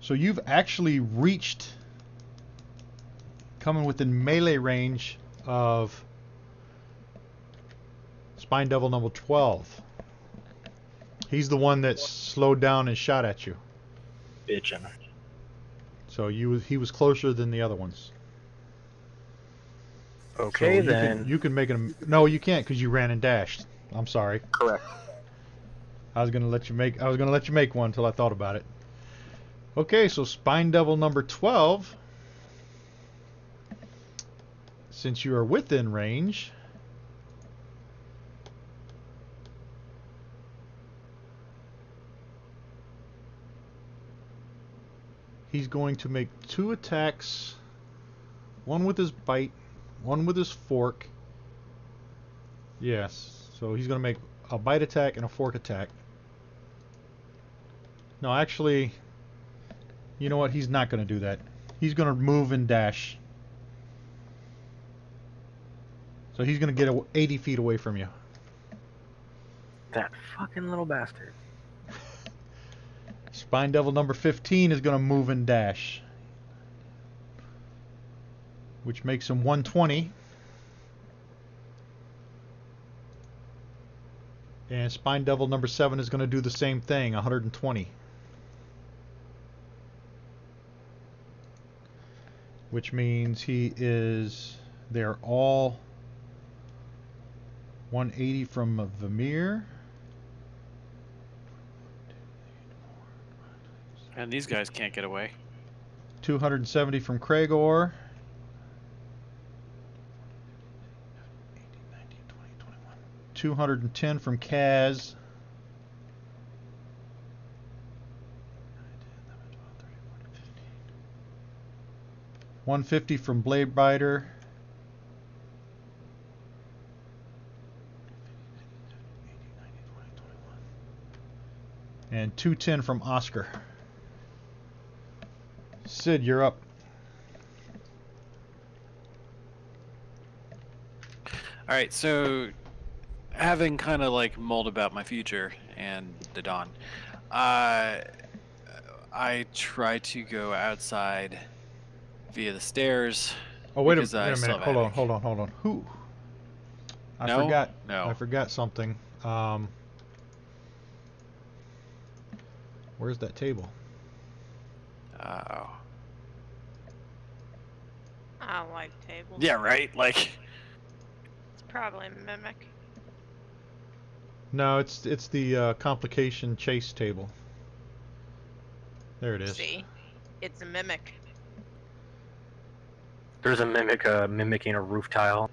So you've actually reached, coming within melee range of Spine Devil number 12. He's the one that slowed down and shot at you. Bitchin'. So he was closer than the other ones. Okay, so then. You can make him. No, you can't because you ran and dashed. I'm sorry. Correct. I was gonna let you make one until I thought about it. Okay, so Spine Devil number 12. Since you are within range, he's going to make 2 attacks. One with his bite, one with his fork. Yes, so he's going to make a bite attack and a fork attack. No, actually, you know what? He's not going to do that. He's going to move and dash. So he's going to get 80 feet away from you. That fucking little bastard. Spine Devil number 15 is going to move and dash, which makes him 120. And Spine Devil number 7 is going to do the same thing, 120. Which means they're all 180 from Vamir. And these guys can't get away. 270 from Cragor. 210 from Kaz. 150 from Blade Biter. And 210 from Oscar. Sid, you're up. All right, so having kind of like mulled about my future and the dawn, I try to go outside via the stairs. Oh, wait a because I minute. still have Hold on, attic. hold on, hold on. Who? I No? forgot. No. I forgot something. Where's that table? Oh. I don't like tables. Yeah, right? Like, It's probably a mimic. No, it's the complication chase table. There it is. See? It's a mimic. There's a mimic mimicking a roof tile.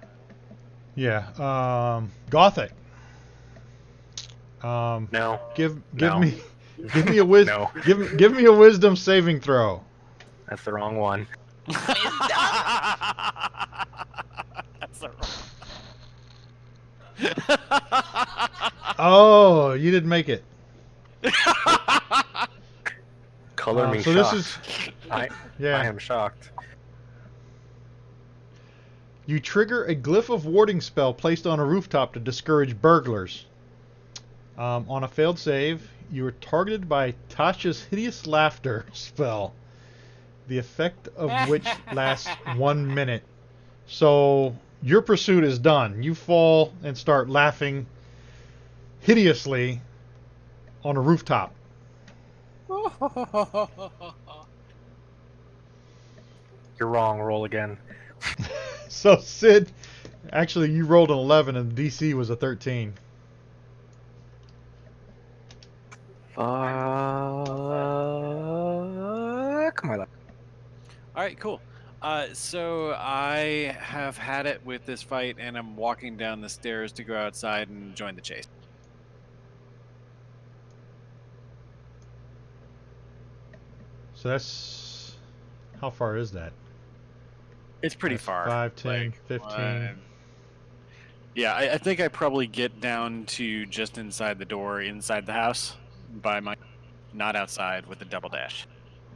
Yeah. Gothic. No. Give No. me give me a wisdom No. give me a wisdom saving throw. That's the wrong one. that's the wrong. Oh, you didn't make it. Color me so shocked. this is I yeah. am shocked. You trigger a glyph of warding spell placed on a rooftop to discourage burglars. On a failed save, you are targeted by Tasha's hideous laughter spell, the effect of which lasts 1 minute. So your pursuit is done. You fall and start laughing hideously on a rooftop. You're wrong. Roll again. So Sid, actually you rolled an 11 and DC was a 13. Fuck my life. All right, cool. So I have had it with this fight, and I'm walking down the stairs to go outside and join the chase. So that's, how far is that? It's pretty That's far. 5, 10, like, 15. Yeah, I think I probably get down to just inside the door, inside the house, by my, not outside with a double dash.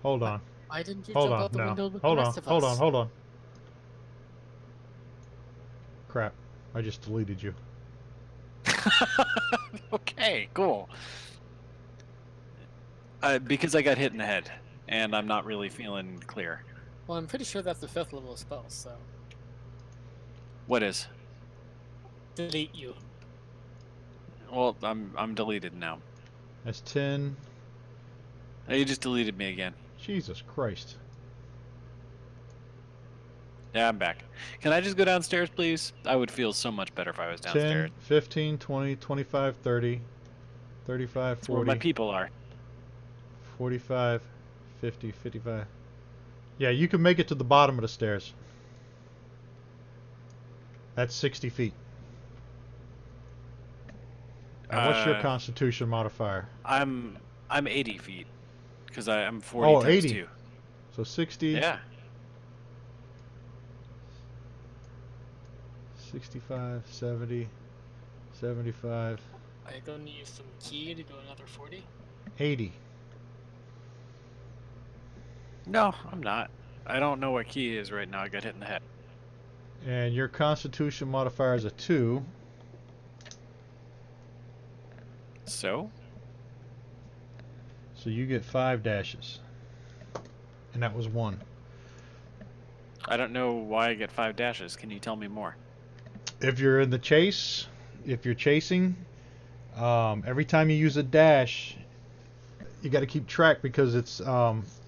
Hold on. Why didn't you Hold jump on. out the No. window with Hold the on. rest of Hold us? on. Hold on. Crap. I just deleted you. Okay, cool. Because I got hit in the head, and I'm not really feeling clear. Well, I'm pretty sure that's the 5th level spell, so What is? delete you. Well, I'm deleted now. That's 10. Oh, you just deleted me again. Jesus Christ. Yeah, I'm back. Can I just go downstairs, please? I would feel so much better if I was 10, downstairs. 15, 20, 25, 30, 35, That's where my 40, people are. 45, 50, 55. Yeah, you can make it to the bottom of the stairs. That's 60 feet. And what's your constitution modifier? I'm 80 feet because I'm 40 Oh, times 80. 2. So 60, Yeah. 65, 70, 75, Are you going to use some key to go another 40? 80. No, I'm not. I don't know what key is right now. I got hit in the head. And your constitution modifier is a 2. So? So you get 5 dashes. And that was 1. I don't know why I get 5 dashes. Can you tell me more? If you're in the chase, if you're chasing, every time you use a dash, you got to keep track because it's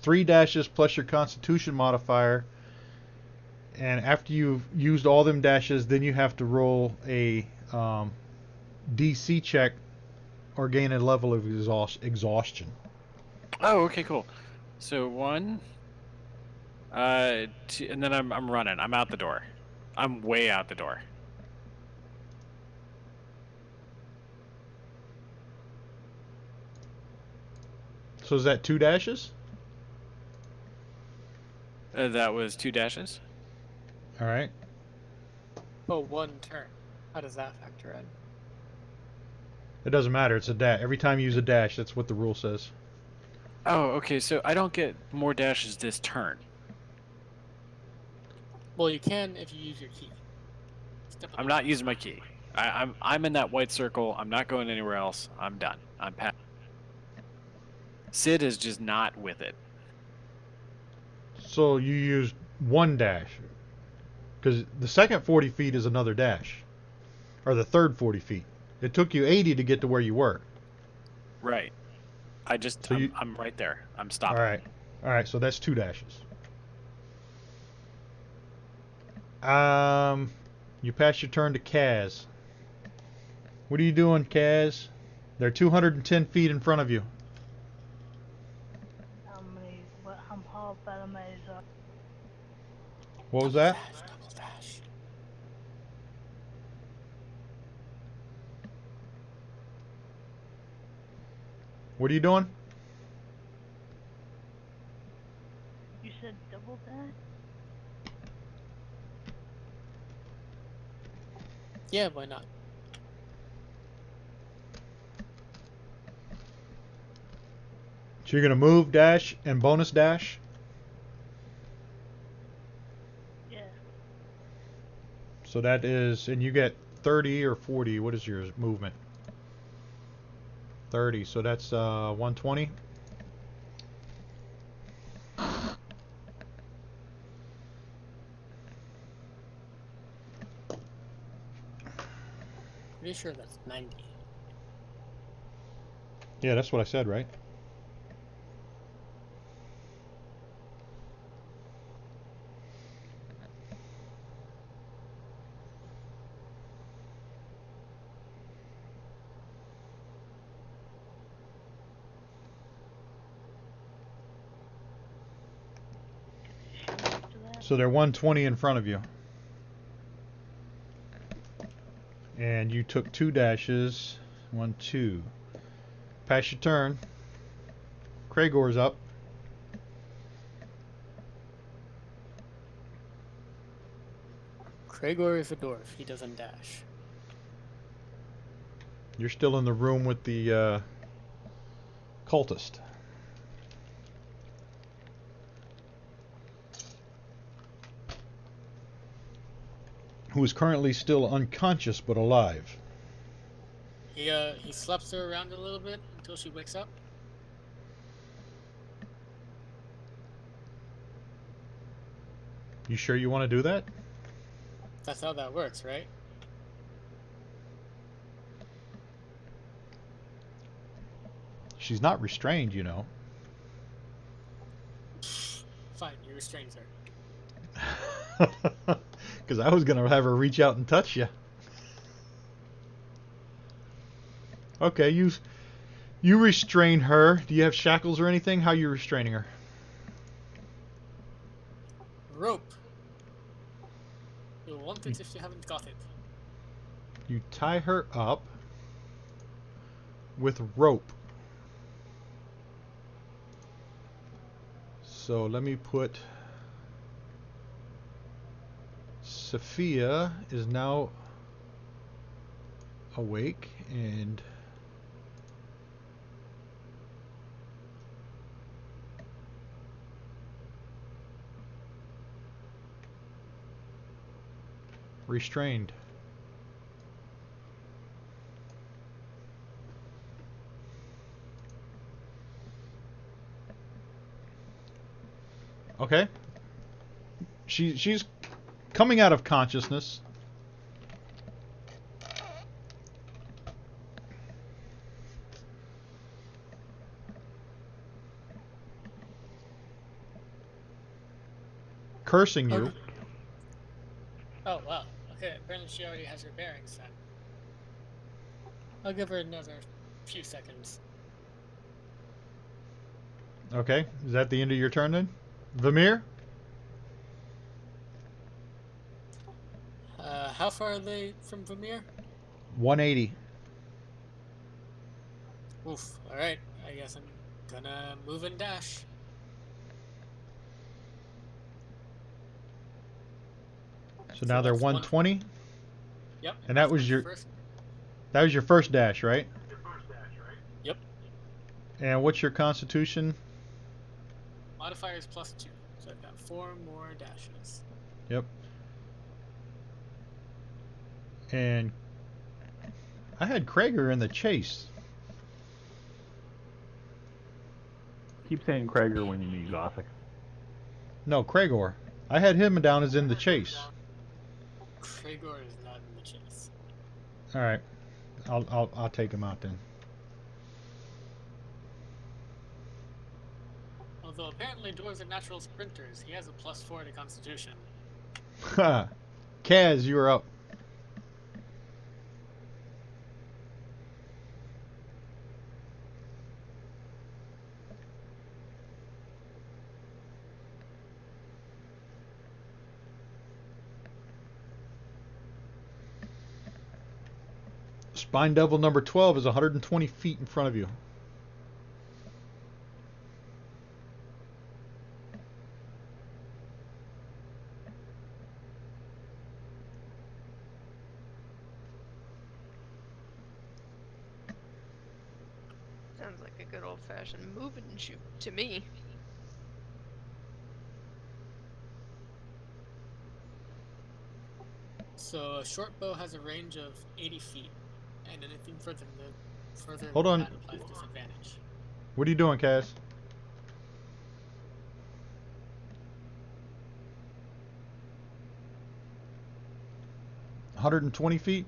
3 dashes plus your constitution modifier. And after you've used all them dashes, then you have to roll a DC check or gain a level of exhaustion. Oh, okay, cool. So 1, 2, and then I'm running. I'm out the door. I'm way out the door. So is that 2 dashes? That was 2 dashes. All right. Oh, 1 turn. How does that factor in? It doesn't matter. It's a dash. Every time you use a dash, that's what the rule says. Oh, okay. So I don't get more dashes this turn. Well, you can if you use your key. I'm not using my key. I'm in that white circle. I'm not going anywhere else. I'm done. I'm past. Sid is just not with it. So you used 1 dash. Because the second 40 feet is another dash. Or the third 40 feet. It took you 80 to get to where you were. Right. So I'm right there. I'm stopping. All right. All right, so that's 2 dashes. You pass your turn to Kaz. What are you doing, Kaz? They're 210 feet in front of you. How bad am I? What was that? Double dash. What are you doing? You said double dash? Yeah, why not? So you're gonna move, dash, and bonus dash. Yeah. So that is, and you get 30 or 40. What is your movement? 30. So that's 120. Pretty sure that's 90. Yeah, that's what I said, right? After that? So they're 120 in front of you. And you took 2 dashes. 1, 2. Pass your turn. Kraegor's up. Kraegor is a dwarf. He doesn't dash. You're still in the room with the cultist. Who is currently still unconscious but alive. He slaps her around a little bit until she wakes up. You sure you want to do that? That's how that works, right? She's not restrained, you know. Fine, you restrain her. Because I was going to have her reach out and touch you. Okay, you restrain her. Do you have shackles or anything? How are you restraining her? Rope. You'll want it if you haven't got it. You tie her up with rope. So let me put... Sophia is now awake and... restrained. Okay. She's coming out of consciousness. Cursing you. Okay. Oh, wow. Okay, apparently she already has her bearings then. I'll give her another few seconds. Okay. Is that the end of your turn then? Vamir? How far are they from Vamir? 180. Oof, alright. I guess I'm gonna move and dash. So now they're that's 120. Yep. And that that's was my your first. that was your first dash, right? Yep. And what's your constitution? Modifier is +2, so I've got 4 more dashes. Yep. And I had Krager in the chase. Keep saying Krager when you meet Gothic. No, Kragor. I had him down as in the chase. Kraegor is not in the chase. All right. I'll take him out then. Well, Although apparently dwarves are natural sprinters, he has a +4 to Constitution. Kaz, you're up. Spine Devil number 12 is 120 feet in front of you. Sounds like a good old-fashioned move and shoot to me. So a short bow has a range of 80 feet, and anything further Hold than on. that implies disadvantage. What are you doing, Kaz? $120 feet?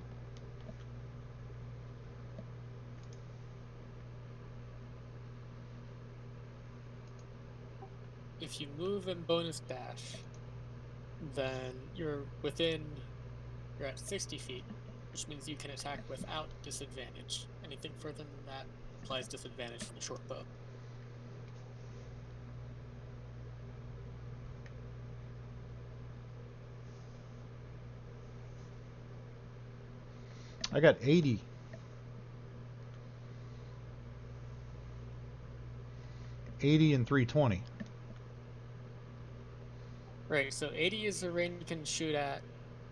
If you move and bonus dash, then you're at 60 feet, which means you can attack without disadvantage. Anything further than that applies disadvantage from the short bow. I got 80. 80 and 320. Right, so 80 is the range you can shoot at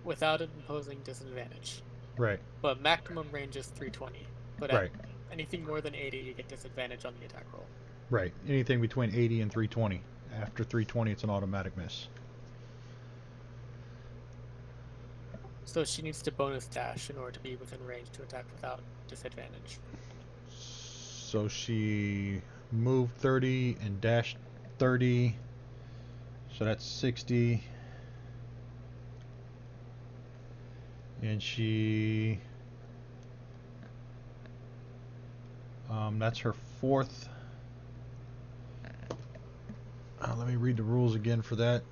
without imposing disadvantage. Right. But maximum range is 320. But Right. at anything more than 80, you get disadvantage on the attack roll. Right. Anything between 80 and 320. After 320, it's an automatic miss. So she needs to bonus dash in order to be within range to attack without disadvantage. So she moved 30 and dashed 30. So that's 60. And she... that's her fourth. Let me read the rules again for that.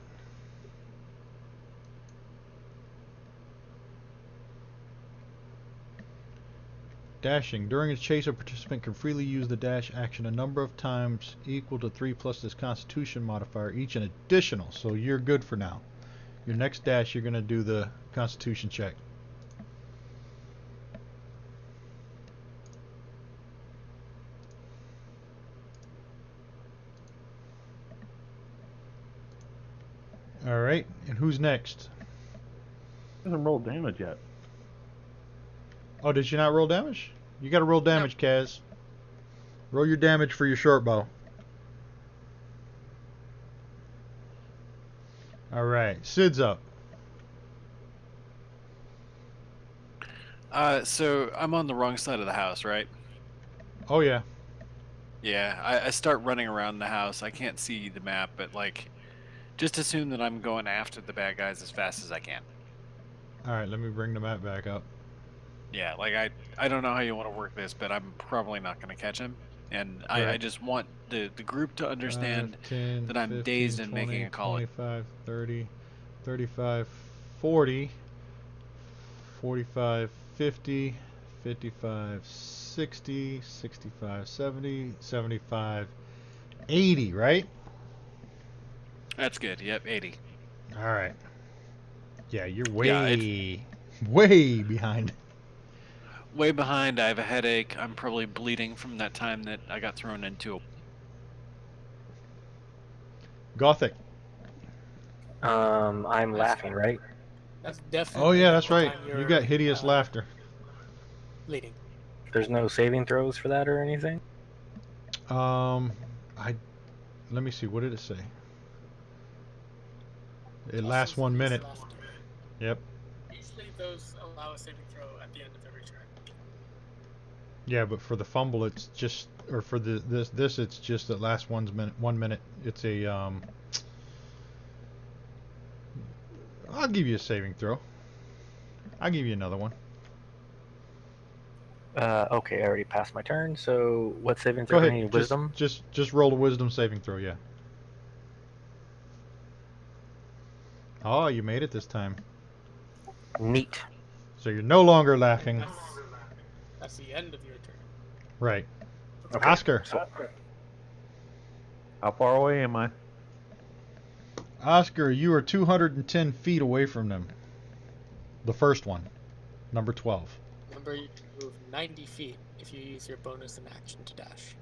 Dashing. During its chase, a participant can freely use the dash action a number of times equal to 3 plus this Constitution modifier, each an additional. So you're good for now. Your next dash, you're going to do the Constitution check. Alright, and who's next? Hasn't rolled damage yet. Oh, did you not roll damage? You got to roll damage, Kaz. Roll your damage for your short bow. Alright, Sid's up. So I'm on the wrong side of the house, right? Oh, yeah. Yeah, I start running around the house. I can't see the map, but like, just assume that I'm going after the bad guys as fast as I can. Alright, let me bring the map back up. Yeah, like I don't know how you want to work this, but I'm probably not going to catch him. And I Right. just want the group to understand 5, 10, that I'm 15, dazed and 20, making a call. 25, 30, 35, 40, 45, 50, 55, 60, 65, 70, 75, 80, right? That's good. Yep, 80. Alright. Yeah, you're Yeah, way behind. Way behind. I have a headache. I'm probably bleeding from that time that I got thrown into a... Gothic. I'm laughing, right? That's definitely. Oh yeah, that's the right. time You you're, got hideous laughter. Bleeding. There's no saving throws for that or anything? Let me see. What did it say? It Also lasts 1 hideous minute. laughter. Yep. Usually those allow a saving throw at the end of every turn. Yeah, but for the fumble, it's just, or for this, it's just that last 1 minute. It's a I'll give you a saving throw. I'll give you another one. Okay, I already passed my turn, so what saving Go throw? ahead. Any wisdom? Just roll a wisdom saving throw. Yeah. Oh, you made it this time. Neat. So you're no longer laughing. That's the end of your turn. Right. Okay. Oscar. So, How far away am I? Oscar, you are 210 feet away from them. The first one. Number 12. Remember, you can move 90 feet if you use your bonus in action to dash.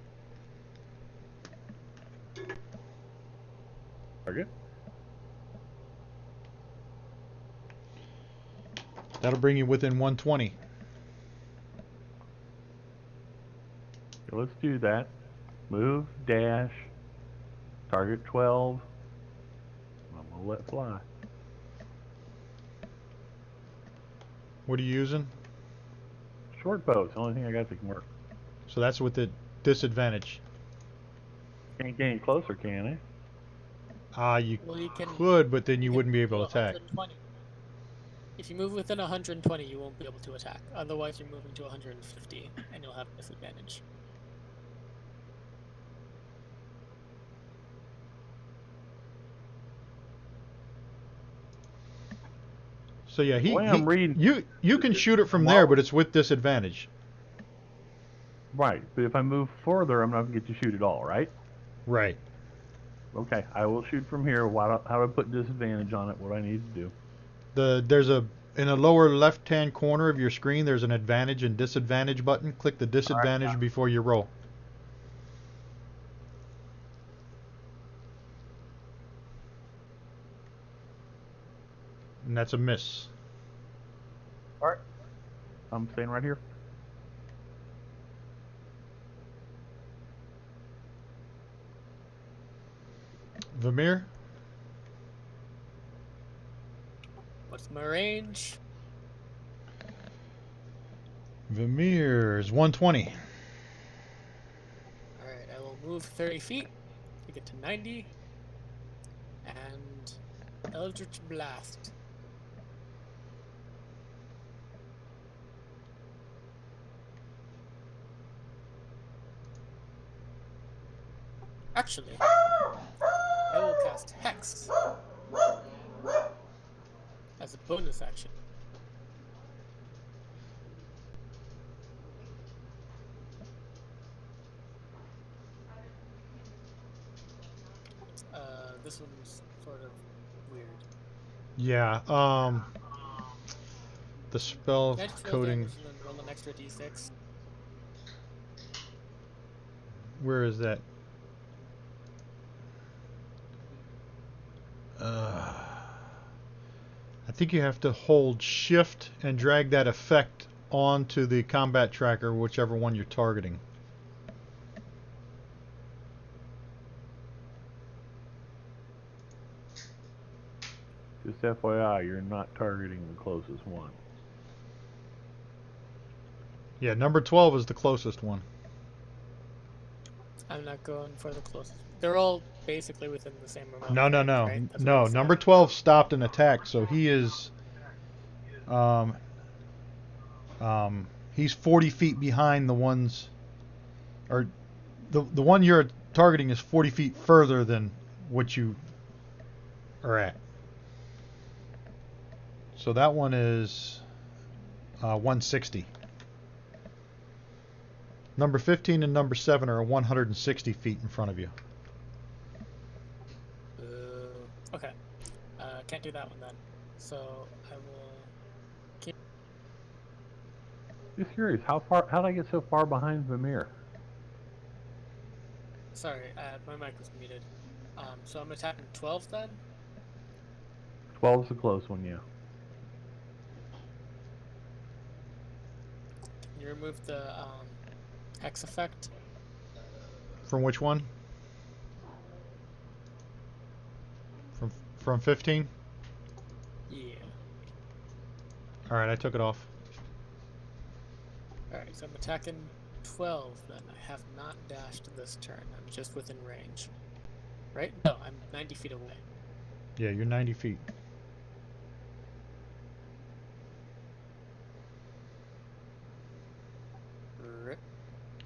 Target. That'll bring you within 120. So let's do that. Move, dash, target 12. I'm gonna let fly. What are you using? Short bow. It's the only thing I got that can work. So that's with the disadvantage. Can't get any closer, can I? You Well, you can. could, but then you can wouldn't be move able to attack. 120. If you move within 120, you won't be able to attack. Otherwise, you're moving to 150, and you'll have disadvantage. So yeah, The way I'm reading, you can shoot it from there, but it's with disadvantage. right? But if I move further, I'm not gonna get to shoot at all, right? Right. Okay, I will shoot from here. How do I put disadvantage on it? What I need to do? There's a in the lower left-hand corner of your screen. There's an advantage and disadvantage button. Click the disadvantage before you roll. And that's a miss. All right. I'm staying right here. Vamir, What's my range? Vamir is 120. Alright, I will move 30 feet to get to 90. And Eldritch Blast. Actually, I will cast Hex as a bonus action. This one's sort of weird. Yeah. The spell Can I just roll coding. damage and then roll an extra d6? Where is that? I think you have to hold shift and drag that effect onto the combat tracker, whichever one you're targeting. Just FYI, you're not targeting the closest one. Yeah, number 12 is the closest one. I'm not going for the closest. They're all basically within the same amount. No, no, range, no, right? That's what no. you said. Number 12 stopped and attacked, so he is, he's 40 feet behind the ones, or the one you're targeting is 40 feet further than what you are at. So that one is 160. Number 15 and number 7 are 160 feet in front of you. Okay. Can't do that one then. So I will. Just curious, how did I get so far behind Vamir? Sorry, my mic was muted. So I'm attacking 12 then? 12's a close one, yeah. Can you remove the Hex effect? From which one? From 15? Yeah. Alright, I took it off. Alright, so I'm attacking 12 then. I have not dashed this turn. I'm just within range. Right? No, I'm 90 feet away. Yeah, you're 90 feet. Rip.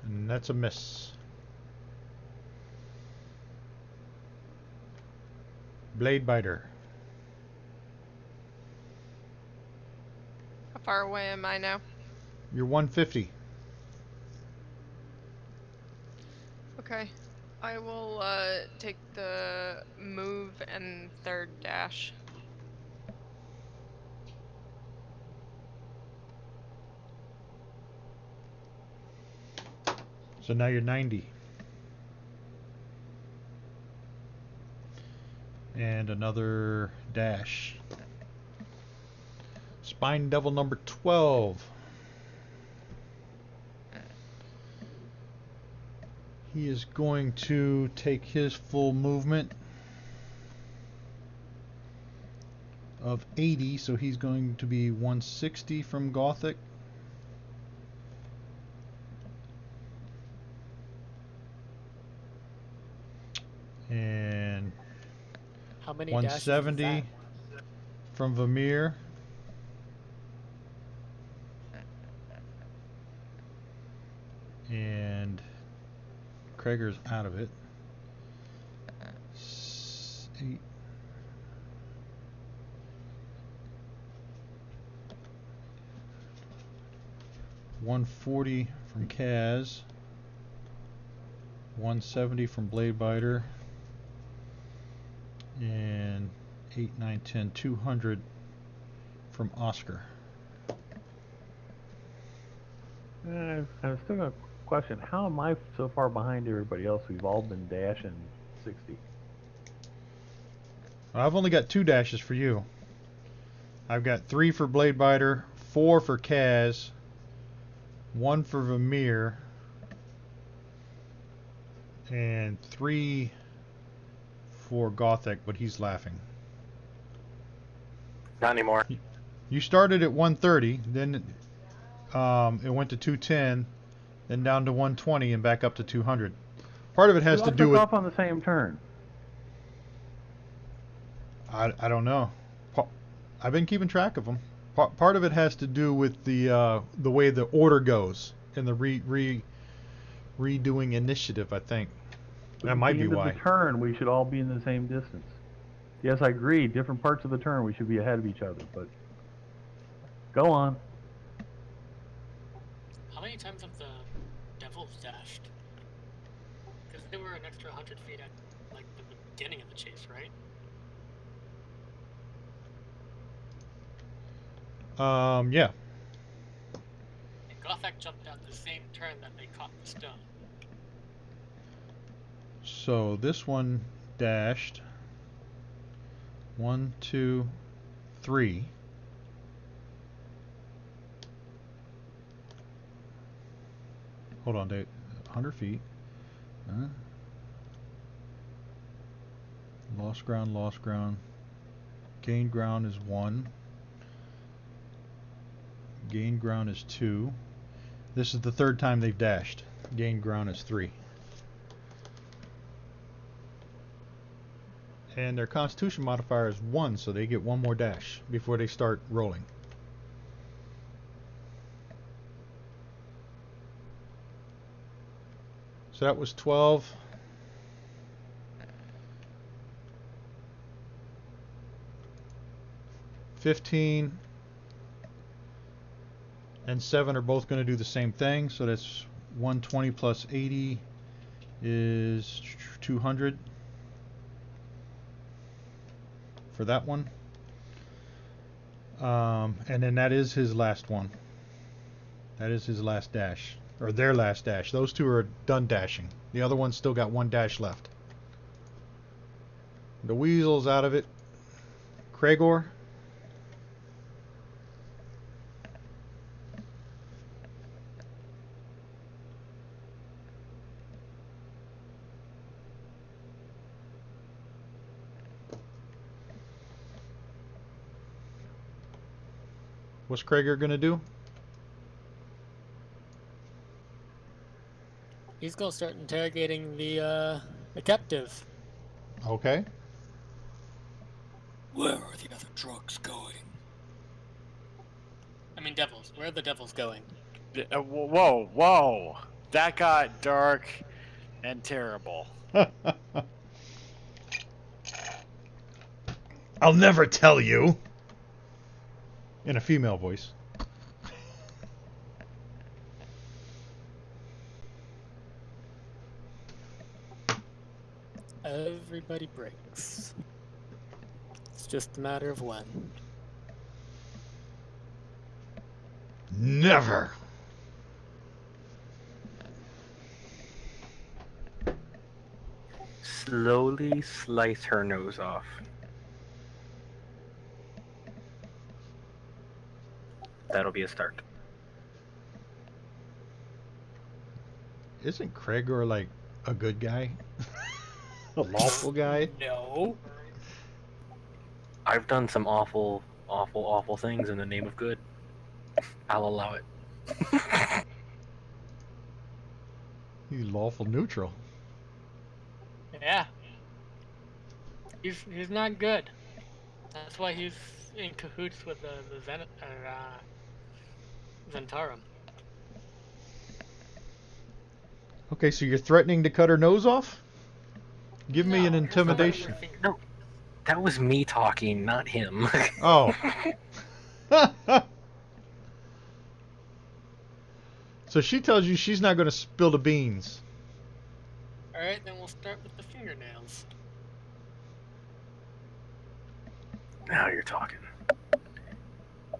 And that's a miss. Blade Biter. far away am I now? You're 150. Okay. I will take the move and third dash. So now you're 90. And another dash. Spine Devil number 12. He is going to take his full movement of 80, so he's going to be 160 from Gothic. And How many dashes is 170 that? from Vamir. And Krager's out of it. 8. $140 from Kaz. 170 from Blade Biter. And 8, 9, 10, 200 from Oscar. I've still got a question. How am I so far behind everybody else? We've all been dashing 60. I've only got 2 dashes for you. I've got 3 for Blade Biter, 4 for Kaz, 1 for Vamir, and 3 for Gothic, but he's laughing. Not anymore. You started at 130, then it went to 210, then down to 120, and back up to 200. Part of it has We to all do took with... off on the same turn. I don't know. I've been keeping track of them. Part of it has to do with the way the order goes in the redoing initiative, I think. But That at might the be end why. of the turn, we should all be in the same distance. Yes, I agree. Different parts of the turn, we should be ahead of each other. But go on. How many times have the devils dashed? Because they were an extra 100 feet at like the beginning of the chase, right? Yeah. And Gothak jumped out the same turn that they caught the stone. So this one dashed 1, 2, 3. Hold on, Dave. 100 feet. Lost ground, lost ground. Gained ground is 1. Gained ground is 2. This is the third time they've dashed. Gained ground is 3. And their constitution modifier is 1, so they get 1 more dash before they start rolling. So that was 12. $15 and 7 are both going to do the same thing, so that's 120 plus 80 is 200 for that one. And then that is his last one. That is his last dash, or their last dash. Those two are done dashing. The other one's still got 1 dash left. The weasel's out of it. Kragor. What's Kragor gonna do? He's gonna start interrogating the captive. Okay. Where are the other drugs going? I mean, devils. Where are the devils going? Whoa, whoa. That got dark and terrible. I'll never tell you. In a female voice. Everybody breaks. It's just a matter of when. Never. Slowly slice her nose off. That'll be a start. Isn't Krager like a good guy? A lawful guy? No. I've done some awful, awful, awful things in the name of good. I'll allow it. He's lawful neutral. Yeah. He's not good. That's why he's in cahoots with the Zentarum. Okay, so you're threatening to cut her nose off? Give me an No, you're cutting intimidation. your finger. No, that was me talking, not him. Oh. So she tells you she's not going to spill the beans. Alright, then we'll start with the fingernails. Now you're talking.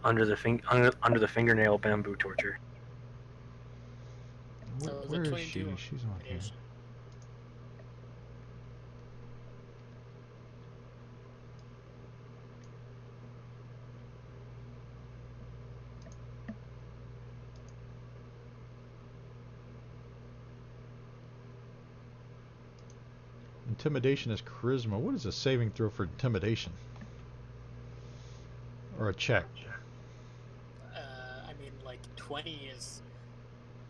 Under the fingernail bamboo torture. So Where, the where is 22 she? She's on here. radiation. Intimidation is charisma. What is a saving throw for intimidation? Or a check? I mean, like, 20 is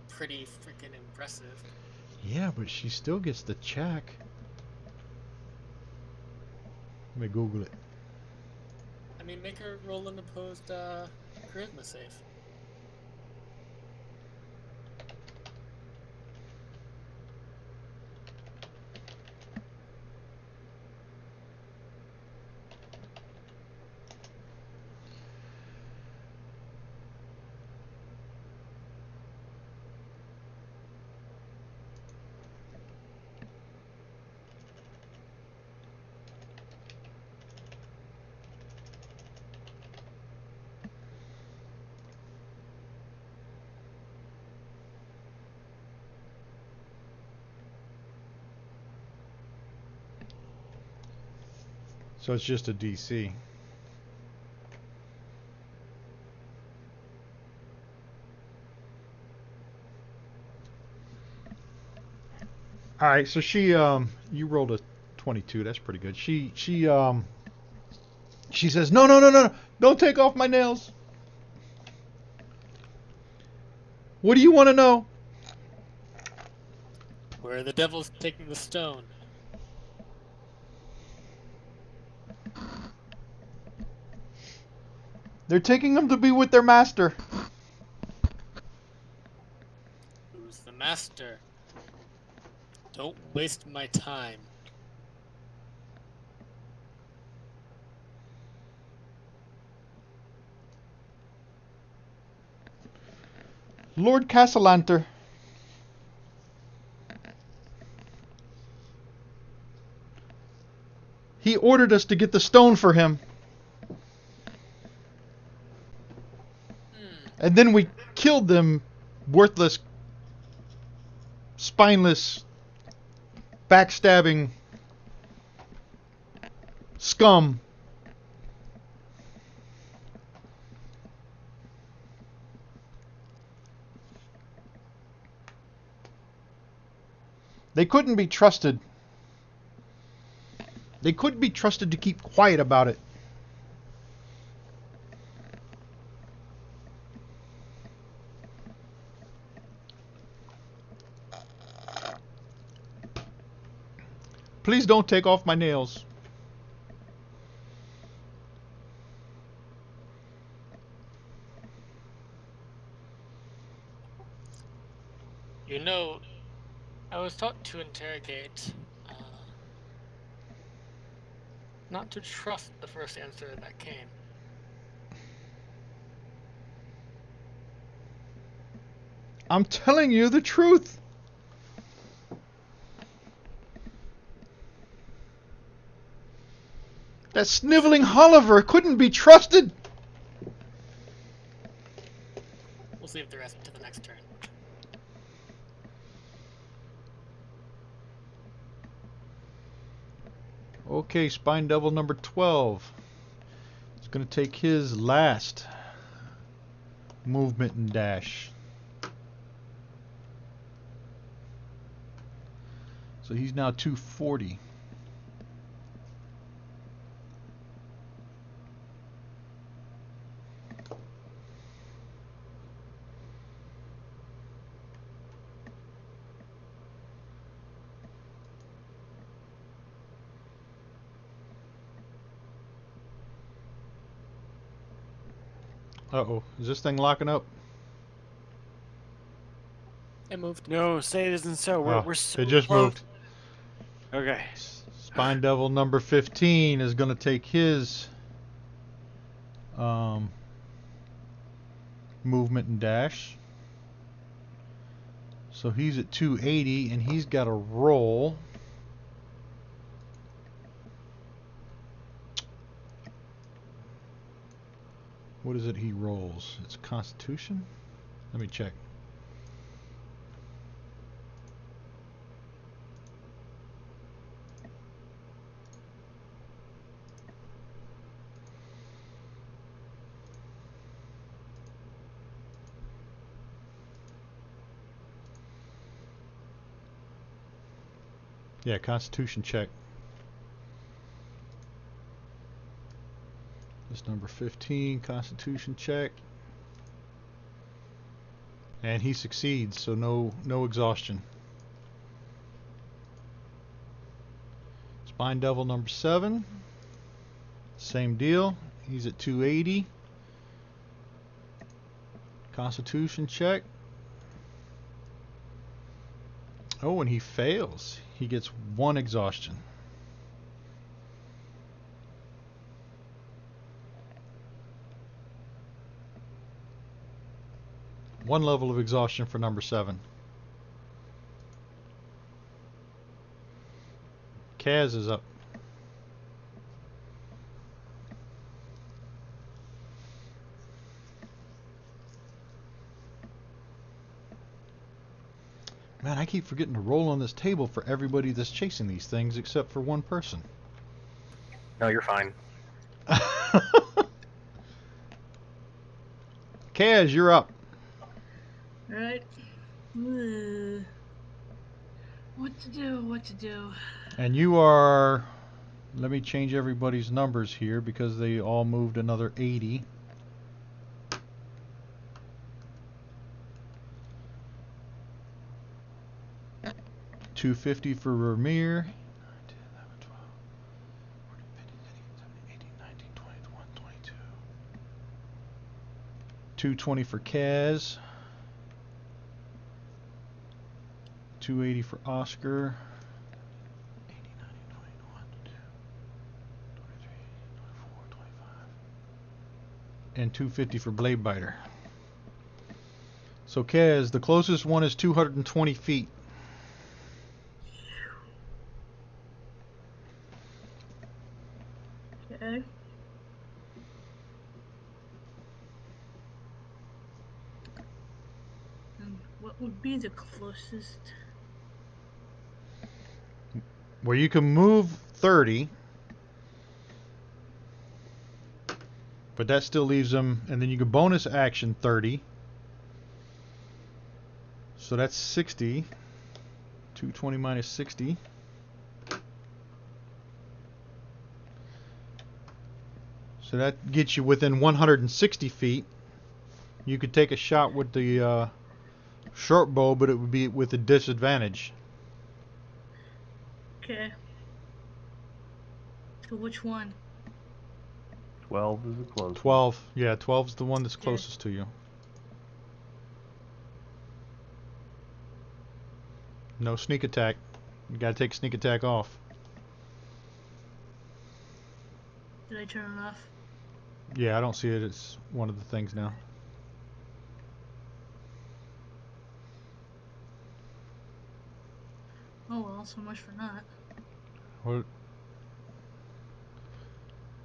pretty freaking impressive. Yeah, but she still gets the check. Let me Google it. I mean, make her roll an opposed charisma save. So it's just a DC. All right, so she you rolled a 22. That's pretty good. She says, "No, no, no, no. Don't take off my nails." What do you want to know? Where the devil's taking the stone. They're taking them to be with their master. Who's the master? Don't waste my time. Lord Castellanter. He ordered us to get the stone for him. And then we killed them, worthless, spineless, backstabbing scum. They couldn't be trusted. They couldn't be trusted to keep quiet about it. Please don't take off my nails. You know, I was taught to interrogate, not to trust the first answer that came. I'm telling you the truth. That sniveling Oliver couldn't be trusted. We'll save the rest to the next turn. Okay, Spine Devil number 12. He's going to take his last movement and dash. So he's now 240. Uh-oh, is this thing locking up? It moved. No, say it isn't so. We're so it just close. moved. Okay. Spine Devil number 15 is going to take his movement and dash. So he's at 280 and he's got a roll. What is it he rolls? It's Constitution? Let me check. Yeah, Constitution check. This number 15, Constitution check. And he succeeds, so no exhaustion. Spine Devil number 7. Same deal. He's at 280. Constitution check. Oh, and he fails. He gets 1 exhaustion. One level of exhaustion for number 7. Kaz is up. Man, I keep forgetting to roll on this table for everybody that's chasing these things except for one person. No, you're fine. Kaz, you're up. Alright. What to do? What to do? And you are... Let me change everybody's numbers here because they all moved another 80. $250 for Vermeer. 220 for Kaz. 280 for Oscar. 80, 90, 21, 23, 24, 25. And 250 for Blade Biter. So Kaz, the closest one is 220 feet. Okay. And what would be the closest? Well, you can move 30. But that still leaves them, and then you can bonus action 30. So that's 60. 220 minus 60. So that gets you within 160 feet. You could take a shot with the short bow, but it would be with a disadvantage. Okay. So which one? 12 is the closest. 12. Yeah, 12 is the one that's Okay. closest to you. No sneak attack. You gotta take sneak attack off. Did I turn it off? Yeah, I don't see it as one of the things now. Oh well, so much for not. What?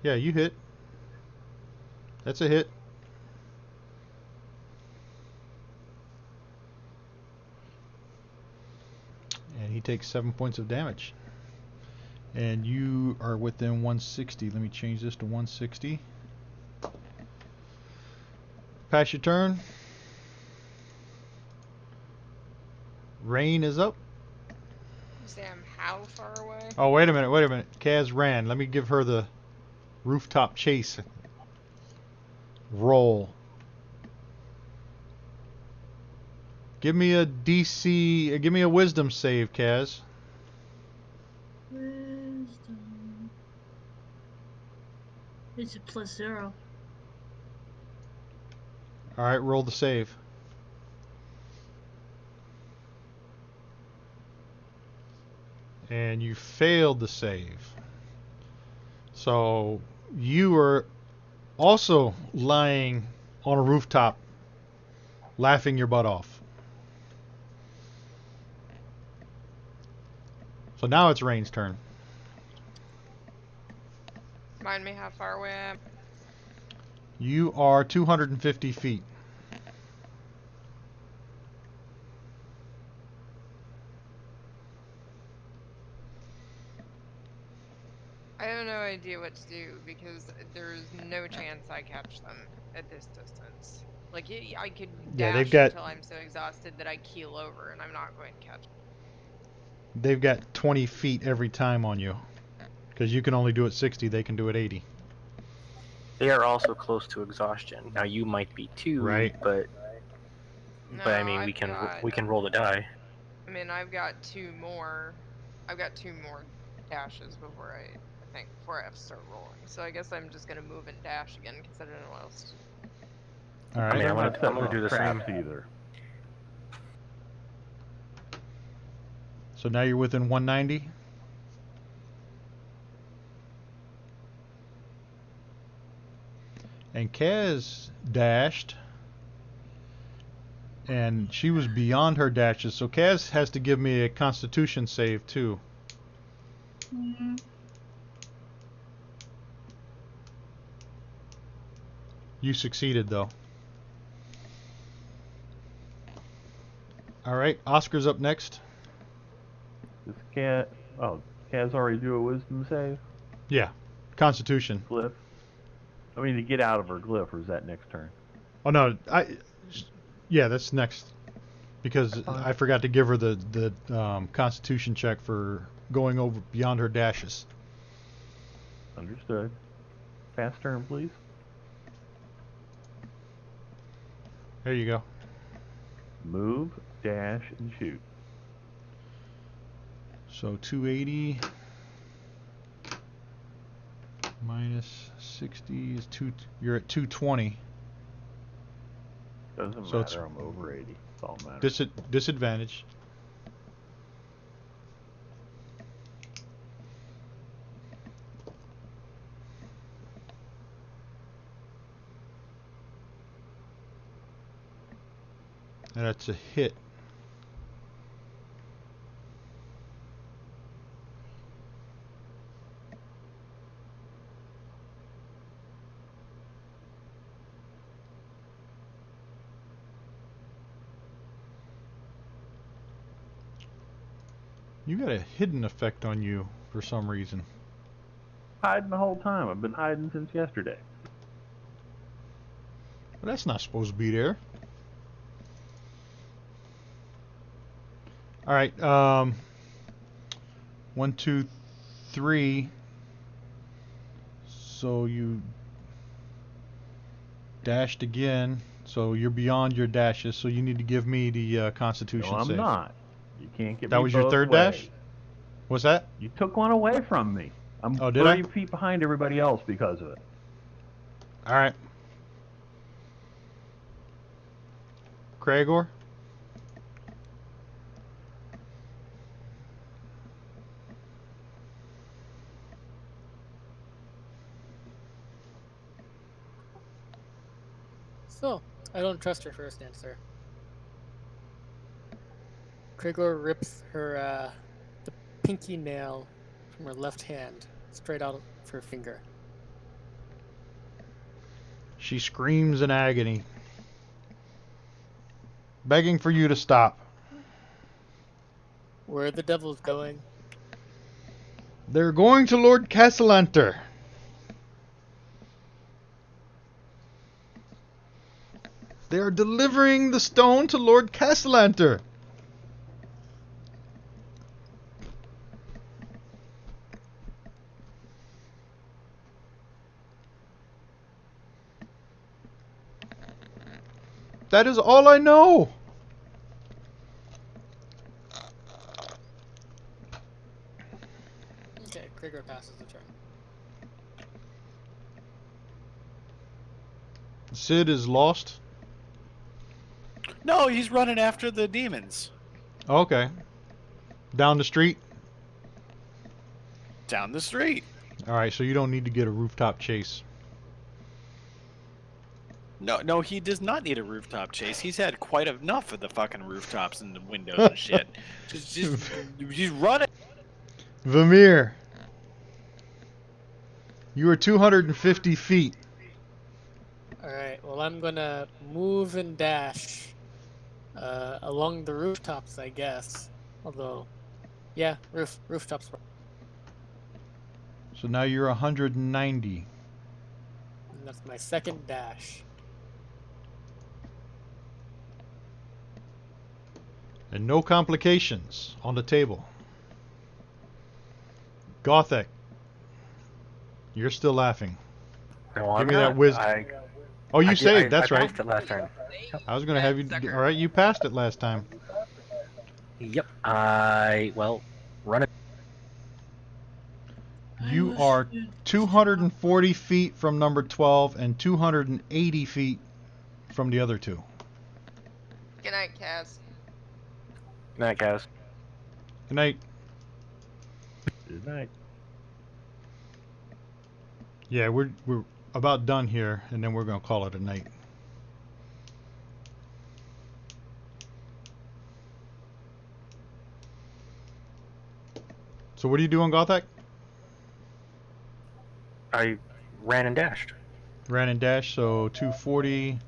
Yeah, you hit. That's a hit. And he takes 7 points of damage. And you are within 160. Let me change this to 160. Pass your turn. Rain is up. Sam, how far away? Oh, wait a minute. Kaz ran. Let me give her the rooftop chase roll. Give me a DC. Give me a wisdom save, Kaz. Wisdom. It's a +0. All right, roll the save. And you failed the save. So you are also lying on a rooftop, laughing your butt off. So now it's Rain's turn. Remind me how far away I am. You are 250 feet. I have no idea what to do because there's no chance I catch them at this distance. Like, I could Yeah, dash they've got until I'm so exhausted that I keel over, and I'm not going to catch them. they've got 20 feet every time on you. Because you can only do it 60, they can do it 80. They are also close to exhaustion. Now you might be too, Right. but No, I mean I've got, we can roll the die. I mean, I've got two more dashes before I think before I have to start rolling. So I guess I'm just gonna move and dash again because I don't know what else to do. All I right. mean, They're I'm not gonna setting do the off same. traps either. So now you're within 190. And Kaz dashed. And she was beyond her dashes. So Kaz has to give me a constitution save too. Mm-hmm. You succeeded though. All right, Oscar's up next. This cat. Oh, Kaz already do a wisdom save. Yeah, constitution. Glyph. I mean, to get out of her glyph, or is that next turn? Oh no, yeah, that's next. Because I forgot to give her the constitution check for going over beyond her dashes. Understood. Pass turn, please. There you go. Move, dash, and shoot. So 280 minus 60 is you're at 220. Doesn't So it's matter. I'm over 80. That's all that matters. Disadvantage. And that's a hit. You got a hidden effect on you for some reason. Hiding the whole time. I've been hiding since yesterday. But that's not supposed to be there. All right. 1, 2, 3. So you dashed again. So you're beyond your dashes. So you need to give me the Constitution No, I'm save. not. You can't get me That was your both third ways. dash? What's that? You took one away from me. I'm Oh, did I? 30 feet behind everybody else because of it. All right. Cragor? So, I don't trust her first answer. Krigor rips her the pinky nail from her left hand straight out of her finger. She screams in agony, begging for you to stop. Where are the devils going? They're going to Lord Castellanter. They are delivering the stone to Lord Castellanter. That is all I know. Okay, Krieger passes the turn. Sid is lost. No, he's running after the demons. Okay. Down the street. Down the street. Alright, so you don't need to get a rooftop chase. No, he does not need a rooftop chase. He's had quite enough of the fucking rooftops and the windows and shit. He's running. Vamir. You are 250 feet. Alright, well, I'm gonna move and dash along the rooftops, I guess. Although, yeah, rooftops. So now you're 190. And that's my second dash. And no complications on the table. Gothic. You're still laughing. No, Give I'm me not. that wisdom. Oh, you saved. That's I right. passed it last turn. I was going to have you... Sucker. All right, you passed it last time. Yep. Run it. You are 240 feet from number 12 and 280 feet from the other two. Good night, Kaz. Good night, guys. Good night. Good night. Yeah, we're about done here, and then we're going to call it a night. So what are you doing, Gothic? I ran and dashed. Ran and dash, so 240.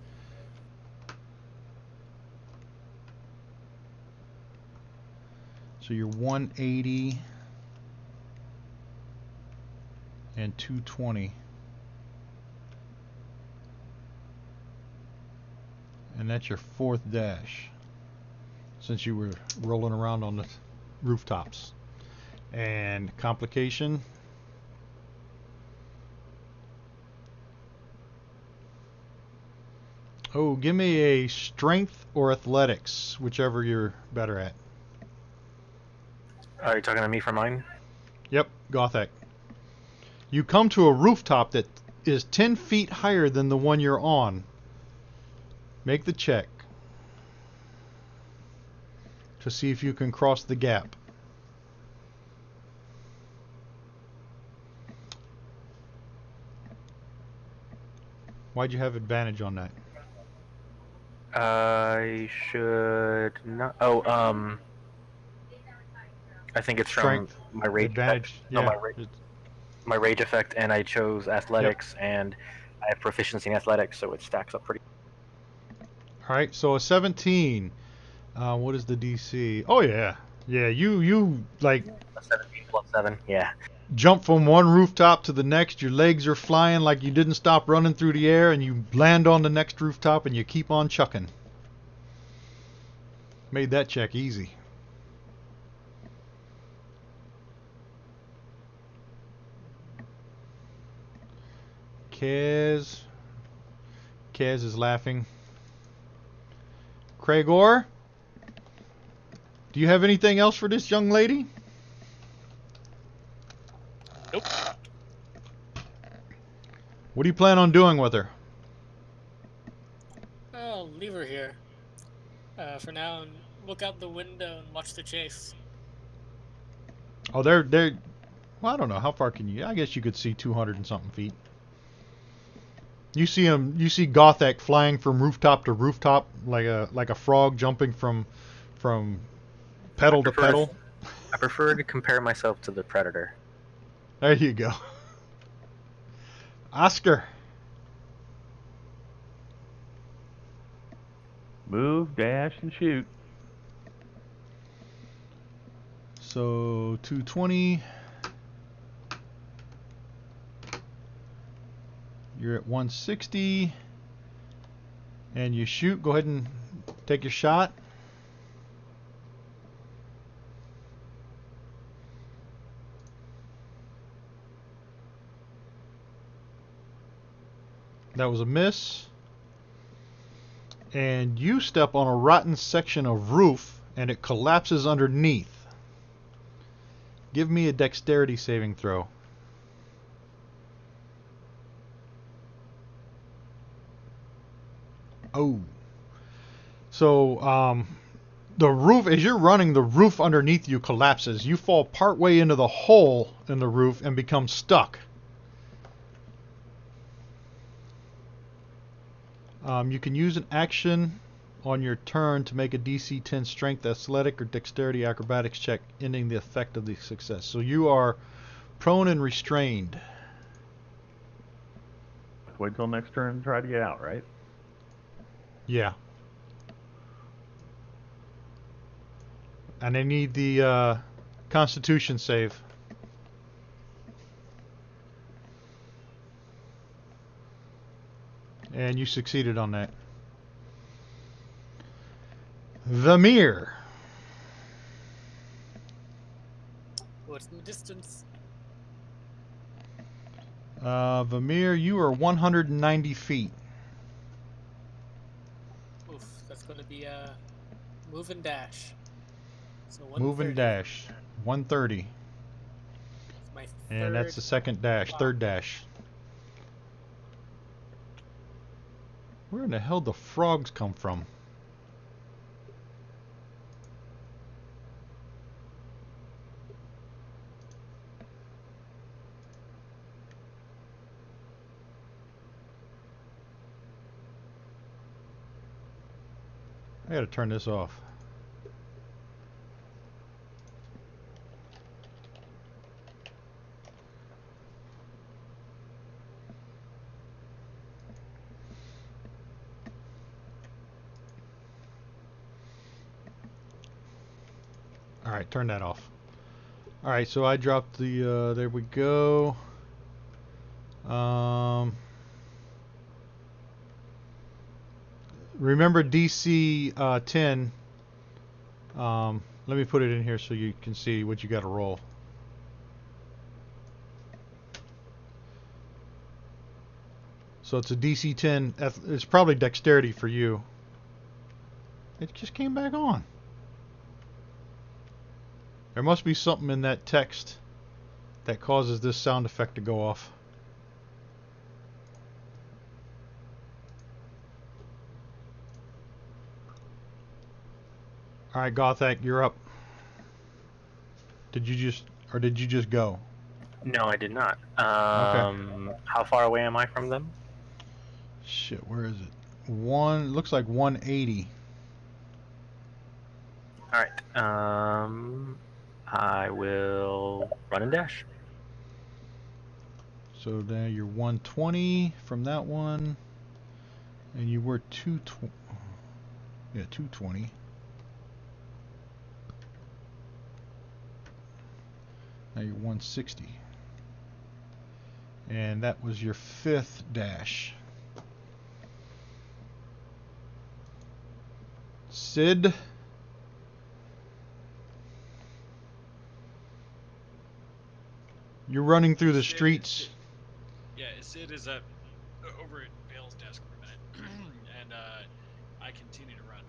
So you're 180 and 220. And that's your fourth dash, since you were rolling around on the rooftops. And complication. Oh, give me a strength or athletics, whichever you're better at. Are you talking to me for mine? Yep, Gothic. You come to a rooftop that is 10 feet higher than the one you're on. Make the check to see if you can cross the gap. Why'd you have advantage on that? I should not. Oh, I think it's Strength, from my rage advantage. effect. Yeah. No, my rage effect, and I chose athletics, and I have proficiency in athletics, so it stacks up pretty. All right, so a 17. What is the DC? Oh yeah, yeah. You like A 17 plus 7. Yeah. jump from one rooftop to the next. Your legs are flying like you didn't stop running through the air, and you land on the next rooftop, and you keep on chucking. Made that check easy. Kaz is laughing. Craigor, do you have anything else for this young lady? Nope. What do you plan on doing with her? I'll leave her here. For now, and look out the window and watch the chase. Oh, they're. Well, I don't know. How far can you? I guess you could see 200 and something feet. You see him. You see Gothic flying from rooftop to rooftop like a frog jumping from pedal to pedal. I prefer to compare myself to the Predator. There you go. Oscar. Move, dash, and shoot. So 220. You're at 160. And you shoot. Go ahead and take your shot. That was a miss. And you step on a rotten section of roof and it collapses underneath. Give me a dexterity saving throw. Oh. So, the roof, as you're running, the roof underneath you collapses. You fall partway into the hole in the roof and become stuck. You can use an action on your turn to make a DC 10 strength, athletic, or dexterity acrobatics check, ending the effect of the success. So you are prone and restrained. Wait till next turn and try to get out, right? Yeah. And I need the Constitution save. And you succeeded on that. Vamir. What's in the distance? Vamir, you are 190 feet. Oof, that's going to be a move and dash. So Move and 130. dash. 130. It's my And that's the second dash. block. Third dash. Where in the hell do frogs come from? I gotta turn this off. Alright, turn that off. Alright, so I dropped the, there we go. Remember DC 10. Let me put it in here so you can see what you got to roll. So it's a DC 10. It's probably dexterity for you. It just came back on. There must be something in that text that causes this sound effect to go off. Alright, Gothak, you're up. Did you just go? No, I did not. Okay. How far away am I from them? Shit, where is it? Looks like 180. Alright. I will run and dash. So now you're 120 from that one. And you were 220. Yeah, 220. Now you're 160. And that was your fifth dash. Sid. You're running through the streets. Yeah, Sid is over at Vale's desk for a minute, and I continue to run.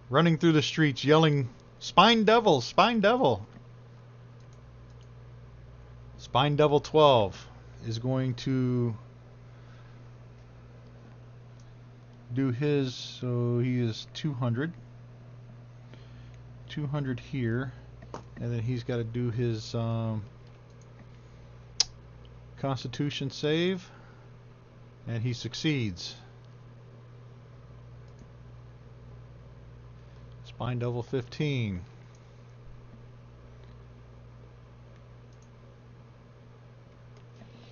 Running through the streets, yelling, "Spine Devil! Spine Devil!" Spine Devil 12 is going to do his, so he is 200. 200 here, and then he's got to do his Constitution save, and he succeeds. Spine Devil 15.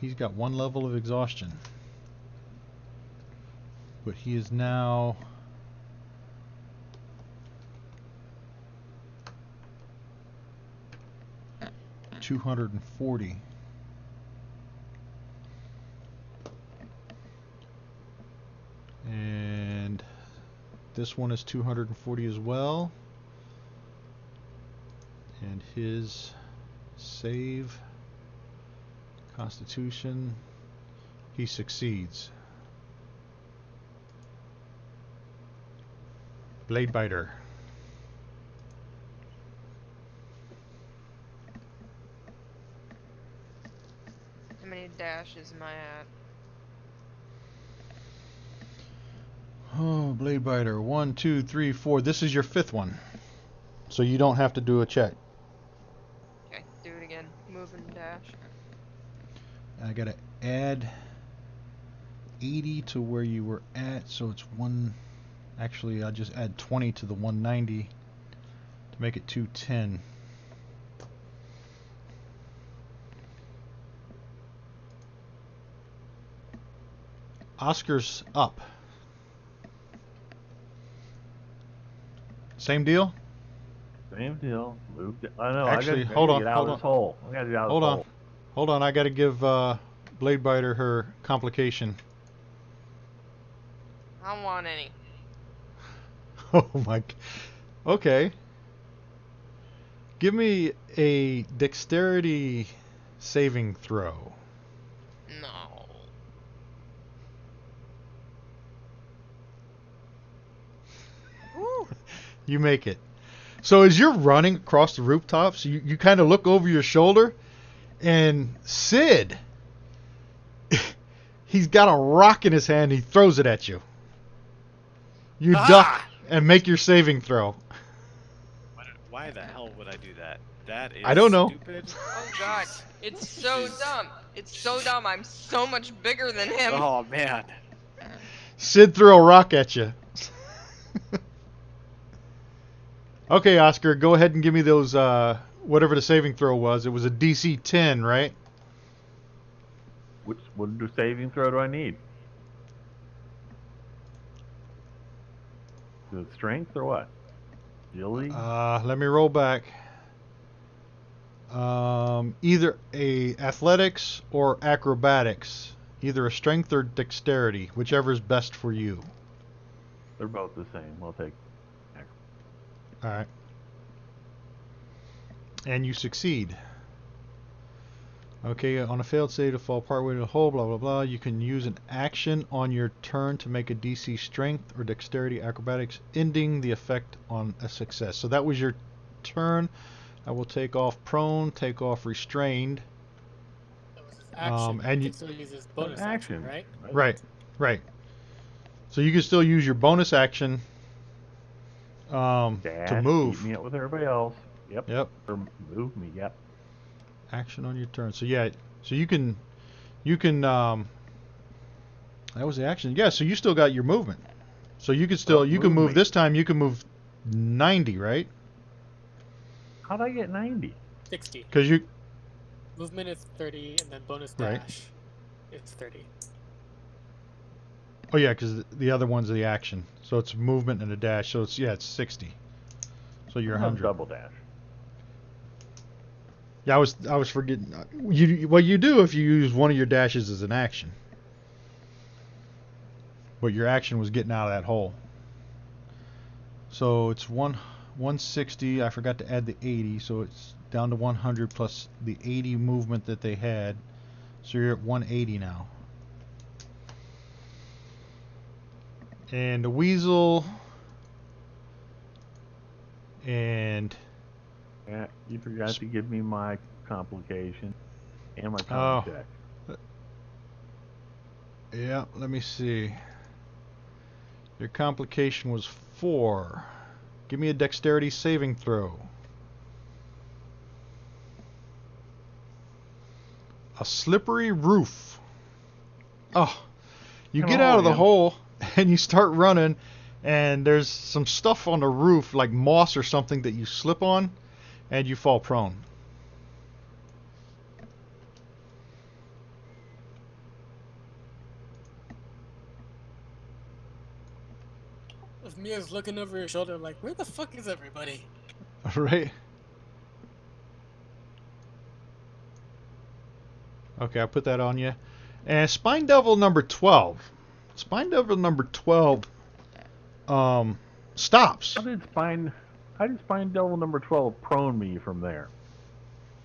He's got one level of exhaustion, but he is now 240. And this one is 240 as well. And his save, Constitution, he succeeds. Blade Biter. How many dashes am I at? Oh, Blade Biter. 1, 2, 3, 4. This is your 5th one. So you don't have to do a check. Okay, do it again. Move and dash. I gotta add 80 to where you were at, so it's 1. Actually, I'll just add 20 to the 190 to make it 210. Oscar's up. Same deal? Same deal. Moved it. I know. Actually, I gotta hold on, get out hold of on. this hole. I gotta get out of Hold this on. hole. Hold on, I gotta give Blade Biter her complication. I don't want any. Oh my. Okay. Give me a dexterity saving throw. No. Woo. You make it. So as you're running across the rooftops, you kind of look over your shoulder, and Sid, he's got a rock in his hand. He throws it at you. You duck and make your saving throw. Why the hell would I do that? That is I don't know. stupid. Oh god, it's so dumb. It's so dumb. I'm so much bigger than him. Oh man. Sid threw a rock at you. Okay, Oscar, go ahead and give me those, whatever the saving throw was. It was a DC 10, right? What saving throw do I need? Is it strength or what? Agility? Let me roll back. Either a athletics or acrobatics. Either a strength or dexterity, whichever is best for you. They're both the same. I'll take. All right. And you succeed. Okay, on a failed save to fall partway to the hole, blah, blah, blah. You can use an action on your turn to make a DC strength or dexterity acrobatics, ending the effect on a success. So that was your turn. I will take off prone, take off restrained. That was his action. And He you, can still use his bonus action, right? right. So you can still use your bonus action Dash, to move. Keep me up with everybody else. Yep. Yep. Or move me. Yep. Action on your turn. So yeah, so you can that was the action. Yeah, so you still got your movement. So you can still you can move this time. You can move 90, right? How'd I get 90? 60. Because you Movement is 30, and then bonus Right. dash is 30. Oh yeah, because the other one's the action. So it's movement and a dash. So it's it's 60. So you're I have 100. double dash. Yeah, I was forgetting. What you do if you use one of your dashes as an action. But your action was getting out of that hole. So it's 160. I forgot to add the 80, so it's down to 100 plus the 80 movement that they had. So you're at 180 now. And the weasel and Yeah, you forgot to give me my complication and my con check. Yeah, let me see. Your complication was 4. Give me a dexterity saving throw. A slippery roof. Oh, you get out of the hole and you start running, and there's some stuff on the roof, like moss or something, that you slip on, and you fall prone. If Mia's looking over your shoulder like, where the fuck is everybody? Right? Okay, I put that on you. And Spine Devil number 12. Spine Devil number 12 stops. How did Spine Devil number 12 prone me from there?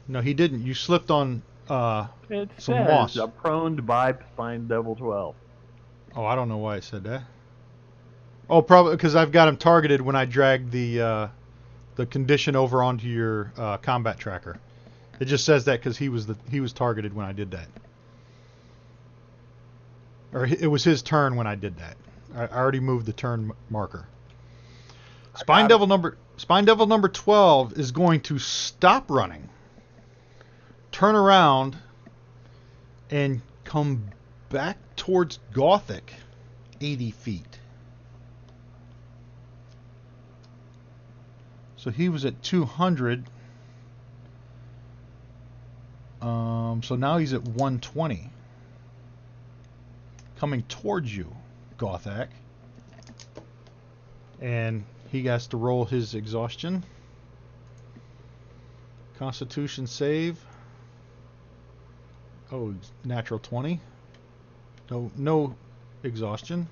No, he didn't. You slipped on It some says moss. prone by Spine Devil 12. Oh, I don't know why it said that. Oh, probably because I've got him targeted when I dragged the condition over onto your combat tracker. It just says that because he was targeted when I did that, or it was his turn when I did that. I already moved the turn marker. Spine Devil number 12 is going to stop running, turn around, and come back towards Gothic, 80 feet. So he was at 200. So now he's at 120. Coming towards you, Gothak. And he has to roll his exhaustion. Constitution save. Oh, natural 20. No exhaustion.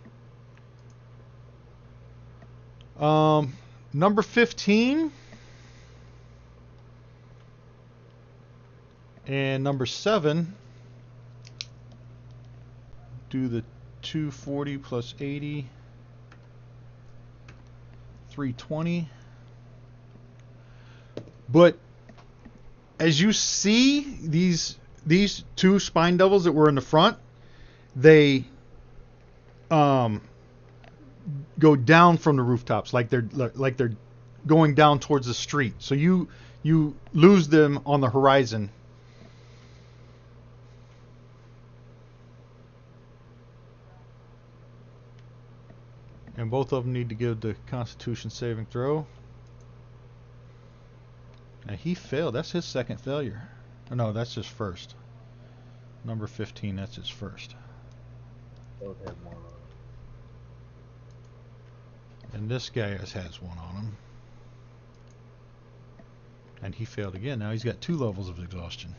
Number 15 and number 7 do the 240 plus 80, 320. But as you see, these two Spine Devils that were in the front, they go down from the rooftops like they're going down towards the street. So you lose them on the horizon. And both of them need to give the Constitution saving throw. Now he failed. That's his second failure. Oh, no, that's his first. Number 15, that's his first. Both have one on. And this guy has one on him. And he failed again. Now he's got 2 levels of exhaustion.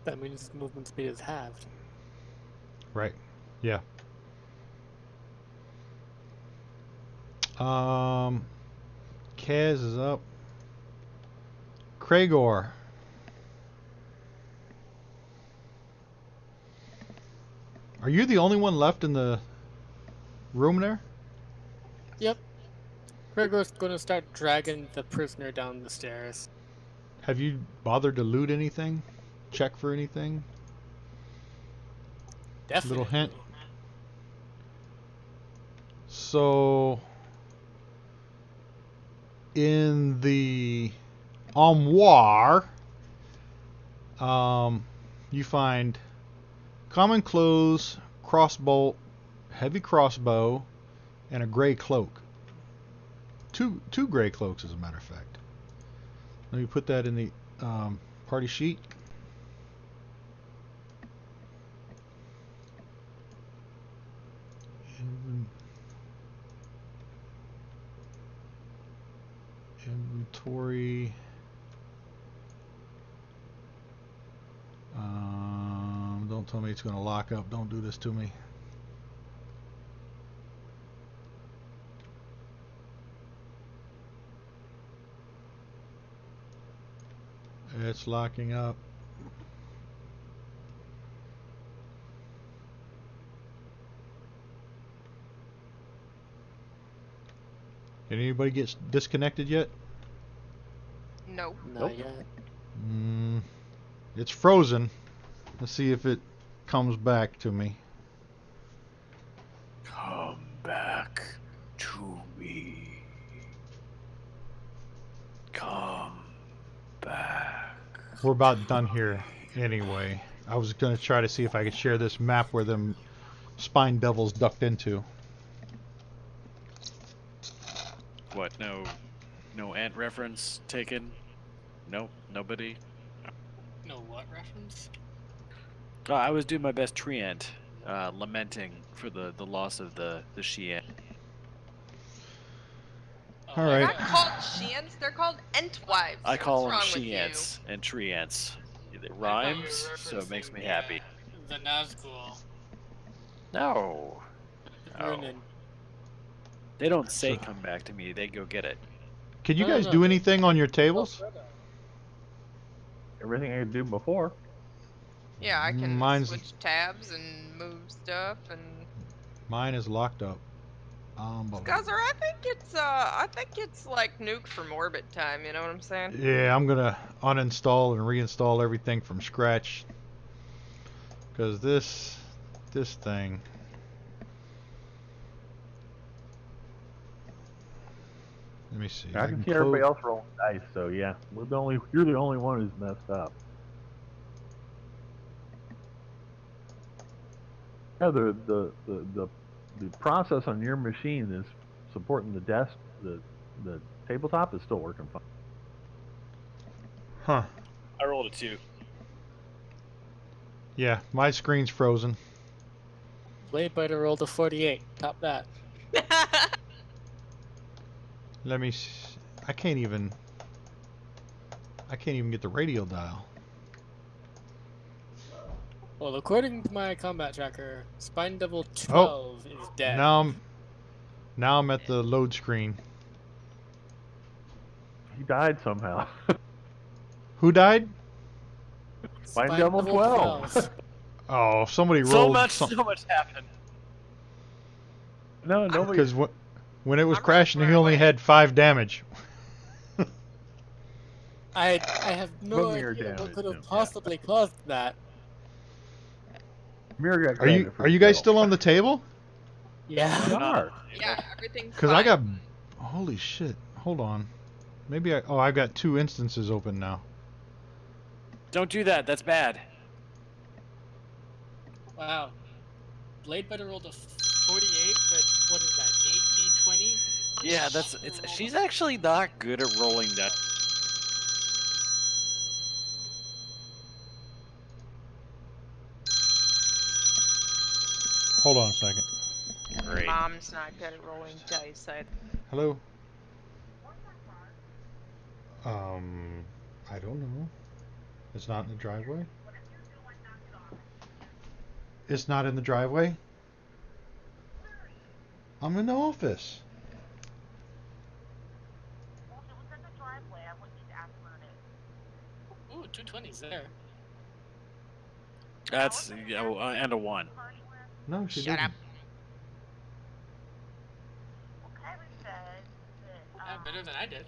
That means his movement speed is halved. Right. Yeah. Kaz is up. Kraegor. Are you the only one left in the room there? Yep. Gregor's gonna start dragging the prisoner down the stairs. Have you bothered to loot anything? Check for anything? Definitely. Little hint. So, in the armoire, you find common clothes, crossbow, heavy crossbow, and a gray cloak. Two gray cloaks, as a matter of fact. Let me put that in the party sheet. Inventory. Don't tell me it's going to lock up. Don't do this to me. It's locking up. Did anybody get disconnected yet? No. Not yet. It's frozen. Let's see if it comes back to me. Come back to me. Come back. We're about done here anyway. I was going to try to see if I could share this map where them Spine Devils ducked into. What? No ant reference taken? Nope. Nobody. No what reference? Oh, I was doing my best tree ant, lamenting for the loss of the she ant. Oh, Oh, All They're right. not called she-ants, they're called entwives. I call them What's wrong with you? she-ants and tree-ants. It I thought you rhymes, were so it makes referencing me happy. The Nazgul. No. The No. Brunnen. They don't say So- come back to me, they go get it. Can you No, no, guys no, do they- anything on your tables? Everything I could do before. Yeah, I can Mine's- switch tabs and move stuff and. Mine is locked up. Scuzzer, I think it's like Nuke from orbit time. You know what I'm saying? Yeah, I'm gonna uninstall and reinstall everything from scratch. Cause this thing. Let me see. I can see everybody else rolling dice, so yeah, you're the only one who's messed up. Yeah, the process on your machine is supporting the desk. The tabletop is still working fine. Huh. I rolled a 2. Yeah, my screen's frozen. Bladebiter rolled a 48. Top that. Let me. I can't even get the radio dial. Well, according to my combat tracker, Spine Devil 12 is dead. Now I'm at the load screen. He died somehow. Who died? Spine Devil 12. Oh, somebody So rolled. much happened. No, nobody. Because when it was I'm really crashing, he far only away. had 5 damage. I have no But mirror idea what damage, could yeah. have possibly caused that. Mirror got Are you credit for the guys kill. still on the table? We Yeah. are. Yeah, everything's Because fine. I got. Holy shit! Hold on. Maybe I've got 2 instances open now. Don't do that, that's bad. Wow. Bladebiter rolled a 48 with, what is that, 8d20? Yeah, she's actually not good at rolling dice. Hold on a second. Great. Mom's not good at rolling dice. Hello. I don't know. It's not in the driveway. It's not in the driveway. I'm in the office. Ooh, 220's there. That's and a 1. No, she Shut didn't. up. Yeah, better than I did.